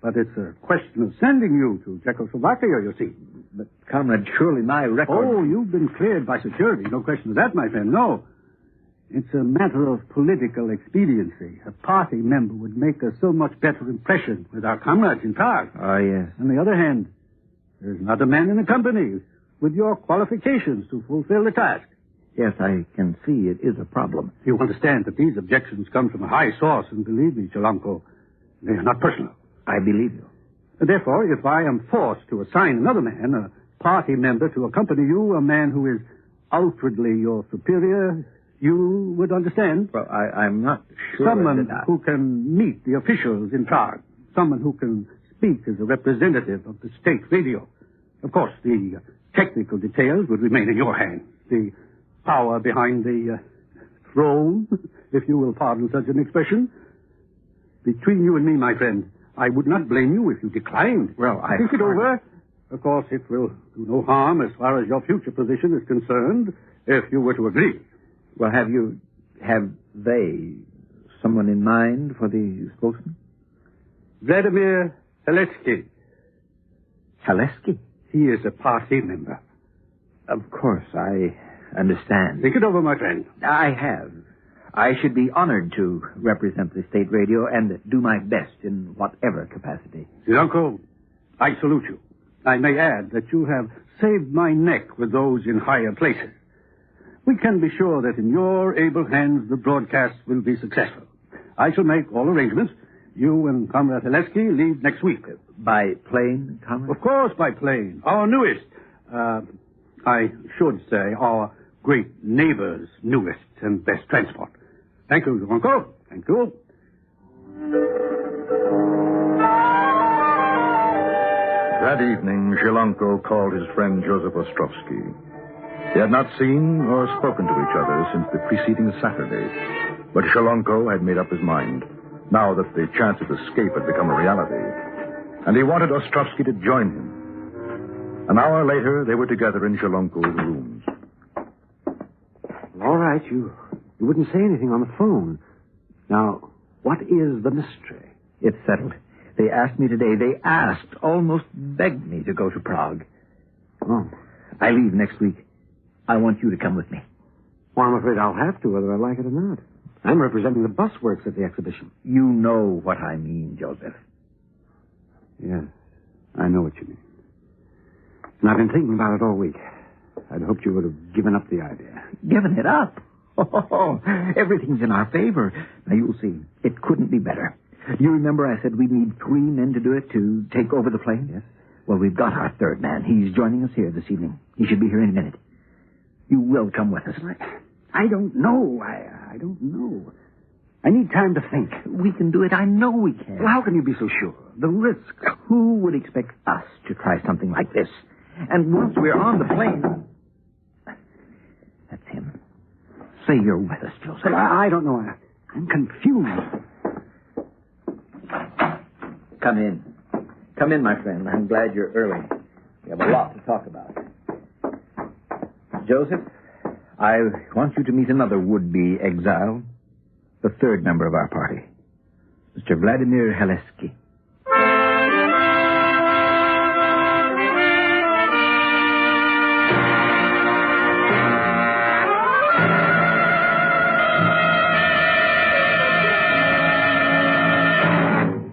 but it's a question of sending you to Czechoslovakia, you see. But, Comrade, surely my record... Oh, you've been cleared by security. No question of that, my friend. No. It's a matter of political expediency. A party member would make a so much better impression with our comrades in Prague. Ah, yes. On the other hand, there's not a man in the company with your qualifications to fulfill the task. Yes, I can see it is a problem. You understand that these objections come from a high source, and believe me, Chilanko, they are not personal. I believe you. Therefore, if I am forced to assign another man, a party member, to accompany you, a man who is outwardly your superior, you would understand. Well, I'm not sure. Someone who can meet the officials in Prague. Someone who can speak as a representative of the state radio. Of course, the technical details would remain in your hands. The power behind the throne, if you will pardon such an expression. Between you and me, my friend, I would not blame you if you declined. Well, I think it over. Of course, it will do no harm as far as your future position is concerned if you were to agree. Well, have they someone in mind for the spokesman? Vladimir Heletsky. Haleski? He is a party member. Of course, I understand. Think it over, my friend. I have. I should be honored to represent the state radio and do my best in whatever capacity. Uncle, I salute you. I may add that you have saved my neck with those in higher places. We can be sure that in your able hands the broadcast will be successful. I shall make all arrangements. You and Comrade Haleski leave next week. By plane, Comrade? Of course, by plane. Our newest, I should say, our great neighbor's newest and best transport. Thank you, Uncle. Thank you. That evening, Zhelenko called his friend Joseph Ostrovsky. They had not seen or spoken to each other since the preceding Saturday, but Zhelenko had made up his mind, now that the chance of escape had become a reality, and he wanted Ostrovsky to join him. An hour later, they were together in Zhelenko's rooms. All right, you wouldn't say anything on the phone. Now, what is the mystery? It's settled. They asked me today. They asked, almost begged me to go to Prague. Oh. I leave next week. I want you to come with me. Well, I'm afraid I'll have to, whether I like it or not. I'm representing the bus works at the exhibition. You know what I mean, Joseph. Yes, I know what you mean. And I've been thinking about it all week. I'd hoped you would have given up the idea. Given it up? Oh, everything's in our favor. Now, you'll see. It couldn't be better. You remember I said we'd need 3 men to do it, to take over the plane? Yes. Well, we've got our 3rd man. He's joining us here this evening. He should be here in a minute. You will come with us. I don't know. I don't know. I need time to think. We can do it. I know we can. Well, how can you be so sure? The risk. Who would expect us to try something like this? And once we're on the plane... That's him. Say you're with us, Joseph. Well, I don't know. I'm confused. Come in. Come in, my friend. I'm glad you're early. We have a lot to talk about. Joseph, I want you to meet another would-be exile, the 3rd member of our party, Mr. Vladimir Haleski.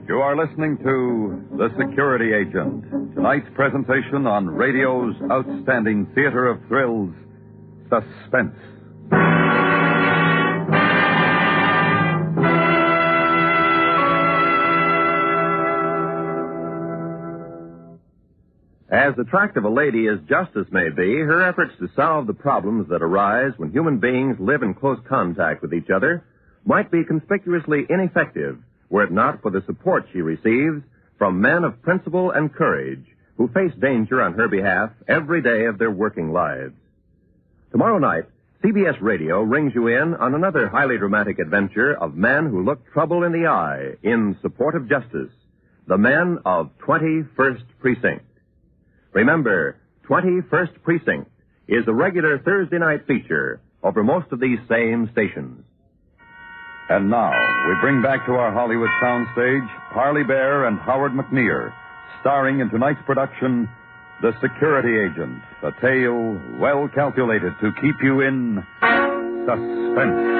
You are listening to The Security Agent, tonight's presentation on radio's outstanding theater of thrills, Suspense. As attractive a lady as Justice may be, her efforts to solve the problems that arise when human beings live in close contact with each other might be conspicuously ineffective were it not for the support she receives from men of principle and courage who face danger on her behalf every day of their working lives. Tomorrow night, CBS Radio rings you in on another highly dramatic adventure of men who look trouble in the eye in support of justice, the men of 21st Precinct. Remember, 21st Precinct is a regular Thursday night feature over most of these same stations. And now, we bring back to our Hollywood soundstage Harley Bear and Howard McNear, starring in tonight's production, The Security Agent, a tale well calculated to keep you in suspense.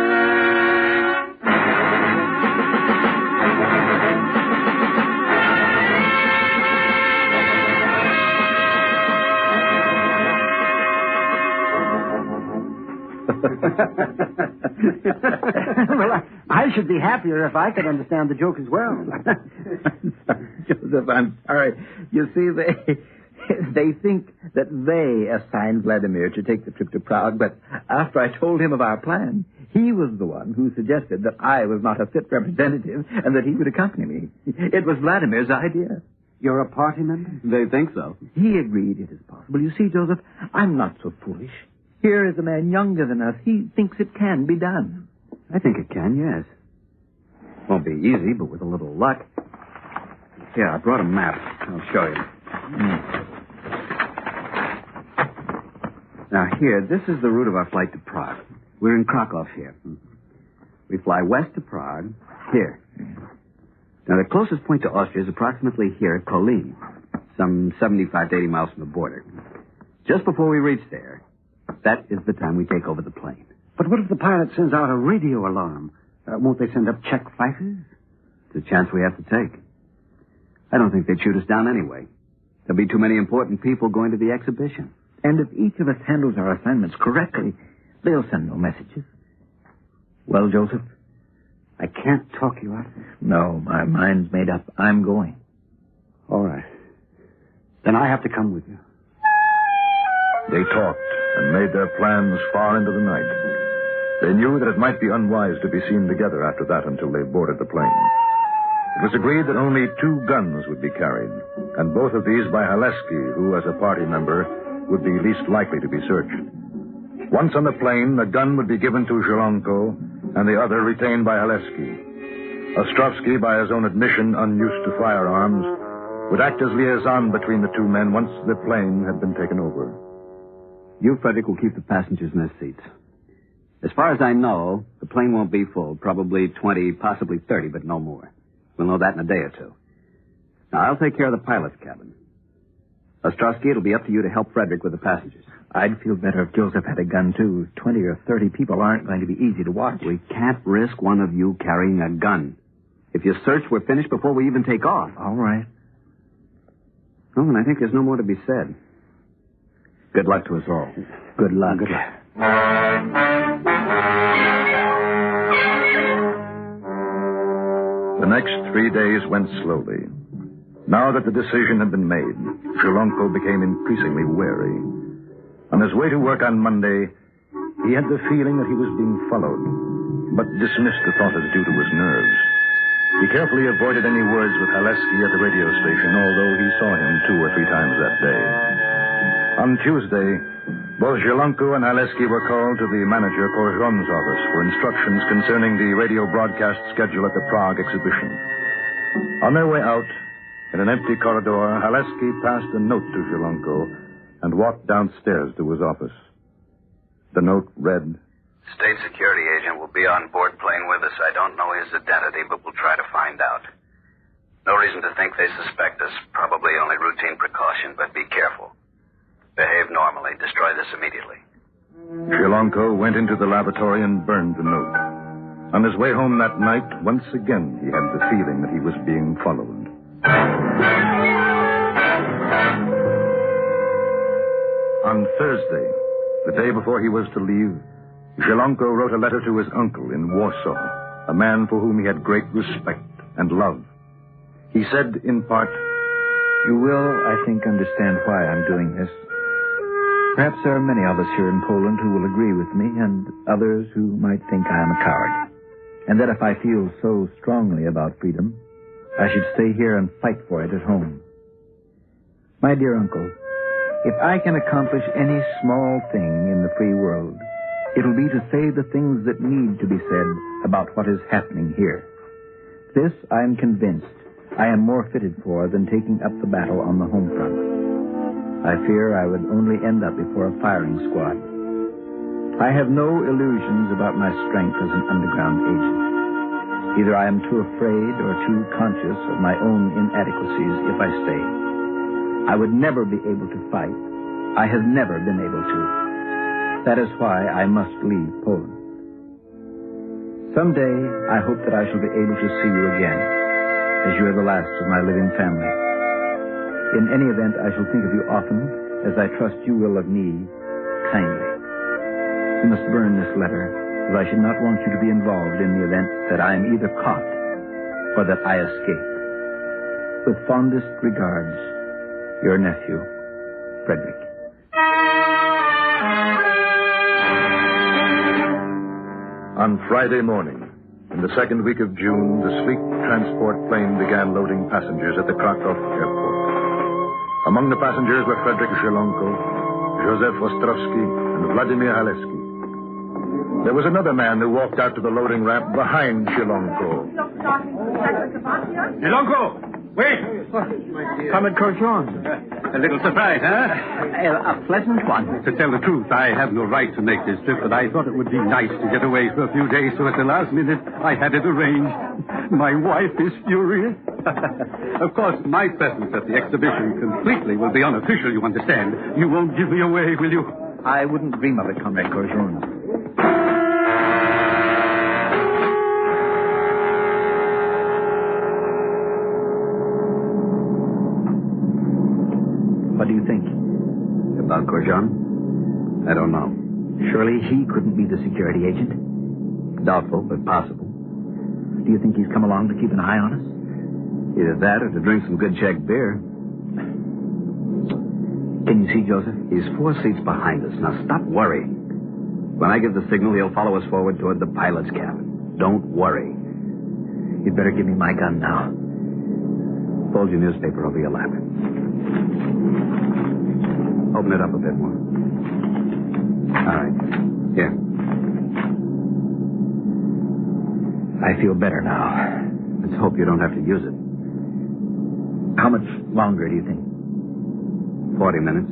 Well, I should be happier if I could understand the joke as well. Joseph, I'm sorry. You see, they think that they assigned Vladimir to take the trip to Prague, but after I told him of our plan, he was the one who suggested that I was not a fit representative and that he would accompany me. It was Vladimir's idea. You're a party member? They think so. He agreed it is possible. You see, Joseph, I'm not so foolish. Here is a man younger than us. He thinks it can be done. I think it can, yes. Won't be easy, but with a little luck. Here, I brought a map. I'll show you. Now, here, this is the route of our flight to Prague. We're in Krakow here. We fly west to Prague, here. Now, the closest point to Austria is approximately here at Kolin. some 75 to 80 miles from the border. Just before we reach there, that is the time we take over the plane. But what if the pilot sends out a radio alarm? Won't they send up check fighters? It's a chance we have to take. I don't think they'd shoot us down anyway. There'll be too many important people going to the exhibition. And if each of us handles our assignments correctly, they'll send no messages. Well, Joseph? I can't talk you out of it. No, my mind's made up. I'm going. All right. Then I have to come with you. They talked and made their plans far into the night. They knew that it might be unwise to be seen together after that until they boarded the plane. It was agreed that only 2 guns would be carried, and both of these by Haleski, who, as a party member, would be least likely to be searched. Once on the plane, a gun would be given to Zhelonko, and the other retained by Haleski. Ostrovsky, by his own admission unused to firearms, would act as liaison between the 2 men once the plane had been taken over. You, Frederick, will keep the passengers in their seats. As far as I know, the plane won't be full. Probably 20, possibly 30, but no more. We'll know that in a day or 2. Now, I'll take care of the pilot's cabin. Ostrowski, it'll be up to you to help Frederick with the passengers. I'd feel better if Joseph had a gun, too. 20 or 30 people aren't going to be easy to watch. We can't risk one of you carrying a gun. If you search, we're finished before we even take off. All right. Oh, and I think there's no more to be said. Good luck to us all. Good luck. Good luck. The next 3 days went slowly. Now that the decision had been made, Zhelonko became increasingly wary. On his way to work on Monday, he had the feeling that he was being followed, but dismissed the thought as due to his nerves. He carefully avoided any words with Haleski at the radio station, although he saw him 2 or 3 times that day. On Tuesday, both Zhelonko and Haleski were called to the manager Korjon's office for instructions concerning the radio broadcast schedule at the Prague exhibition. On their way out, in an empty corridor, Haleski passed a note to Zhelonko and walked downstairs to his office. The note read, State security agent will be on board plane with us. I don't know his identity, but we'll try to find out. No reason to think they suspect us. Probably only routine precaution, but be careful. Behave normally. Destroy this immediately. Zhelonko went into the lavatory and burned the note. On his way home that night, once again, he had the feeling that he was being followed. On Thursday, the day before he was to leave, Zhelonko wrote a letter to his uncle in Warsaw, a man for whom he had great respect and love. He said, in part, You will, I think, understand why I'm doing this. Perhaps there are many of us here in Poland who will agree with me, and others who might think I am a coward. And that if I feel so strongly about freedom, I should stay here and fight for it at home. My dear uncle, if I can accomplish any small thing in the free world, it'll be to say the things that need to be said about what is happening here. This, I'm convinced, I am more fitted for than taking up the battle on the home front. I fear I would only end up before a firing squad. I have no illusions about my strength as an underground agent. Either I am too afraid or too conscious of my own inadequacies if I stay. I would never be able to fight. I have never been able to. That is why I must leave Poland. Someday, I hope that I shall be able to see you again, as you are the last of my living family. In any event, I shall think of you often, as I trust you will of me, kindly. You must burn this letter, as I should not want you to be involved in the event that I am either caught or that I escape. With fondest regards, your nephew, Frederick. On Friday morning, in the second week of June, the sleek transport plane began loading passengers at the Krakow airport. Among the passengers were Frederick Zhelonko, Joseph Ostrovsky, and Vladimir Haleski. There was another man who walked out to the loading ramp behind Zhelonko. Zhelonko! Wait! Comrade Korjon. A little surprise, huh? A pleasant one. To tell the truth, I have no right to make this trip, but I thought it would be nice to get away for a few days, so at the last minute, I had it arranged. My wife is furious. Of course, my presence at the exhibition completely will be unofficial, you understand. You won't give me away, will you? I wouldn't dream of it, Comrade Corjon. What do you think? About Corjon? I don't know. Surely he couldn't be the security agent? Doubtful, but possible. Do you think he's come along to keep an eye on us? Either that or to drink some good check beer. Can you see Joseph? He's 4 seats behind us. Now stop worrying. When I give the signal, he'll follow us forward toward the pilot's cabin. Don't worry. You'd better give me my gun now. Fold your newspaper over your lap. Open it up a bit more. All right. Here. I feel better now. Let's hope you don't have to use it. How much longer do you think? 40 minutes.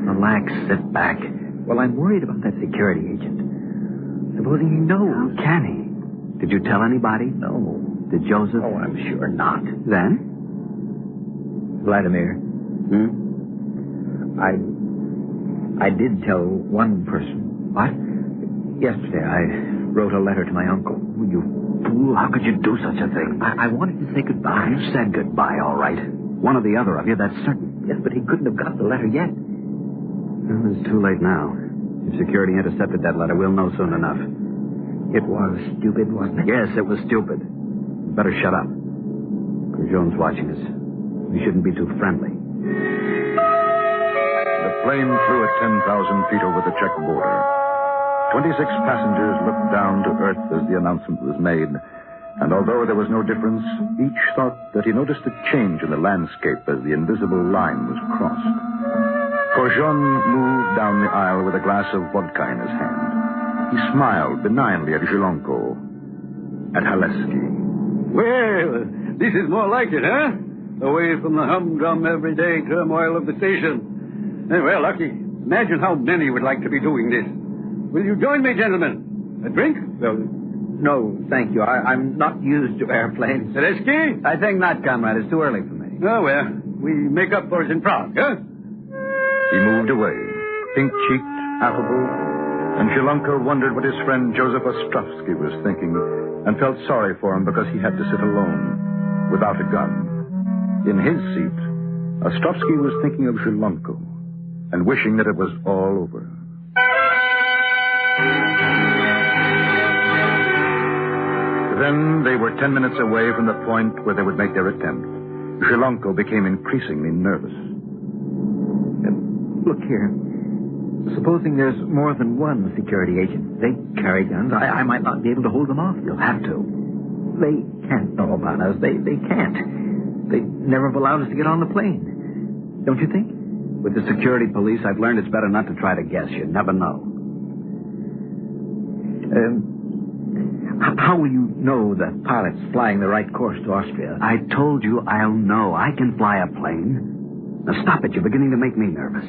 Relax, sit back. Well, I'm worried about that security agent. Supposing he knows. How can he? Did you tell anybody? No. Did Joseph? Oh, I'm sure not. Then? Vladimir. I did tell one person. What? Yesterday, I wrote a letter to my uncle. You fool. How could you do such a thing? I wanted to say goodbye. You said goodbye, all right. One or the other of you, that's certain. Yes, but he couldn't have got the letter yet. Well, it's too late now. If security intercepted that letter, we'll know soon enough. It was stupid, wasn't it? Yes, it was stupid. Better shut up. Jones watching us. We shouldn't be too friendly. The plane flew at 10,000 feet over the Czech border. 26 passengers looked down to earth as the announcement was made, and although there was no difference, each thought that he noticed a change in the landscape as the invisible line was crossed. Corjon moved down the aisle with a glass of vodka in his hand. He smiled benignly at Zhilonko, at Haleski. Well, this is more like it, huh? Away from the humdrum everyday turmoil of the station. Well, Lucky, imagine how many would like to be doing this. Will you join me, gentlemen? A drink? Well, no, thank you. I'm not used to airplanes. Haleski? I think not, comrade. It's too early for me. Oh, well, we make up for it in Prague, huh? He moved away, pink-cheeked, affable, and Zhilonko wondered what his friend Joseph Ostrovsky was thinking and felt sorry for him because he had to sit alone, without a gun. In his seat, Ostrovsky was thinking of Zhilonko and wishing that it was all over. Then they were 10 minutes away from the point where they would make their attempt. Zhilonko became increasingly nervous. Look here. Supposing there's more than one security agent. They carry guns. I might not be able to hold them off. You'll have to. They can't know about us. They can't. They never have allowed us to get on the plane. Don't you think? With the security police, I've learned it's better not to try to guess. You never know. How will you know the pilot's flying the right course to Austria? I told you I'll know. I can fly a plane. Now stop it. You're beginning to make me nervous.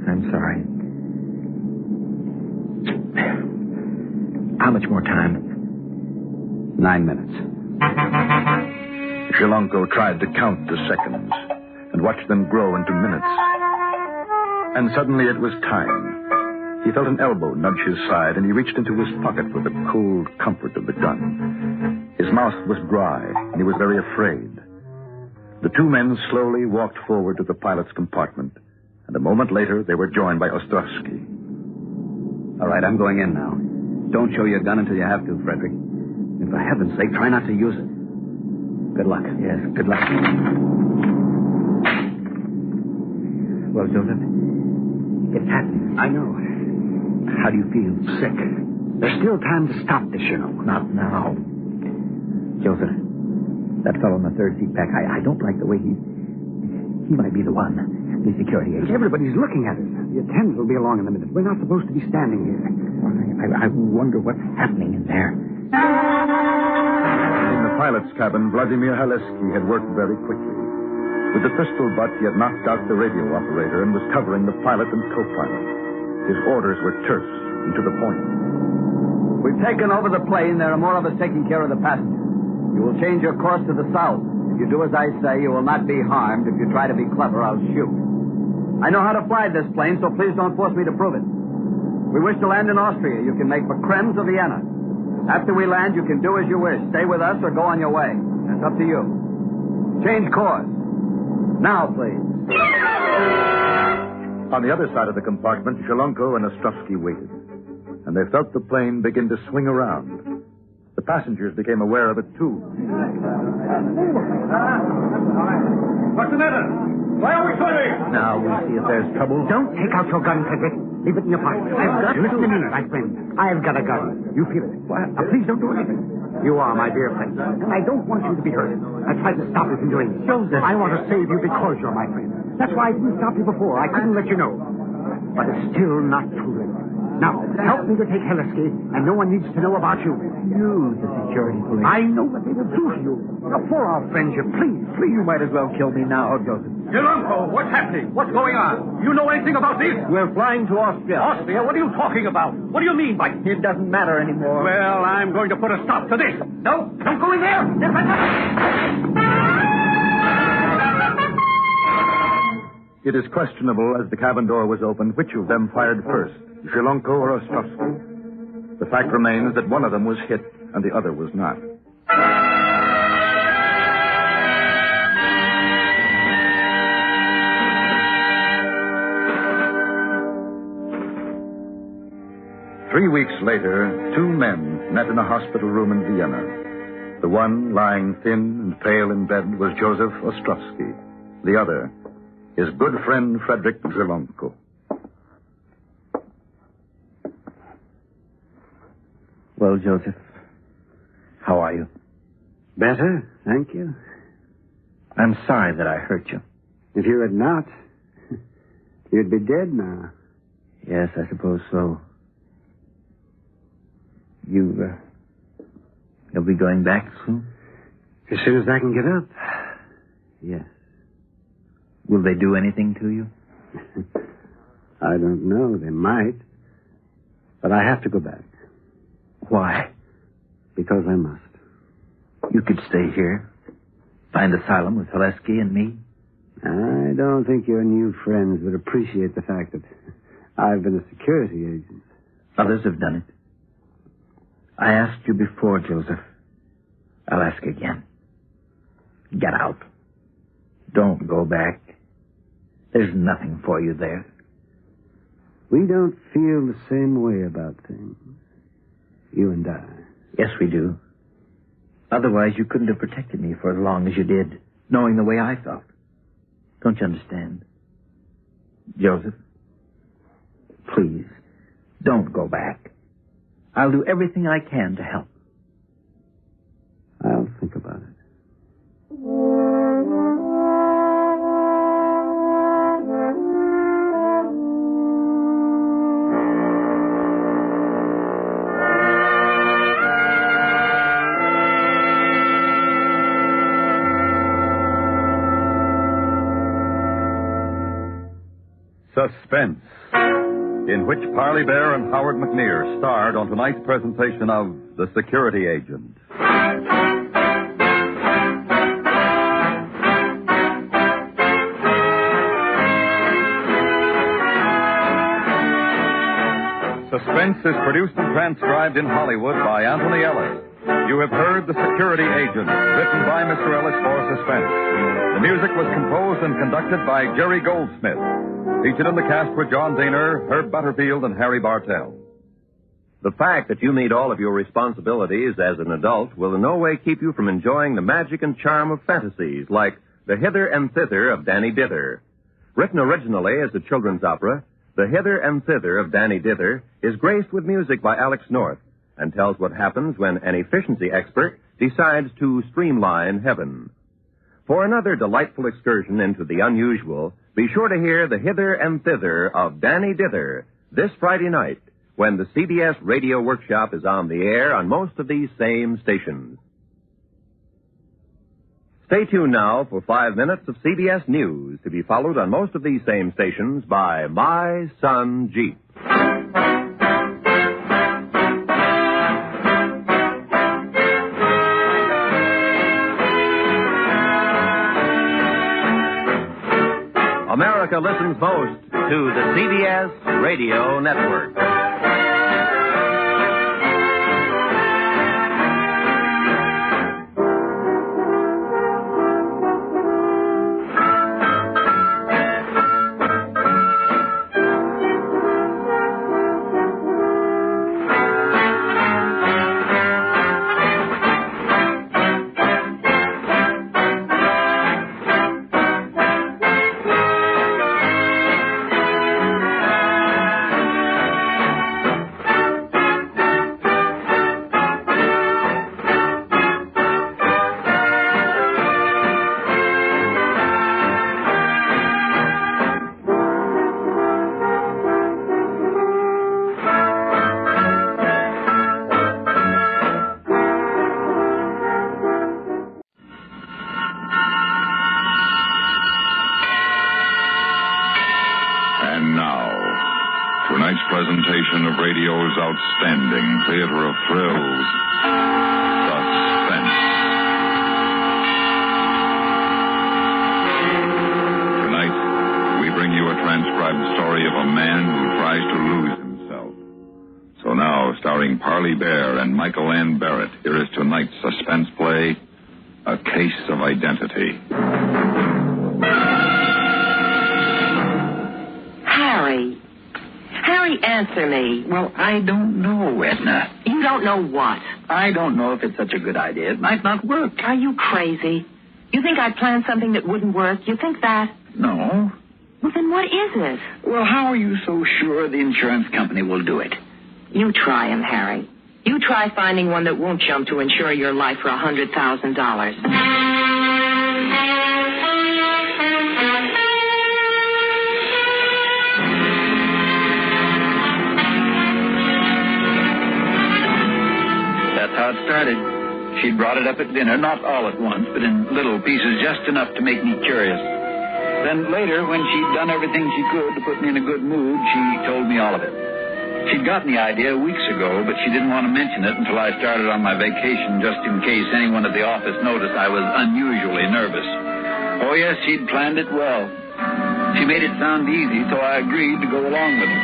I'm sorry. How much more time? 9 minutes. Zhilonko tried to count the seconds and watched them grow into minutes. And suddenly it was time. He felt an elbow nudge his side, and he reached into his pocket for the cold comfort of the gun. His mouth was dry, and he was very afraid. The two men slowly walked forward to the pilot's compartment, and a moment later they were joined by Ostrovsky. All right, I'm going in now. Don't show your gun until you have to, Frederick. And for heaven's sake, try not to use it. Good luck. Yes, good luck. Well, Joseph, it's happened. I know. How do you feel? Sick. There's still time to stop this, you know. Not now. Joseph, that fellow in the third seat back, I don't like the way he might be the one. The security agent. Everybody's looking at us. The attendants will be along in a minute. We're not supposed to be standing here. I wonder what's happening in there. In the pilot's cabin, Vladimir Haleski had worked very quickly. With the pistol butt, he had knocked out the radio operator and was covering the pilot and co-pilot. His orders were terse and to the point. We've taken over the plane. There are more of us taking care of the passengers. You will change your course to the south. If you do as I say, you will not be harmed. If you try to be clever, I'll shoot. I know how to fly this plane, so please don't force me to prove it. We wish to land in Austria. You can make for Krems or Vienna. After we land, you can do as you wish. Stay with us or go on your way. It's up to you. Change course. Now, please. On the other side of the compartment, Shalonko and Ostrovsky waited, and they felt the plane begin to swing around. The passengers became aware of it, too. What's the matter? Why are we swimming? Now, we'll see if there's trouble. Don't take out your gun, Frederick. Leave it in your pocket. Listen to me, my friend. I've got a gun. You feel it. Now, please don't do anything. You are my dear friend, and I don't want you to be hurt. I tried to stop you from doing it. Joseph, I want to save you because you're my friend. That's why I didn't stop you before. I couldn't let you know. But it's still not too late. Now, help me to take Hellersky, and no one needs to know about you. You, the security police. I know what they will do to you. Now, for our friendship, please. You might as well kill me now, Joseph. Yolonko, what's happening? What's going on? You know anything about this? We're flying to Austria. Austria? What are you talking about? What do you mean by... It doesn't matter anymore. Well, I'm going to put a stop to this. No, don't go in there. It is questionable, as the cabin door was opened, which of them fired first, Shalonko or Ostrovsky. The fact remains that one of them was hit and the other was not. Three weeks later, two men met in a hospital room in Vienna. The one, lying thin and pale in bed, was Joseph Ostrovsky. The other, his good friend Frederick Shalonko. Well, Joseph, how are you? Better, thank you. I'm sorry that I hurt you. If you had not, you'd be dead now. Yes, I suppose so. You'll be going back soon? As soon as I can get up. Yes. Will they do anything to you? I don't know. They might. But I have to go back. Why? Because I must. You could stay here. Find asylum with Hellersky and me. I don't think your new friends would appreciate the fact that I've been a security agent. Others have done it. I asked you before, Joseph. I'll ask again. Get out. Don't go back. There's nothing for you there. We don't feel the same way about things. You and I. Yes, we do. Otherwise, you couldn't have protected me for as long as you did, knowing the way I felt. Don't you understand? Joseph, please, don't go back. I'll do everything I can to help. I'll think about it. Suspense, in which Parley Bear and Howard McNear starred on tonight's presentation of The Security Agent. Suspense is produced and transcribed in Hollywood by Anthony Ellis. You have heard The Security Agent, written by Mr. Ellis for Suspense. The music was composed and conducted by Jerry Goldsmith. Featured in the cast were John Daner, Herb Butterfield, and Harry Bartell. The fact that you meet all of your responsibilities as an adult will in no way keep you from enjoying the magic and charm of fantasies like The Hither and Thither of Danny Dither. Written originally as a children's opera, The Hither and Thither of Danny Dither is graced with music by Alex North and tells what happens when an efficiency expert decides to streamline heaven. For another delightful excursion into the unusual, be sure to hear The Hither and Thither of Danny Dither this Friday night when the CBS Radio Workshop is on the air on most of these same stations. Stay tuned now for 5 minutes of CBS News to be followed on most of these same stations by My Son Jeep. America listens most to the CBS Radio Network. Presentation of radio's outstanding theater of thrills, Suspense. Tonight, we bring you a transcribed story of a man who tries to lose himself. So now, starring Parley Bear and Michael Ann Barrett, here is tonight's suspense play, A Case of Identity. Harry, answer me. Well, I don't know, Edna. You don't know what? I don't know if it's such a good idea. It might not work. Are you crazy? You think I planned something that wouldn't work? You think that? No. Well, then what is it? Well, how are you so sure the insurance company will do it? You try him, Harry. You try finding one that won't jump to insure your life for $100,000. That's how it started. She'd brought it up at dinner, not all at once, but in little pieces, just enough to make me curious. Then later, when she'd done everything she could to put me in a good mood, she told me all of it. She'd gotten the idea weeks ago, but she didn't want to mention it until I started on my vacation, just in case anyone at the office noticed I was unusually nervous. Oh, yes, she'd planned it well. She made it sound easy, so I agreed to go along with it.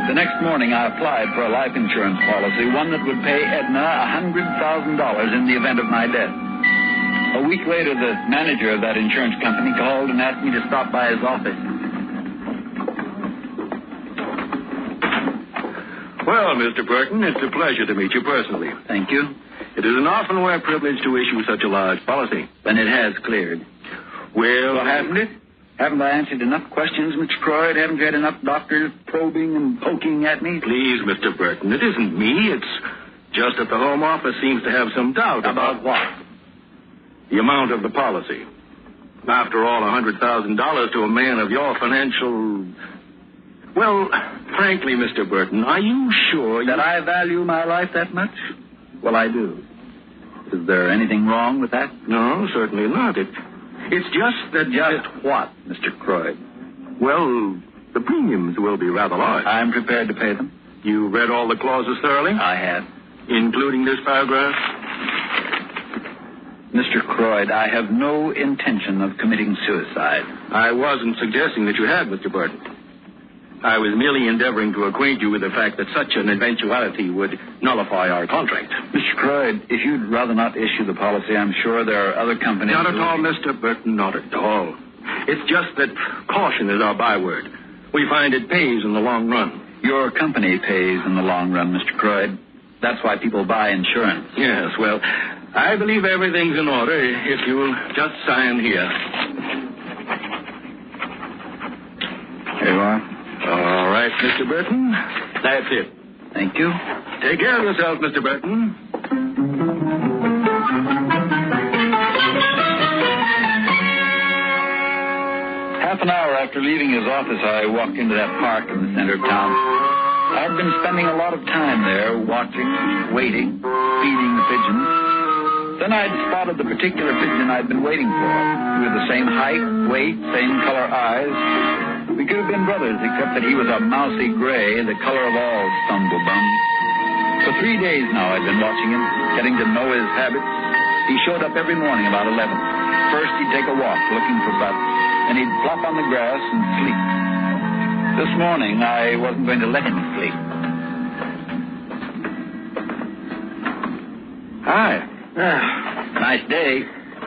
The next morning, I applied for a life insurance policy, one that would pay Edna $100,000 in the event of my death. A week later, the manager of that insurance company called and asked me to stop by his office. Well, Mr. Burton, it's a pleasure to meet you personally. Thank you. It is an often-wear privilege to issue such a large policy. Then it has cleared. Well, hasn't it? Haven't I answered enough questions, Mr. Croyd? Haven't you had enough doctors probing and poking at me? Please, Mr. Burton, it isn't me. It's just that the Home Office seems to have some doubt about what? The amount of the policy. After all, $100,000 to a man of your financial... Well, frankly, Mr. Burton, are you sure that I value my life that much? Well, I do. Is there anything wrong with that? No, certainly not. It's just that... Just what, Mr. Croyd? Well, the premiums will be rather large. I'm prepared to pay them. You read all the clauses thoroughly? I have. Including this paragraph? Mr. Croyd, I have no intention of committing suicide. I wasn't suggesting that you had, Mr. Burton. I was merely endeavoring to acquaint you with the fact that such an eventuality would nullify our contract. Mr. Croyd, if you'd rather not issue the policy, I'm sure there are other companies... Not at all, Mr. Burton, not at all. It's just that caution is our byword. We find it pays in the long run. Your company pays in the long run, Mr. Croyd. That's why people buy insurance. Yes, well, I believe everything's in order if you'll just sign here. Here you are. All right, Mr. Burton. That's it. Thank you. Take care of yourself, Mr. Burton. Half an hour after leaving his office, I walked into that park in the center of town. I'd been spending a lot of time there, watching, waiting, feeding the pigeons. Then I'd spotted the particular pigeon I'd been waiting for. With the same height, weight, same color eyes. We could have been brothers, except that he was a mousy gray, the color of all stumblebums. For 3 days now I'd been watching him, getting to know his habits. He showed up every morning about 11. First he'd take a walk, looking for butts. and he'd flop on the grass and sleep. This morning, I wasn't going to let him sleep. Hi. Nice day.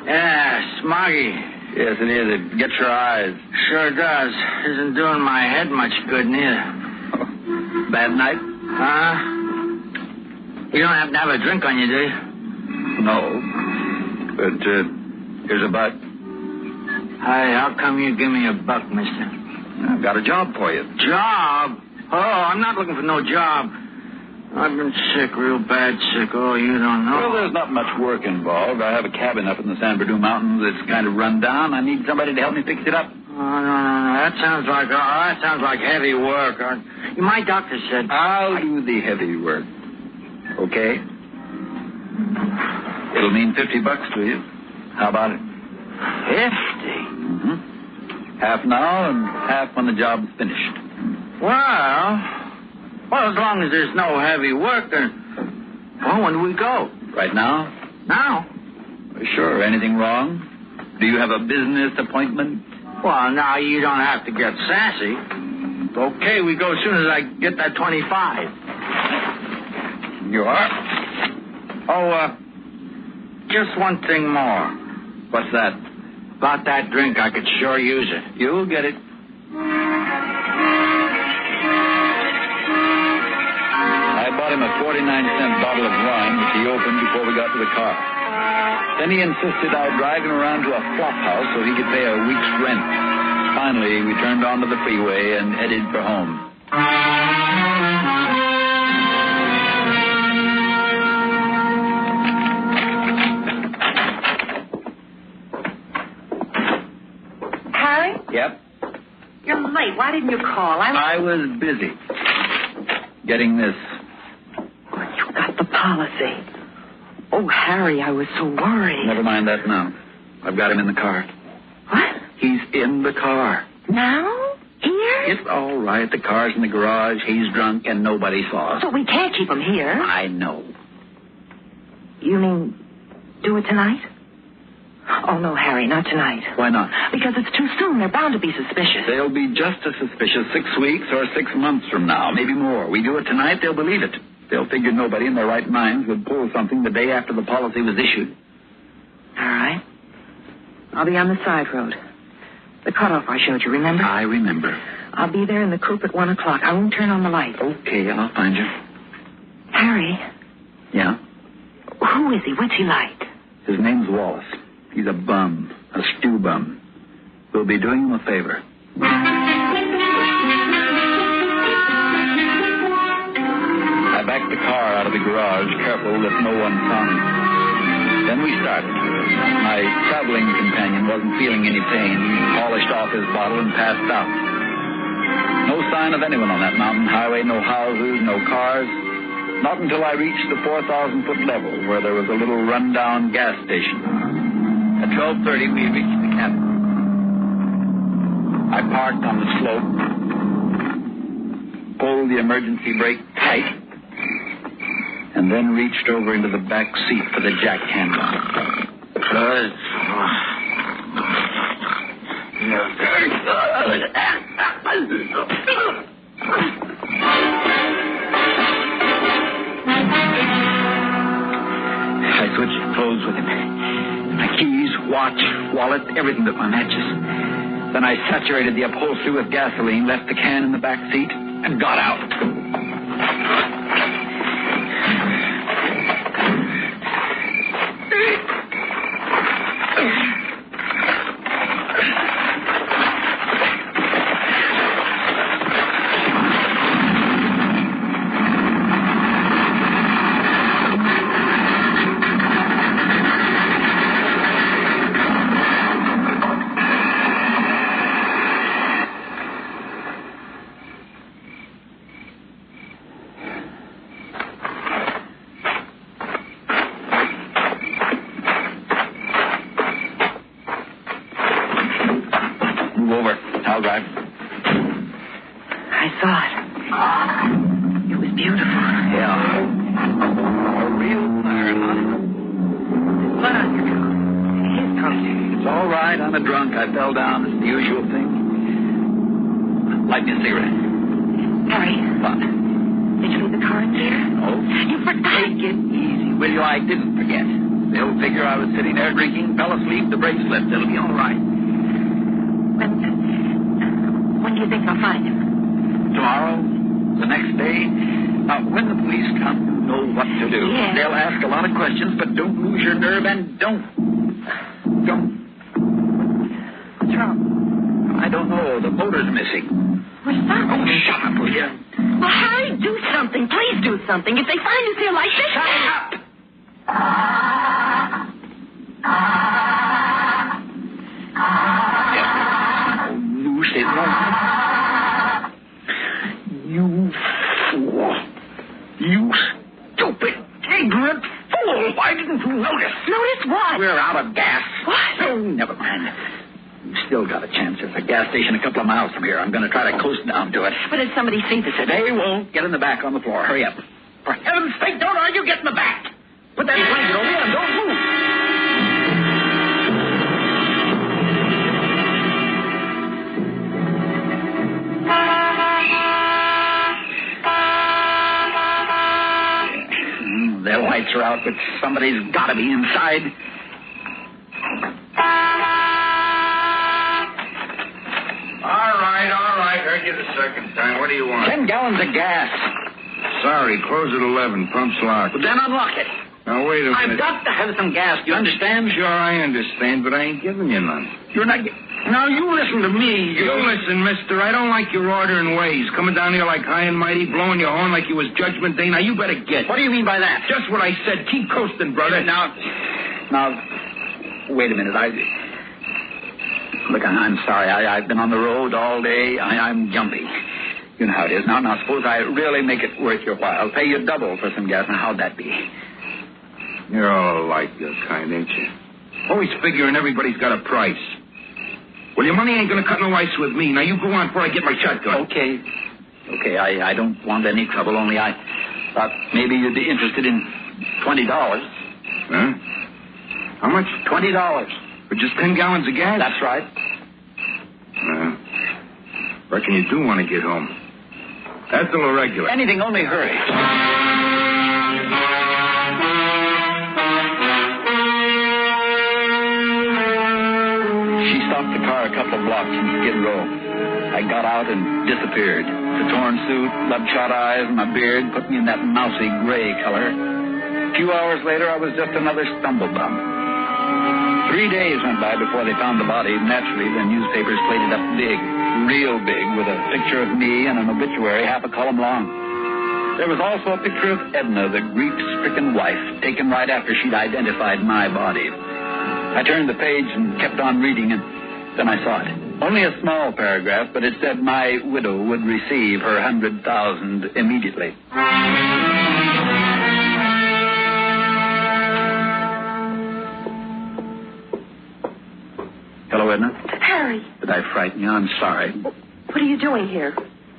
Yeah, smoggy. Yes, it is. It gets your eyes. Sure does. Isn't doing my head much good, neither. Bad night? Huh? You don't happen to have a drink on you, do you? No. But here's a buck. Hey, how come you give me a buck, mister? I've got a job for you. Job? Oh, I'm not looking for no job. I've been sick, real bad sick. Oh, you don't know. Well, there's not much work involved. I have a cabin up in the San Bernardino Mountains that's kind of run down. I need somebody to help me fix it up. Oh, no. That sounds like heavy work. My doctor said... I'll do the heavy work. Okay? It'll mean $50 to you. How about it? 50? Mm-hmm. Half now and half when the job's finished. Well, as long as there's no heavy work, then... Well, when do we go? Right now? Now? Sure. Anything wrong? Do you have a business appointment? Well, now you don't have to get sassy. Okay, we go as soon as I get that 25. You are? Oh, just one thing more. What's that? About that drink, I could sure use it. You'll get it. I bought him a 49-cent bottle of wine, which he opened before we got to the car. Then he insisted I drive him around to a flop house so he could pay a week's rent. Finally, we turned onto the freeway and headed for home. Harry? Yep. You're late. Why didn't you call? I was busy getting this. You got the policy. Oh, Harry, I was so worried. Never mind that now. I've got him in the car. What? He's in the car. Now? Here? It's all right. The car's in the garage. He's drunk, and nobody saw us. So we can't keep him here. I know. You mean do it tonight? Oh, no, Harry, not tonight. Why not? Because it's too soon. They're bound to be suspicious. They'll be just as suspicious 6 weeks or 6 months from now, maybe more. We do it tonight, they'll believe it. They'll figure nobody in their right minds would pull something the day after the policy was issued. All right. I'll be on the side road. The cutoff I showed you, remember? I remember. I'll be there in the coupe at 1 o'clock. I won't turn on the light. Okay, I'll find you. Harry? Yeah? Who is he? What's he like? His name's Wallace. He's a bum, a stew bum. We'll be doing him a favor. I backed the car out of the garage, careful that no one found me. Then we started. My traveling companion wasn't feeling any pain. He polished off his bottle and passed out. No sign of anyone on that mountain highway, no houses, no cars. Not until I reached the 4,000-foot level where there was a little rundown gas station. At 12:30, we reached the cabin. I parked on the slope, pulled the emergency brake tight, and then reached over into the back seat for the jack handle. Good. You're very good. I switched clothes with him. My keys, watch, wallet, everything but my matches. Then I saturated the upholstery with gasoline, left the can in the back seat, and got out. Over. I'll drive. I saw it. It was beautiful. Yeah. A real marathon. Blood on your tongue. His tongue It's all right. I'm a drunk. I fell down. It's the usual thing. Light me a cigarette. Harry. What? Did you leave the car in gear? No. You forgot. Take it easy, will you? I didn't forget. They'll figure I was sitting there drinking, fell asleep, the brakes slipped. It'll be all right. When do you think I'll find him? Tomorrow? The next day? Now, when the police come, you know what to do. Yes. They'll ask a lot of questions, but don't lose your nerve and don't. What's wrong? I don't know. The motor's missing. What's that? Oh, shut up, will you? Well, Harry, do something. Please do something. If they find us here like this... Shut up! Loose it. You fool. You stupid, ignorant fool. Why didn't you notice? Notice what? We're out of gas. What? Oh, never mind. You've still got a chance. There's a gas station a couple of miles from here. I'm going to try to coast down to it. But if somebody sees us... They won't. Get in the back on the floor. Hurry up. For heaven's sake, don't argue. Get in the back. Put that blanket over you and don't move. Their lights are out, but somebody's got to be inside. All right. Heard you the second time. What do you want? 10 gallons of gas. Sorry, close at 11. Pump's locked. Well, then unlock it. Now, wait a minute. I've got to have some gas. Do you understand? Sure, I understand, but I ain't giving you none. You're not... Now, you listen to me. You listen, mister. I don't like your ordering ways. Coming down here like high and mighty, blowing your horn like you was Judgment Day. Now, you better get. What do you mean by that? Just what I said. Keep coasting, brother. Now, wait a minute. Look, I'm sorry. I've been on the road all day. I'm jumpy. You know how it is. Now, suppose I really make it worth your while. I'll pay you double for some gas. Now, how'd that be? You're all like your kind, ain't you? Always figuring everybody's got a price. Well, your money ain't gonna cut no ice with me. Now, you go on before I get my shotgun. Okay, I don't want any trouble, only I thought maybe you'd be interested in $20. Huh? How much? $20. For just 10 gallons of gas? That's right. Reckon you do want to get home. That's a little regular. Anything, only hurry. She stopped the car a couple of blocks from Skid Row. I got out and disappeared. The torn suit, bloodshot eyes, and my beard put me in that mousy gray color. A few hours later, I was just another stumblebum. 3 days went by before they found the body. Naturally, the newspapers played it up big, real big, with a picture of me and an obituary half a column long. There was also a picture of Edna, the grief-stricken wife, taken right after she'd identified my body. I turned the page and kept on reading, and then I saw it. Only a small paragraph, but it said my widow would receive her $100,000 immediately. Hello, Edna. Harry. Did I frighten you? I'm sorry. What are you doing here?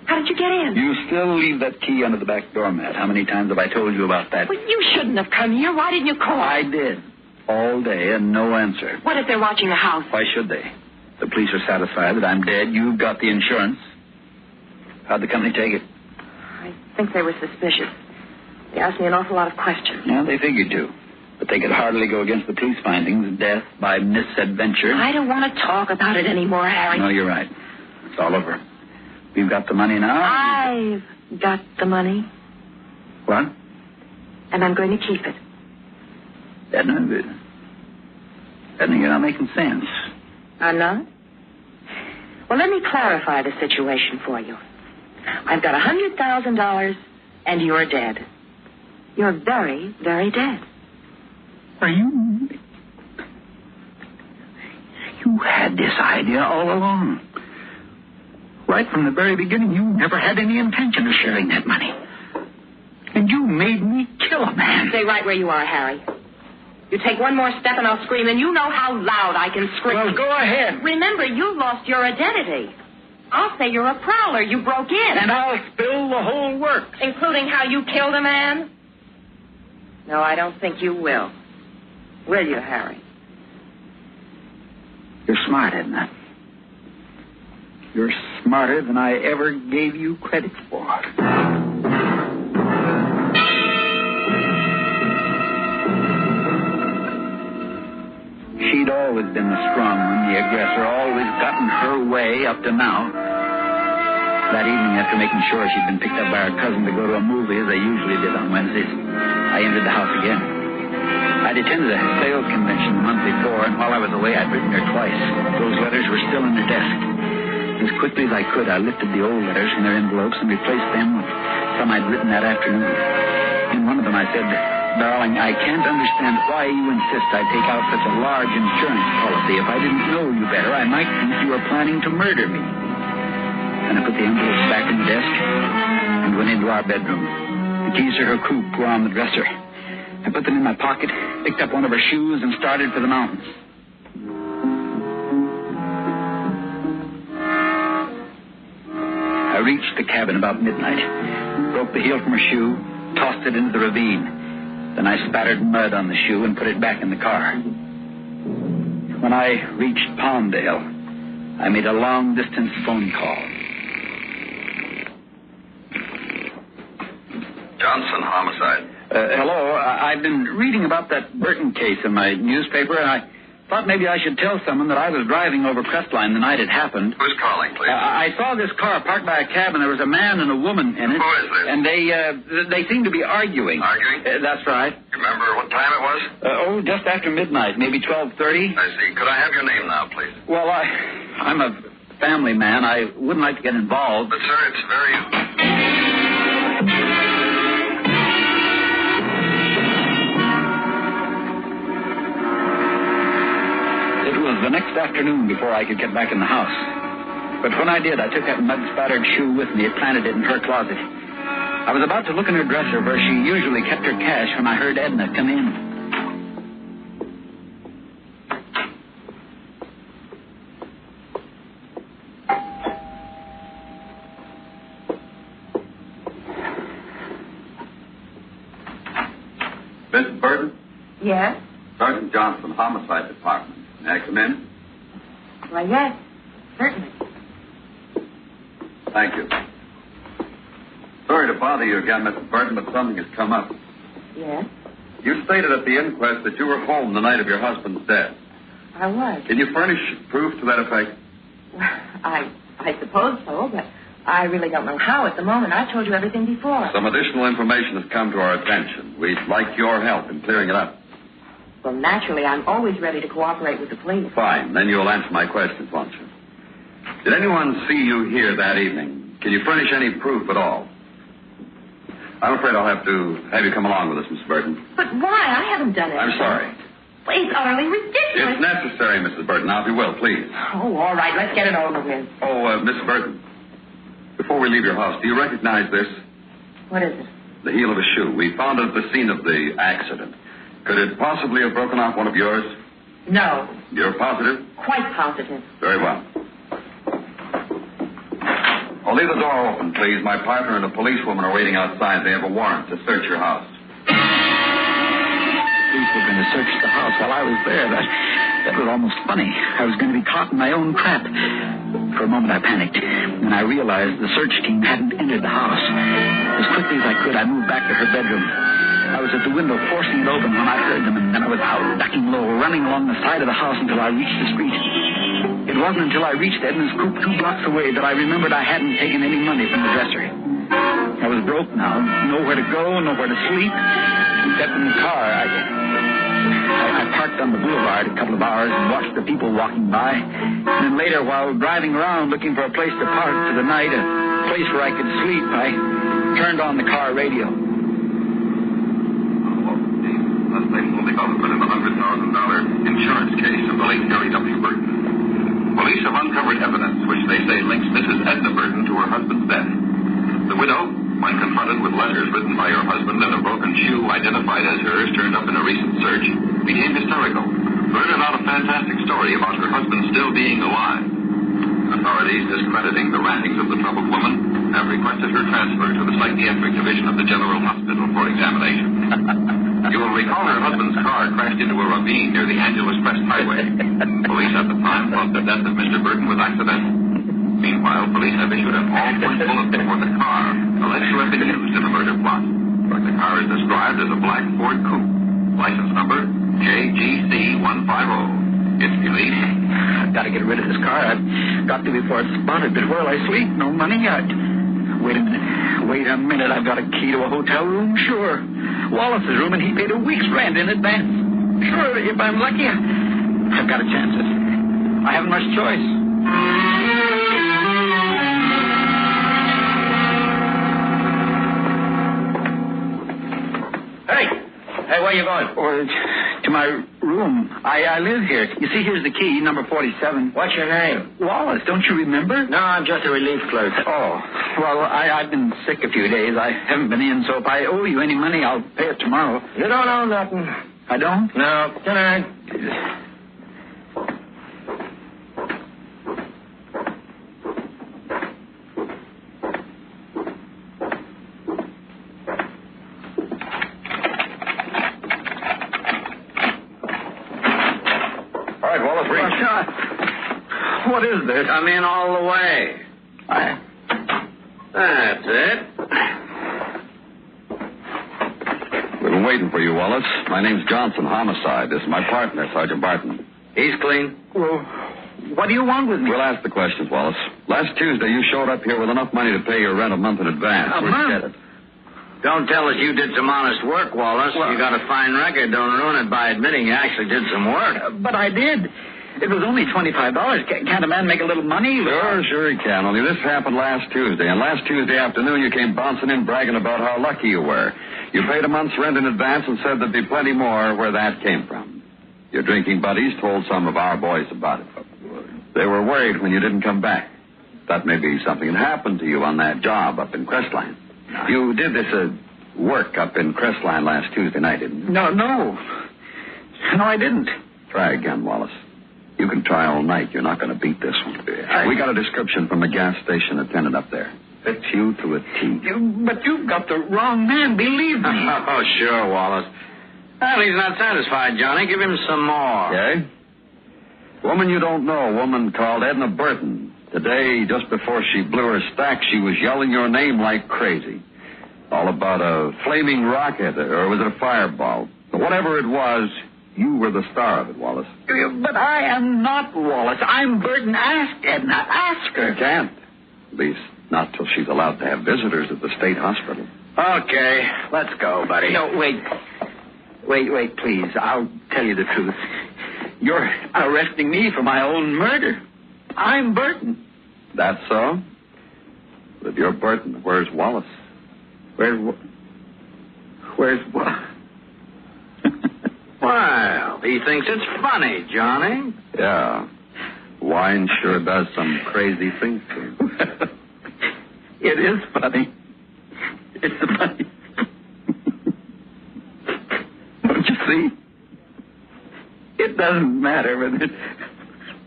How did you get in? You still leave that key under the back doormat. How many times have I told you about that? Well, you shouldn't have come here. Why didn't you call? I did. All day and no answer. What if they're watching the house? Why should they? The police are satisfied that I'm dead. You've got the insurance. How'd the company take it? I think they were suspicious. They asked me an awful lot of questions. Yeah, they figured to. But they could hardly go against the police findings. Death by misadventure. I don't want to talk about it anymore, Harry. No, you're right. It's all over. We've got the money now. I've got the money. What? And I'm going to keep it. Edna, you're not making sense. I'm not? Well, let me clarify the situation for you. I've got $100,000, and you're dead. You're very, very dead. Are you... You had this idea all along. Right from the very beginning, you never had any intention of sharing that money. And you made me kill a man. Stay right where you are, Harry. You take one more step and I'll scream, and you know how loud I can scream. Well, go ahead. Remember, you lost your identity. I'll say you're a prowler. You broke in. And I'll spill the whole works. Including how you killed a man? No, I don't think you will. Will you, Harry? You're smart, Edna. You're smarter than I ever gave you credit for. She'd always been the strong one, the aggressor, always gotten her way up to now. That evening, after making sure she'd been picked up by her cousin to go to a movie, as they usually did on Wednesdays, I entered the house again. I'd attended a sales convention the month before, and while I was away, I'd written her twice. Those letters were still in her desk. As quickly as I could, I lifted the old letters in their envelopes and replaced them with some I'd written that afternoon. In one of them, I said, "Darling, I can't understand why you insist I take out such a large insurance policy. If I didn't know you better, I might think you were planning to murder me." Then I put the envelopes back in the desk and went into our bedroom. The keys to her coupe were on the dresser. I put them in my pocket, picked up one of her shoes, and started for the mountains. I reached the cabin about midnight, broke the heel from her shoe, tossed it into the ravine. Then I spattered mud on the shoe and put it back in the car. When I reached Palmdale, I made a long-distance phone call. Johnson, homicide. Hello. I've been reading about that Burton case in my newspaper, and I thought maybe I should tell someone that I was driving over Crestline the night it happened. Who's calling, please? I saw this car parked by a cab, and there was a man and a woman in it. Who is this? And they seemed to be arguing. Arguing? That's right. You remember what time it was? Just after midnight, maybe 12:30. I see. Could I have your name now, please? Well, I'm a family man. I wouldn't like to get involved. But, sir, it's very... It was the next afternoon before I could get back in the house. But when I did, I took that mud-spattered shoe with me and planted it in her closet. I was about to look in her dresser where she usually kept her cash when I heard Edna come in. Miss Burton? Yes? Sergeant Johnson, Homicide Department. May I come in? Why, yes, certainly. Thank you. Sorry to bother you again, Mrs. Burton, but something has come up. Yes? You stated at the inquest that you were home the night of your husband's death. I was. Can you furnish proof to that effect? Well, I suppose so, but I really don't know how at the moment. I told you everything before. Some additional information has come to our attention. We'd like your help in clearing it up. Well, naturally, I'm always ready to cooperate with the police. Fine. Then you'll answer my questions, won't you? Did anyone see you here that evening? Can you furnish any proof at all? I'm afraid I'll have to have you come along with us, Mrs. Burton. But why? I haven't done it. I'm sorry. It's utterly ridiculous. It's necessary, Mrs. Burton. Now, if you will, please. Oh, all right. Let's get it over with. Oh, Mrs. Burton, before we leave your house, do you recognize this? What is it? The heel of a shoe. We found it at the scene of the accident. Could it possibly have broken off one of yours? No. You're positive? Quite positive. Very well. Oh, leave the door open, please. My partner and a policewoman are waiting outside. They have a warrant to search your house. Police were going to search the house while I was there. That was almost funny. I was going to be caught in my own trap. For a moment, I panicked. When I realized the search team hadn't entered the house. As quickly as I could, I moved back to her bedroom. I was at the window forcing it open when I heard them, and then I was out, ducking low, running along the side of the house until I reached the street. It wasn't until I reached Edna's coupe 2 blocks away that I remembered I hadn't taken any money from the dresser. I was broke now, nowhere to go, nowhere to sleep, except in the car. I parked on the boulevard a couple of hours and watched the people walking by. And then later, while driving around looking for a place to park for the night, a place where I could sleep, I turned on the car radio. Only got put in the $100,000 insurance case of the late Harry W. Burton. Police have uncovered evidence which they say links Mrs. Edna Burton to her husband's death. The widow, when confronted with letters written by her husband and a broken shoe identified as hers turned up in a recent search, became hysterical. Blurted out a fantastic story about her husband still being alive. Authorities, discrediting the rantings of the troubled woman, have requested her transfer to the psychiatric division of the General Hospital for examination. You will recall her husband's car crashed into a ravine near the Angeles Crest Highway. Police at the time thought the death of Mr. Burton was accidental. Meanwhile, police have issued an all-point bulletin for the car alleged to have been used in the murder plot. The car is described as a black Ford Coupe. License number JGC150. It's believed. I've got to get rid of this car. I've got to before it's spotted. But where will I sleep? No money. Wait a minute. I've got a key to a hotel room. Sure. Wallace's room, and he paid a week's rent in advance. Sure, if I'm lucky, I've got a chance. I haven't much choice. Hey, where are you going? To my room. I live here. You see, here's the key, number 47. What's your name? Wallace, don't you remember? No, I'm just a relief clerk. Oh, well, I've been sick a few days. I haven't been in, so if I owe you any money, I'll pay it tomorrow. You don't owe nothing. I don't? No. Good night. What is this? Come in all the way. That's it. We've been waiting for you, Wallace. My name's Johnson, homicide. This is my partner, Sergeant Barton. He's clean. Well, what do you want with me? We'll ask the questions, Wallace. Last Tuesday, you showed up here with enough money to pay your rent a month in advance. A month? Get it? Don't tell us you did some honest work, Wallace. Well, you got a fine record. Don't ruin it by admitting you actually did some work. But I did. It was only $25. Can't a man make a little money? Sure he can. Only this happened last Tuesday. And last Tuesday afternoon, you came bouncing in bragging about how lucky you were. You paid a month's rent in advance and said there'd be plenty more where that came from. Your drinking buddies told some of our boys about it. They were worried when you didn't come back. Thought maybe something had happened to you on that job up in Crestline. You did this work up in Crestline last Tuesday night, didn't you? No, I didn't. Try again, Wallace. You can try all night. You're not going to beat this one. We got a description from the gas station attendant up there. Fits you to a T. But you've got the wrong man, believe me. Oh, sure, Wallace. Well, he's not satisfied, Johnny. Give him some more. Okay. Woman you don't know, a woman called Edna Burton. Today, just before she blew her stack, she was yelling your name like crazy. All about a flaming rocket, or was it a fireball? But whatever it was, you were the star of it, Wallace. But I am not Wallace. I'm Burton. Ask Edna. Ask her. You can't. At least not till she's allowed to have visitors at the state hospital. Okay, let's go, buddy. No, wait, please. I'll tell you the truth. You're arresting me for my own murder. I'm Burton. That's so? But if you're Burton, where's Wallace? Where's what? Well, he thinks it's funny, Johnny. Yeah. Wine sure does some crazy things to him. It is funny. It's funny. Don't you see? It doesn't matter whether it's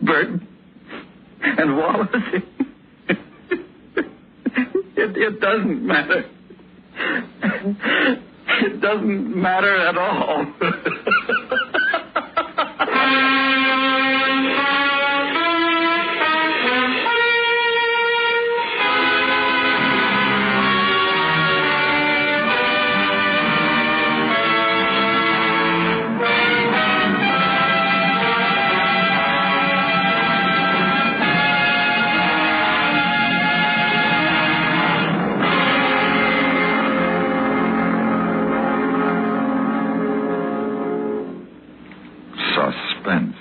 Burton and Wallace. It doesn't matter. It doesn't matter at all. Suspense,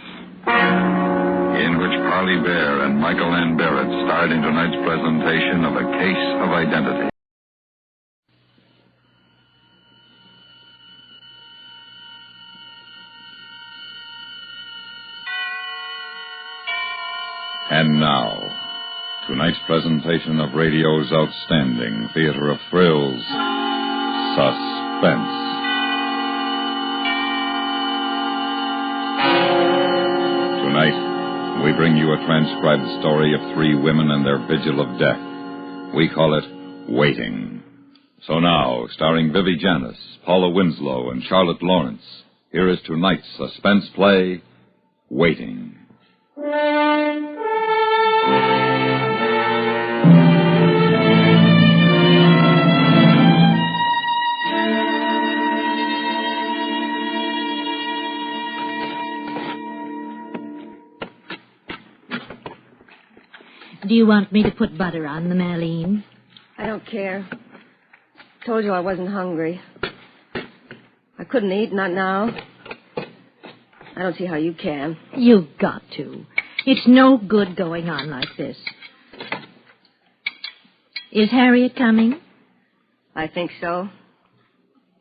in which Parley Bear and Michael N. Barrett starred in tonight's presentation of A Case of Identity. And now, tonight's presentation of radio's outstanding theater of thrills, Suspense. Tonight, we bring you a transcribed story of three women and their vigil of death. We call it Waiting. So now, starring Vivi Janis, Paula Winslow, and Charlotte Lawrence, here is tonight's suspense play, Waiting. Do you want me to put butter on them, Aline? I don't care. Told you I wasn't hungry. I couldn't eat, not now. I don't see how you can. You've got to. It's no good going on like this. Is Harriet coming? I think so.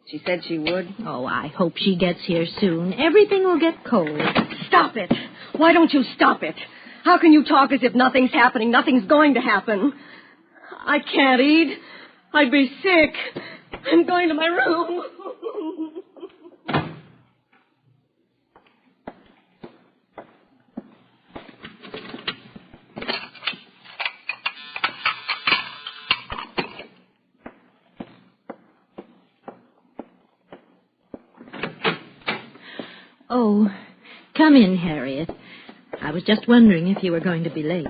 She said she would. Oh, I hope she gets here soon. Everything will get cold. Stop it. Why don't you stop it? How can you talk as if nothing's happening, nothing's going to happen? I can't eat. I'd be sick. I'm going to my room. Oh, come in, Harriet. I was just wondering if you were going to be late.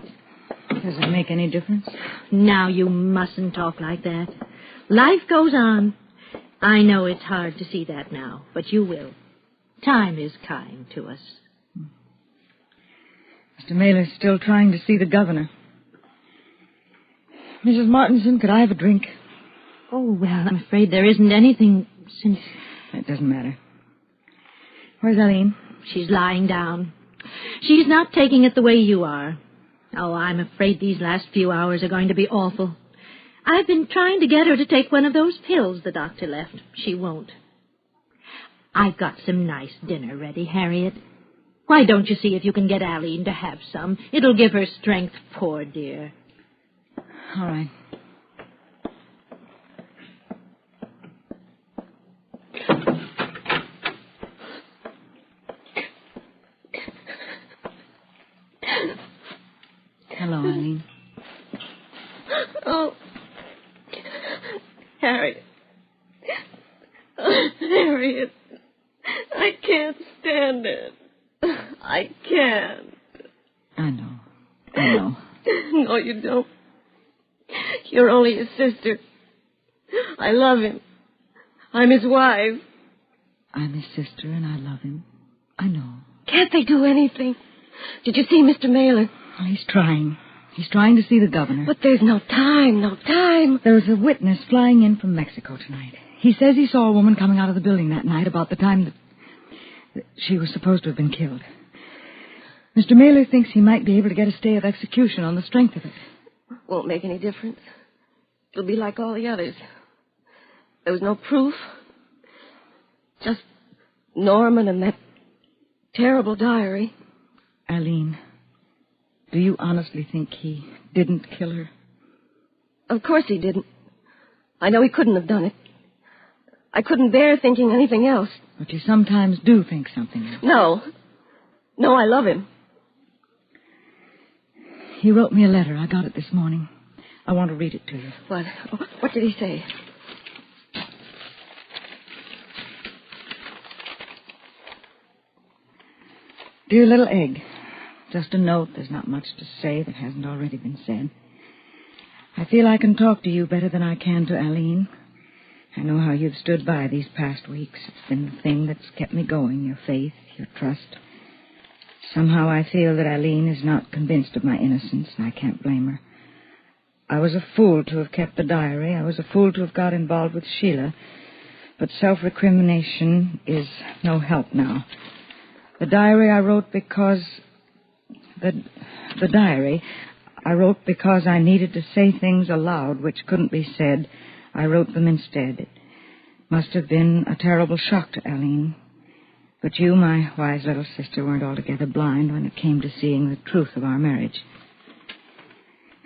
Does it make any difference? Now, you mustn't talk like that. Life goes on. I know it's hard to see that now, but you will. Time is kind to us. Mr. Mailer's still trying to see the governor. Mrs. Martinson, could I have a drink? Oh, well, I'm afraid there isn't anything since... It doesn't matter. Where's Aline? She's lying down. She's not taking it the way you are. Oh, I'm afraid these last few hours are going to be awful. I've been trying to get her to take one of those pills the doctor left. She won't. I've got some nice dinner ready, Harriet. Why don't you see if you can get Aline to have some? It'll give her strength, poor dear. All right. Hello, Aline. Oh. Harriet. Oh, Harriet. I can't stand it. I can't. I know. No, you don't. You're only his sister. I love him. I'm his wife. I'm his sister, and I love him. I know. Can't they do anything? Did you see Mr. Mailer? Oh, he's trying. He's trying to see the governor. But there's no time. There's a witness flying in from Mexico tonight. He says he saw a woman coming out of the building that night about the time that she was supposed to have been killed. Mr. Mailer thinks he might be able to get a stay of execution on the strength of it. Won't make any difference. It'll be like all the others. There was no proof. Just Norman and that terrible diary. Aline, do you honestly think he didn't kill her? Of course he didn't. I know he couldn't have done it. I couldn't bear thinking anything else. But you sometimes do think something else. No, I love him. He wrote me a letter. I got it this morning. I want to read it to you. What did he say? Dear little egg, just a note. There's not much to say that hasn't already been said. I feel I can talk to you better than I can to Aline. I know how you've stood by these past weeks. It's been the thing that's kept me going, your faith, your trust. Somehow I feel that Aline is not convinced of my innocence, and I can't blame her. I was a fool to have kept the diary. I was a fool to have got involved with Sheila. But self-recrimination is no help now. The diary I wrote because... The diary I wrote because I needed to say things aloud which couldn't be said. I wrote them instead. It must have been a terrible shock to Aline. But you, my wise little sister, weren't altogether blind when it came to seeing the truth of our marriage.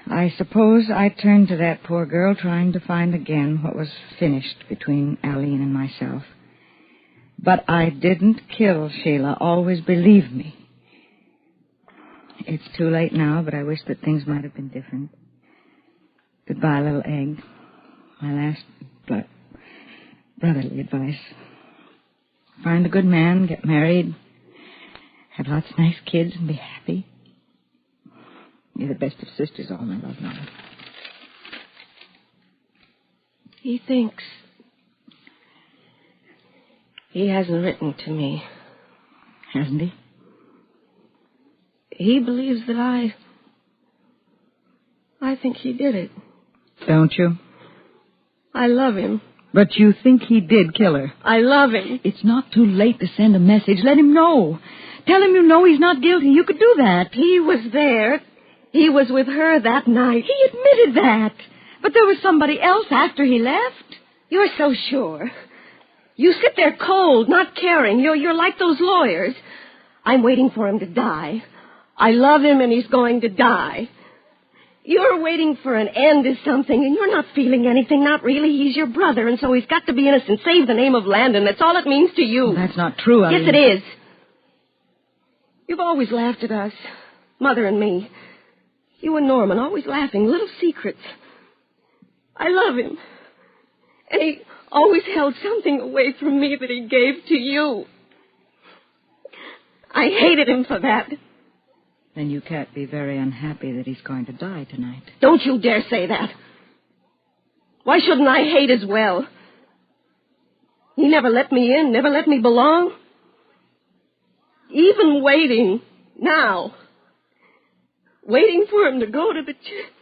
I suppose I turned to that poor girl trying to find again what was finished between Aline and myself. But I didn't kill Sheila. Always believe me. It's too late now, but I wish that things might have been different. Goodbye, little egg. My last brotherly advice. Find a good man, get married, have lots of nice kids, and be happy. You're the best of sisters, all my love, Mother. He thinks he hasn't written to me. Hasn't he? He believes that I think he did it. Don't you? I love him. But you think he did kill her. I love him. It's not too late to send a message. Let him know. Tell him you know he's not guilty. You could do that. He was there. He was with her that night. He admitted that. But there was somebody else after he left. You're so sure. You sit there cold, not caring. You're like those lawyers. I'm waiting for him to die. I love him and he's going to die. You're waiting for an end to something, and you're not feeling anything. Not really. He's your brother, and so he's got to be innocent. Save the name of Landon. That's all it means to you. Well, that's not true, Yes, it is. You've always laughed at us, Mother and me. You and Norman, always laughing, little secrets. I love him. And he always held something away from me that he gave to you. I hated him for that. Then you can't be very unhappy that he's going to die tonight. Don't you dare say that. Why shouldn't I hate as well? He never let me in, never let me belong. Even waiting now. Waiting for him to go to the church.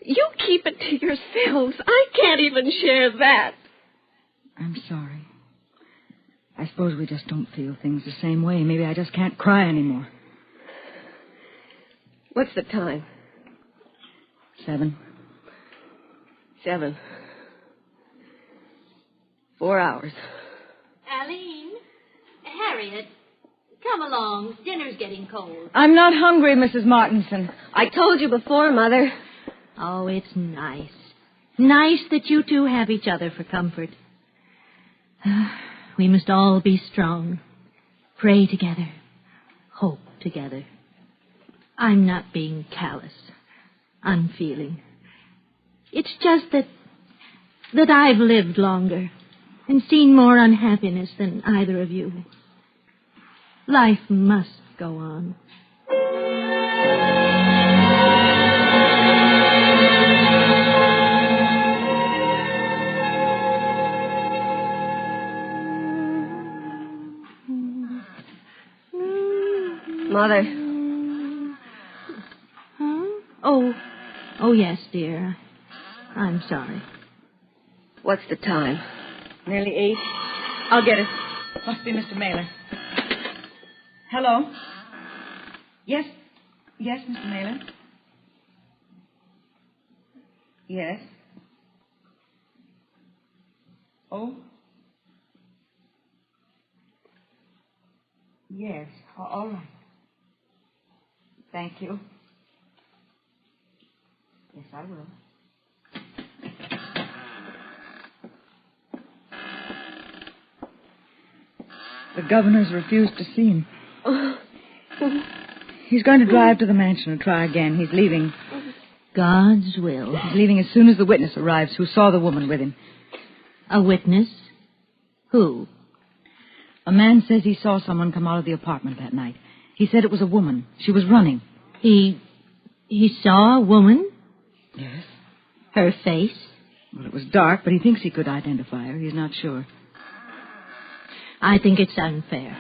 You keep it to yourselves. I can't even share that. I'm sorry. I suppose we just don't feel things the same way. Maybe I just can't cry anymore. What's the time? 7. 7. 4 hours. Aline, Harriet, come along. Dinner's getting cold. I'm not hungry, Mrs. Martinson. I told you before, Mother. Oh, it's nice. Nice that you two have each other for comfort. We must all be strong. Pray together. Hope together. I'm not being callous, unfeeling. It's just that I've lived longer and seen more unhappiness than either of you. Life must go on. Mother. Huh? Oh, yes, dear. I'm sorry. What's the time? Nearly 8. I'll get it. Must be Mr. Mailer. Hello? Yes, Mr. Mailer. Yes. Oh? Yes, all right. Thank you. Yes, I will. The governor's refused to see him. He's going to drive to the mansion and try again. He's leaving. God's will. He's leaving as soon as the witness arrives who saw the woman with him. A witness? Who? A man says he saw someone come out of the apartment that night. He said it was a woman. She was running. He saw a woman? Yes. Her face? Well, it was dark, but he thinks he could identify her. He's not sure. I think it's unfair.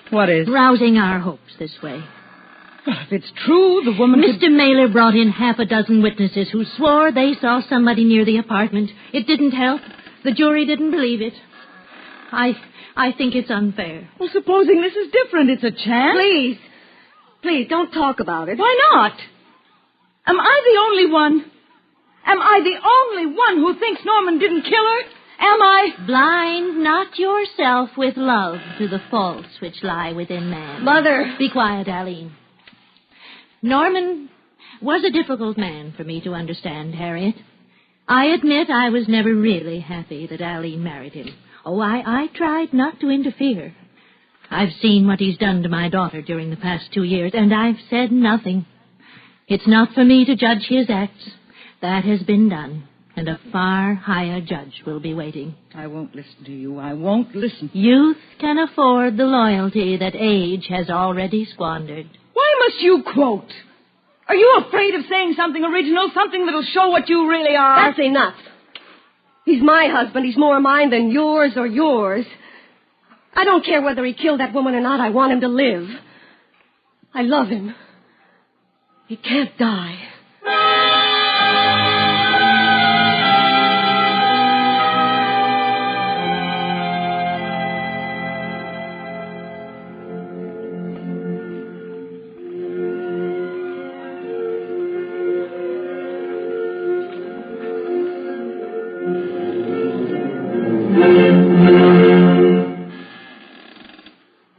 What is? Rousing our hopes this way. Well, if it's true, the woman... Mr. Mailer brought in 6 witnesses who swore they saw somebody near the apartment. It didn't help. The jury didn't believe it. I think it's unfair. Well, supposing this is different, it's a chance. Please, don't talk about it. Why not? Am I the only one? Am I the only one who thinks Norman didn't kill her? Am I? Blind not yourself with love to the faults which lie within man. Mother. Be quiet, Aline. Norman was a difficult man for me to understand, Harriet. I admit I was never really happy that Aline married him. Oh, I tried not to interfere. I've seen what he's done to my daughter during the past 2 years, and I've said nothing. It's not for me to judge his acts. That has been done. And a far higher judge will be waiting. I won't listen to you. I won't listen. Youth can afford the loyalty that age has already squandered. Why must you quote? Are you afraid of saying something original, something that'll show what you really are? That's enough. He's my husband. He's more mine than yours or yours. I don't care whether he killed that woman or not. I want him to live. I love him. He can't die.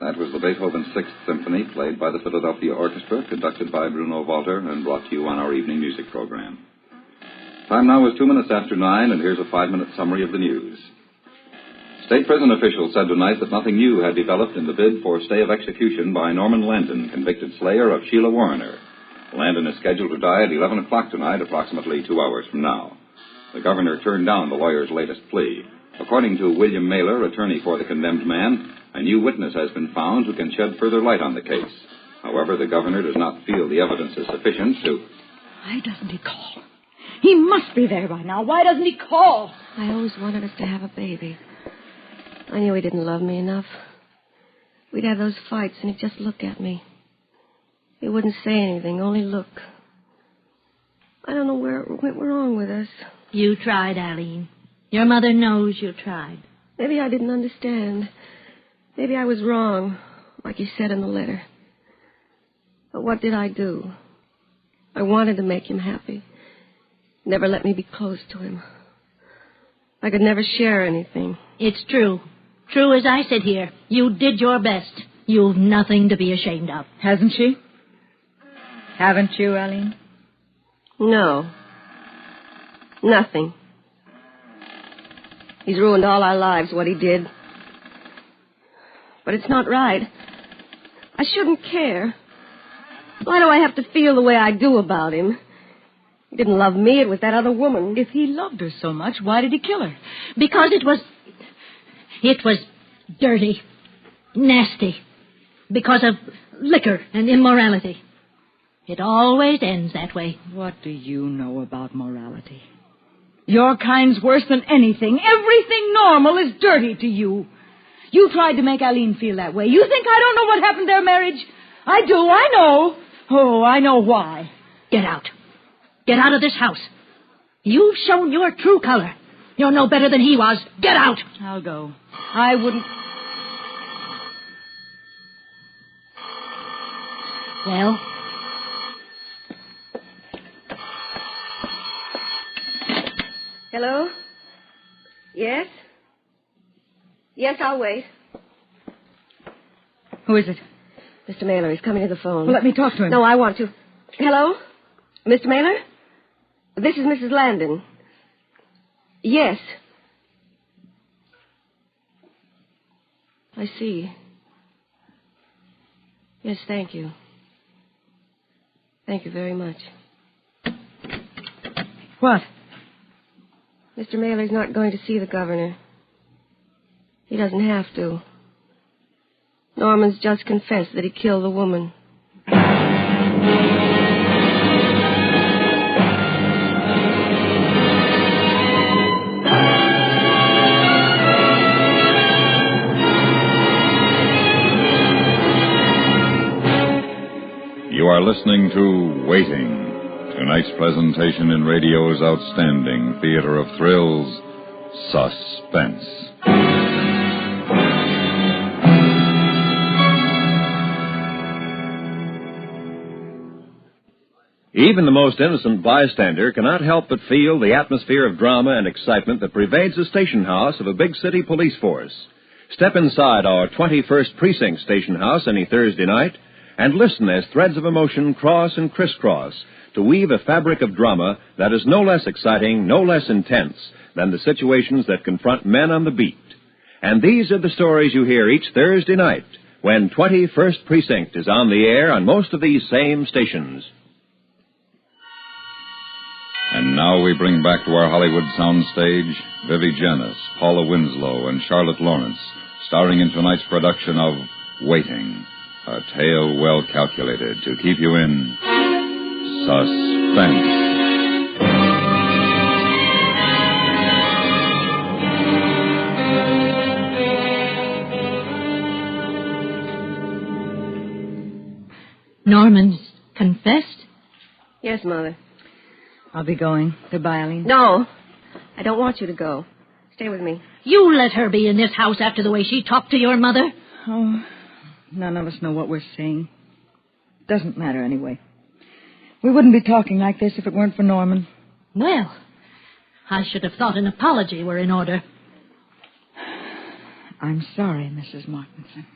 That was the Beethoven Sixth Symphony, played by the Philadelphia Orchestra, conducted by Bruno Walter, and brought to you on our evening music program. Time now is 2 minutes after 9, and here's a 5-minute summary of the news. State prison officials said tonight that nothing new had developed in the bid for stay of execution by Norman Landon, convicted slayer of Sheila Warriner. Landon is scheduled to die at 11 o'clock tonight, approximately 2 hours from now. The governor turned down the lawyer's latest plea. According to William Mailer, attorney for the condemned man, a new witness has been found who can shed further light on the case. However, the governor does not feel the evidence is sufficient to... Why doesn't he call? He must be there by now. Why doesn't he call? I always wanted us to have a baby. I knew he didn't love me enough. We'd have those fights, and he'd just look at me. He wouldn't say anything, only look. I don't know where it went wrong with us. You tried, Aline. Your mother knows you tried. Maybe I didn't understand. Maybe I was wrong, like you said in the letter. But what did I do? I wanted to make him happy. Never let me be close to him. I could never share anything. It's true. True as I sit here. You did your best. You've nothing to be ashamed of. Hasn't she? Haven't you, Aline? No. Nothing. He's ruined all our lives, what he did. But it's not right. I shouldn't care. Why do I have to feel the way I do about him? He didn't love me. It was that other woman. If he loved her so much, why did he kill her? Because it was dirty, nasty. Because of liquor and immorality. It always ends that way. What do you know about morality? Your kind's worse than anything. Everything normal is dirty to you. You tried to make Aline feel that way. You think I don't know what happened to their marriage? I do. I know. Oh, I know why. Get out. Get out of this house. You've shown your true color. You're no better than he was. Get out. I'll go. I wouldn't... Well? Hello? Yes? Yes, I'll wait. Who is it? Mr. Mailer, he's coming to the phone. Well, let me talk to him. No, I want to. Hello? Mr. Mailer? This is Mrs. Landon. Yes. I see. Yes, thank you. Thank you very much. What? Mr. Mailer's not going to see the governor. He doesn't have to. Norman's just confessed that he killed the woman. You are listening to Waiting, tonight's presentation in radio's outstanding theater of thrills, Suspense. Even the most innocent bystander cannot help but feel the atmosphere of drama and excitement that pervades the station house of a big city police force. Step inside our 21st Precinct station house any Thursday night and listen as threads of emotion cross and crisscross to weave a fabric of drama that is no less exciting, no less intense than the situations that confront men on the beat. And these are the stories you hear each Thursday night when 21st Precinct is on the air on most of these same stations. And now we bring back to our Hollywood soundstage Vivi Janis, Paula Winslow, and Charlotte Lawrence, starring in tonight's production of Waiting, a tale well calculated to keep you in suspense. Norman's confessed? Yes, Mother. I'll be going. Goodbye, Eileen. No. I don't want you to go. Stay with me. You let her be in this house after the way she talked to your mother. Oh, none of us know what we're saying. Doesn't matter anyway. We wouldn't be talking like this if it weren't for Norman. Well, I should have thought an apology were in order. I'm sorry, Mrs. Martinson.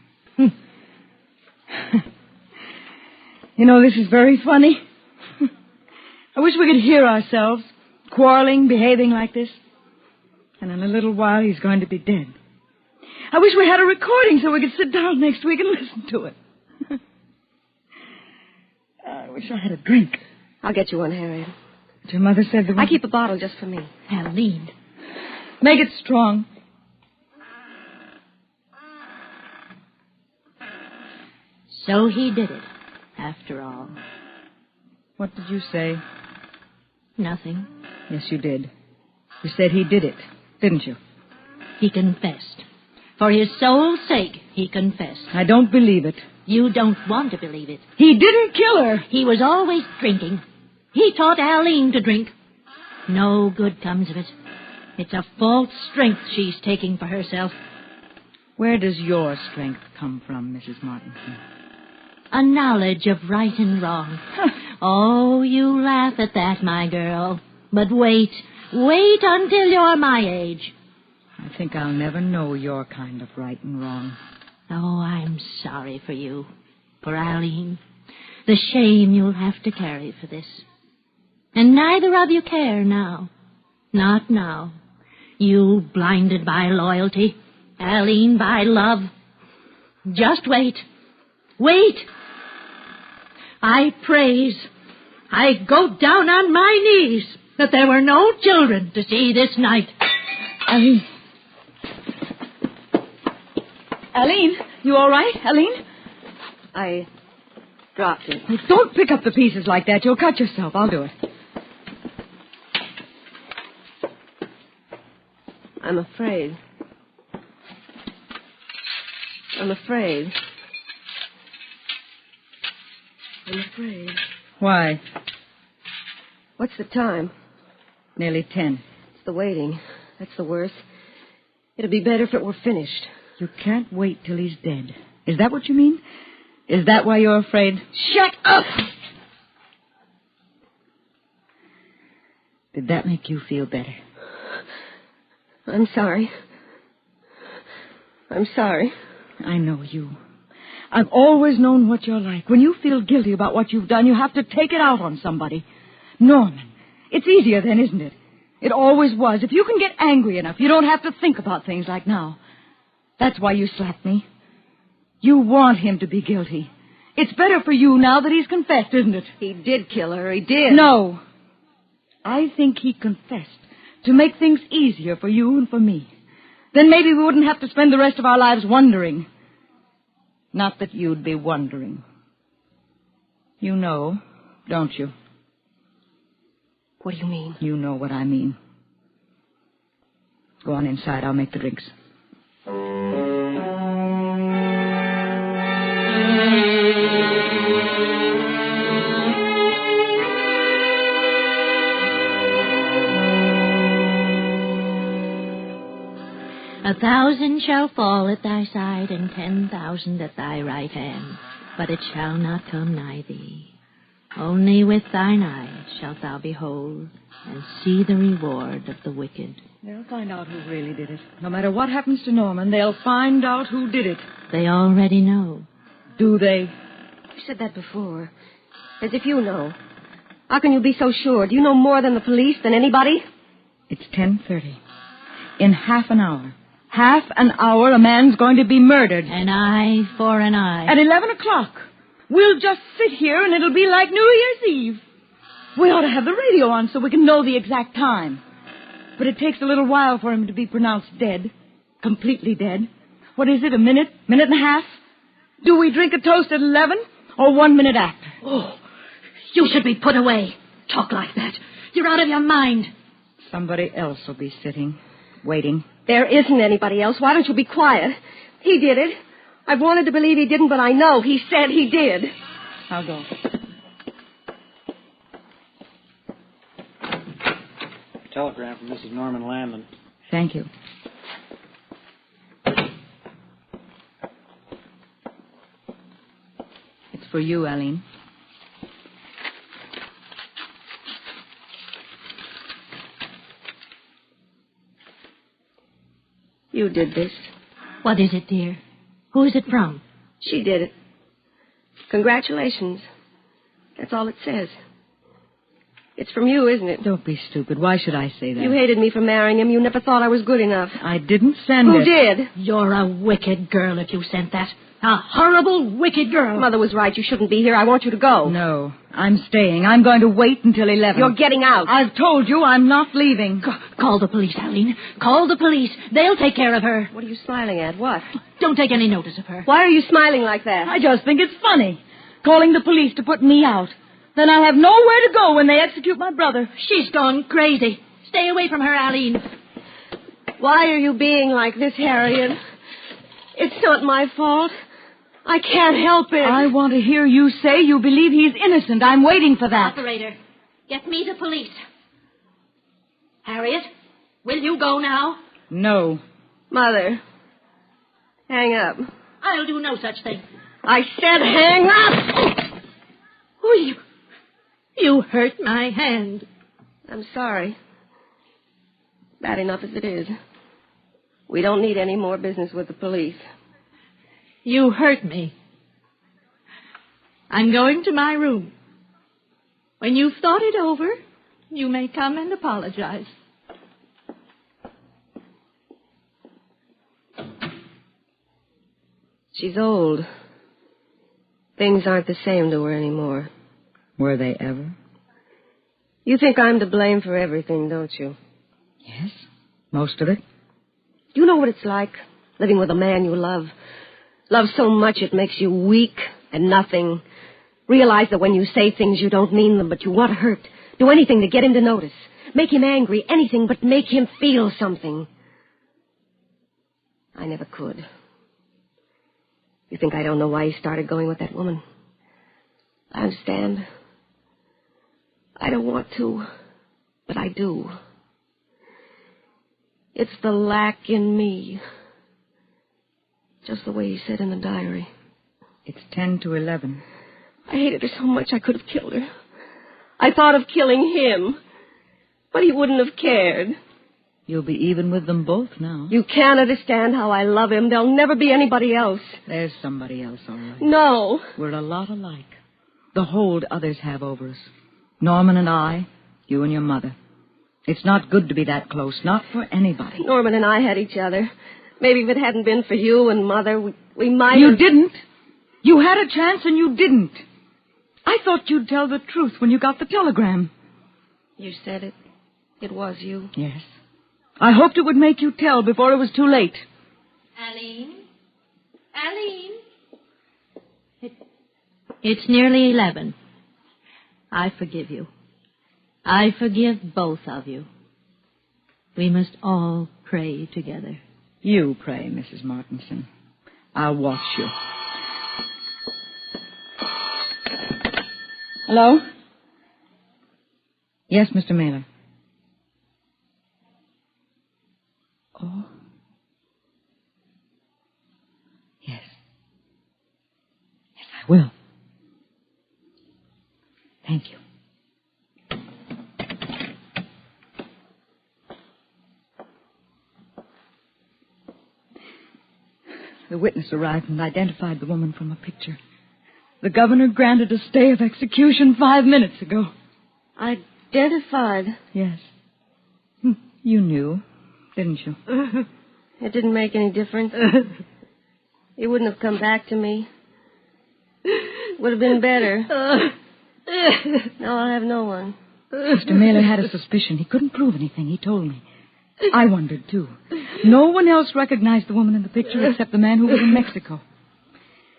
You know, this is very funny. I wish we could hear ourselves quarreling, behaving like this. And in a little while, he's going to be dead. I wish we had a recording so we could sit down next week and listen to it. I wish I had a drink. I'll get you one, Harriet. But your mother said the one... I keep a bottle just for me. Eileen. Make it strong. So he did it, after all. What did you say? Nothing. Yes, you did. You said he did it, didn't you? He confessed. For his soul's sake, he confessed. I don't believe it. You don't want to believe it. He didn't kill her. He was always drinking. He taught Eileen to drink. No good comes of it. It's a false strength she's taking for herself. Where does your strength come from, Mrs. Martinson? A knowledge of right and wrong. Oh, you laugh at that, my girl. But wait until you're my age. I think I'll never know your kind of right and wrong. Oh, I'm sorry for you, for Eileen. The shame you'll have to carry for this. And neither of you care now. Not now. You blinded by loyalty, Eileen by love. Just wait. Wait. I praise. I go down on my knees that there were no children to see this night. Eileen. Eileen, you all right, Eileen? I dropped it. Oh, don't pick up the pieces like that. You'll cut yourself. I'll do it. I'm afraid. I'm afraid. I'm afraid. Why? What's the time? Nearly 10. It's the waiting. That's the worst. It'd be better if it were finished. You can't wait till he's dead. Is that what you mean? Is that why you're afraid? Shut up! Did that make you feel better? I'm sorry. I'm sorry. I know you. I've always known what you're like. When you feel guilty about what you've done, you have to take it out on somebody. Norman, it's easier then, isn't it? It always was. If you can get angry enough, you don't have to think about things like now. That's why you slapped me. You want him to be guilty. It's better for you now that he's confessed, isn't it? He did kill her. He did. No. I think he confessed to make things easier for you and for me. Then maybe we wouldn't have to spend the rest of our lives wondering. Not that you'd be wondering. You know, don't you? What do you mean? You know what I mean. Go on inside. I'll make the drinks. A 1,000 shall fall at thy side, and 10,000 at thy right hand, but it shall not come nigh thee. Only with thine eyes shalt thou behold, and see the reward of the wicked. They'll find out who really did it. No matter what happens to Norman, they'll find out who did it. They already know. Do they? You said that before. As if you know. How can you be so sure? Do you know more than the police, than anybody? It's 10:30. In half an hour. Half an hour, a man's going to be murdered. An eye for an eye. At 11 o'clock. We'll just sit here and it'll be like New Year's Eve. We ought to have the radio on so we can know the exact time. But it takes a little while for him to be pronounced dead. Completely dead. What is it, a minute? Minute and a half? Do we drink a toast at 11 or 1 minute after? Oh, you should be put away. Talk like that. You're out of your mind. Somebody else will be sitting, waiting. There isn't anybody else. Why don't you be quiet? He did it. I've wanted to believe he didn't, but I know. He said he did. I'll go. Telegram from Mrs. Norman Landon. Thank you. It's for you, Aline. You did this. What is it, dear? Who is it from? She did it. Congratulations. That's all it says. It's from you, isn't it? Don't be stupid. Why should I say that? You hated me for marrying him. You never thought I was good enough. I didn't send Who it. Who did? You're a wicked girl if you sent that. A horrible, wicked girl. Mother was right. You shouldn't be here. I want you to go. No, I'm staying. I'm going to wait until 11. You're getting out. I've told you I'm not leaving. Call the police, Aline. Call the police. They'll take care of her. What are you smiling at? What? Don't take any notice of her. Why are you smiling like that? I just think it's funny. Calling the police to put me out. Then I'll have nowhere to go when they execute my brother. She's gone crazy. Stay away from her, Aline. Why are you being like this, Harriet? It's not my fault. I can't help it. I want to hear you say you believe he's innocent. I'm waiting for that. Operator, get me the police. Harriet, will you go now? No. Mother, hang up. I'll do no such thing. I said hang up! Oh, you hurt my hand. I'm sorry. Bad enough as it is. We don't need any more business with the police. You hurt me. I'm going to my room. When you've thought it over, you may come and apologize. She's old. Things aren't the same to her anymore. Were they ever? You think I'm to blame for everything, don't you? Yes, most of it. You know what it's like, living with a man you love. Love so much it makes you weak and nothing. Realize that when you say things you don't mean them, but you want to hurt. Do anything to get him to notice. Make him angry, anything but make him feel something. I never could. You think I don't know why he started going with that woman? I understand. I don't want to, but I do. It's the lack in me. Just the way he said in the diary. It's 10 to 11. I hated her so much I could have killed her. I thought of killing him, but he wouldn't have cared. You'll be even with them both now. You can't understand how I love him. There'll never be anybody else. There's somebody else, all right. No. We're a lot alike. The hold others have over us. Norman and I, you and your mother. It's not good to be that close, not for anybody. Norman and I had each other. Maybe if it hadn't been for you and Mother, we might have... You didn't. You had a chance and you didn't. I thought you'd tell the truth when you got the telegram. You said it. It was you. Yes. I hoped it would make you tell before it was too late. Aline? Aline? It's nearly 11. I forgive you. I forgive both of you. We must all pray together. You pray, Mrs. Martinson. I'll watch you. Hello? Yes, Mr. Mailer. Oh. Yes. Yes, I will. Thank you. The witness arrived and identified the woman from a picture. The governor granted a stay of execution 5 minutes ago. Identified? Yes. You knew, didn't you? It didn't make any difference. He wouldn't have come back to me. Would have been better. Now I'll have no one. Mr. Mailer had a suspicion. He couldn't prove anything. He told me. I wondered, too. No one else recognized the woman in the picture except the man who was in Mexico.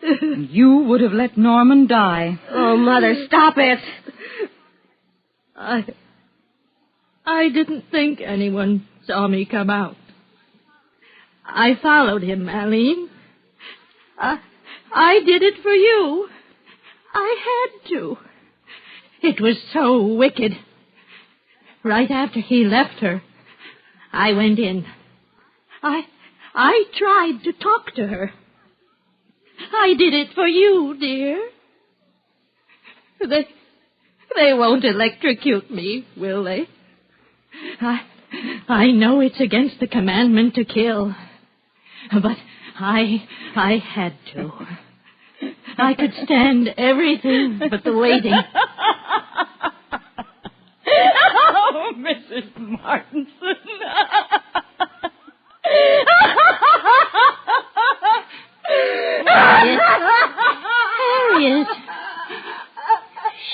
And you would have let Norman die. Oh, Mother, stop it. I didn't think anyone saw me come out. I followed him, Aline. I did it for you. I had to. It was so wicked. Right after he left her, I went in. I tried to talk to her. I did it for you, dear. They won't electrocute me, will they? I know it's against the commandment to kill, but I had to. I could stand everything but the waiting. Oh, Mrs. Martinson. Harriet.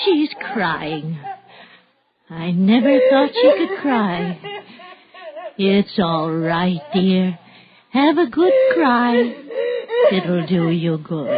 She's crying. I never thought she could cry. It's all right, dear. Have a good cry. It'll do you good.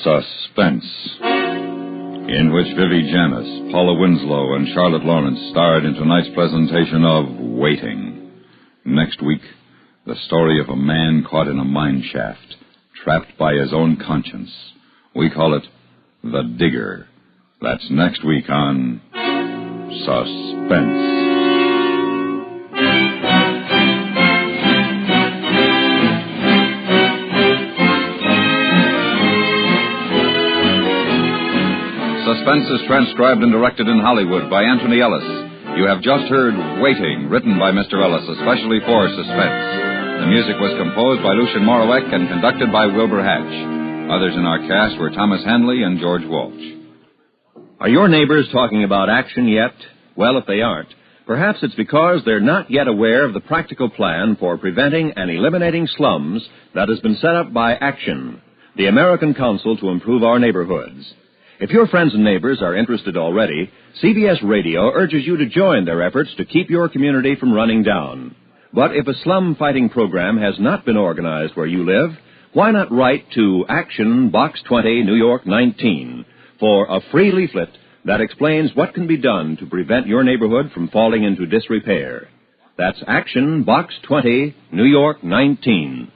Suspense, in which Vivi Janis, Paula Winslow, and Charlotte Lawrence starred in tonight's presentation of Waiting. Next week, the story of a man caught in a mine shaft, trapped by his own conscience. We call it The Digger. That's next week on Suspense. Suspense is transcribed and directed in Hollywood by Anthony Ellis. You have just heard Waiting, written by Mr. Ellis, especially for Suspense. The music was composed by Lucien Morawek and conducted by Wilbur Hatch. Others in our cast were Thomas Hanley and George Walsh. Are your neighbors talking about action yet? Well, if they aren't, perhaps it's because they're not yet aware of the practical plan for preventing and eliminating slums that has been set up by Action, the American Council to Improve Our Neighborhoods. If your friends and neighbors are interested already, CBS Radio urges you to join their efforts to keep your community from running down. But if a slum fighting program has not been organized where you live, why not write to Action, Box 20, New York 19, for a free leaflet that explains what can be done to prevent your neighborhood from falling into disrepair. That's Action, Box 20, New York 19.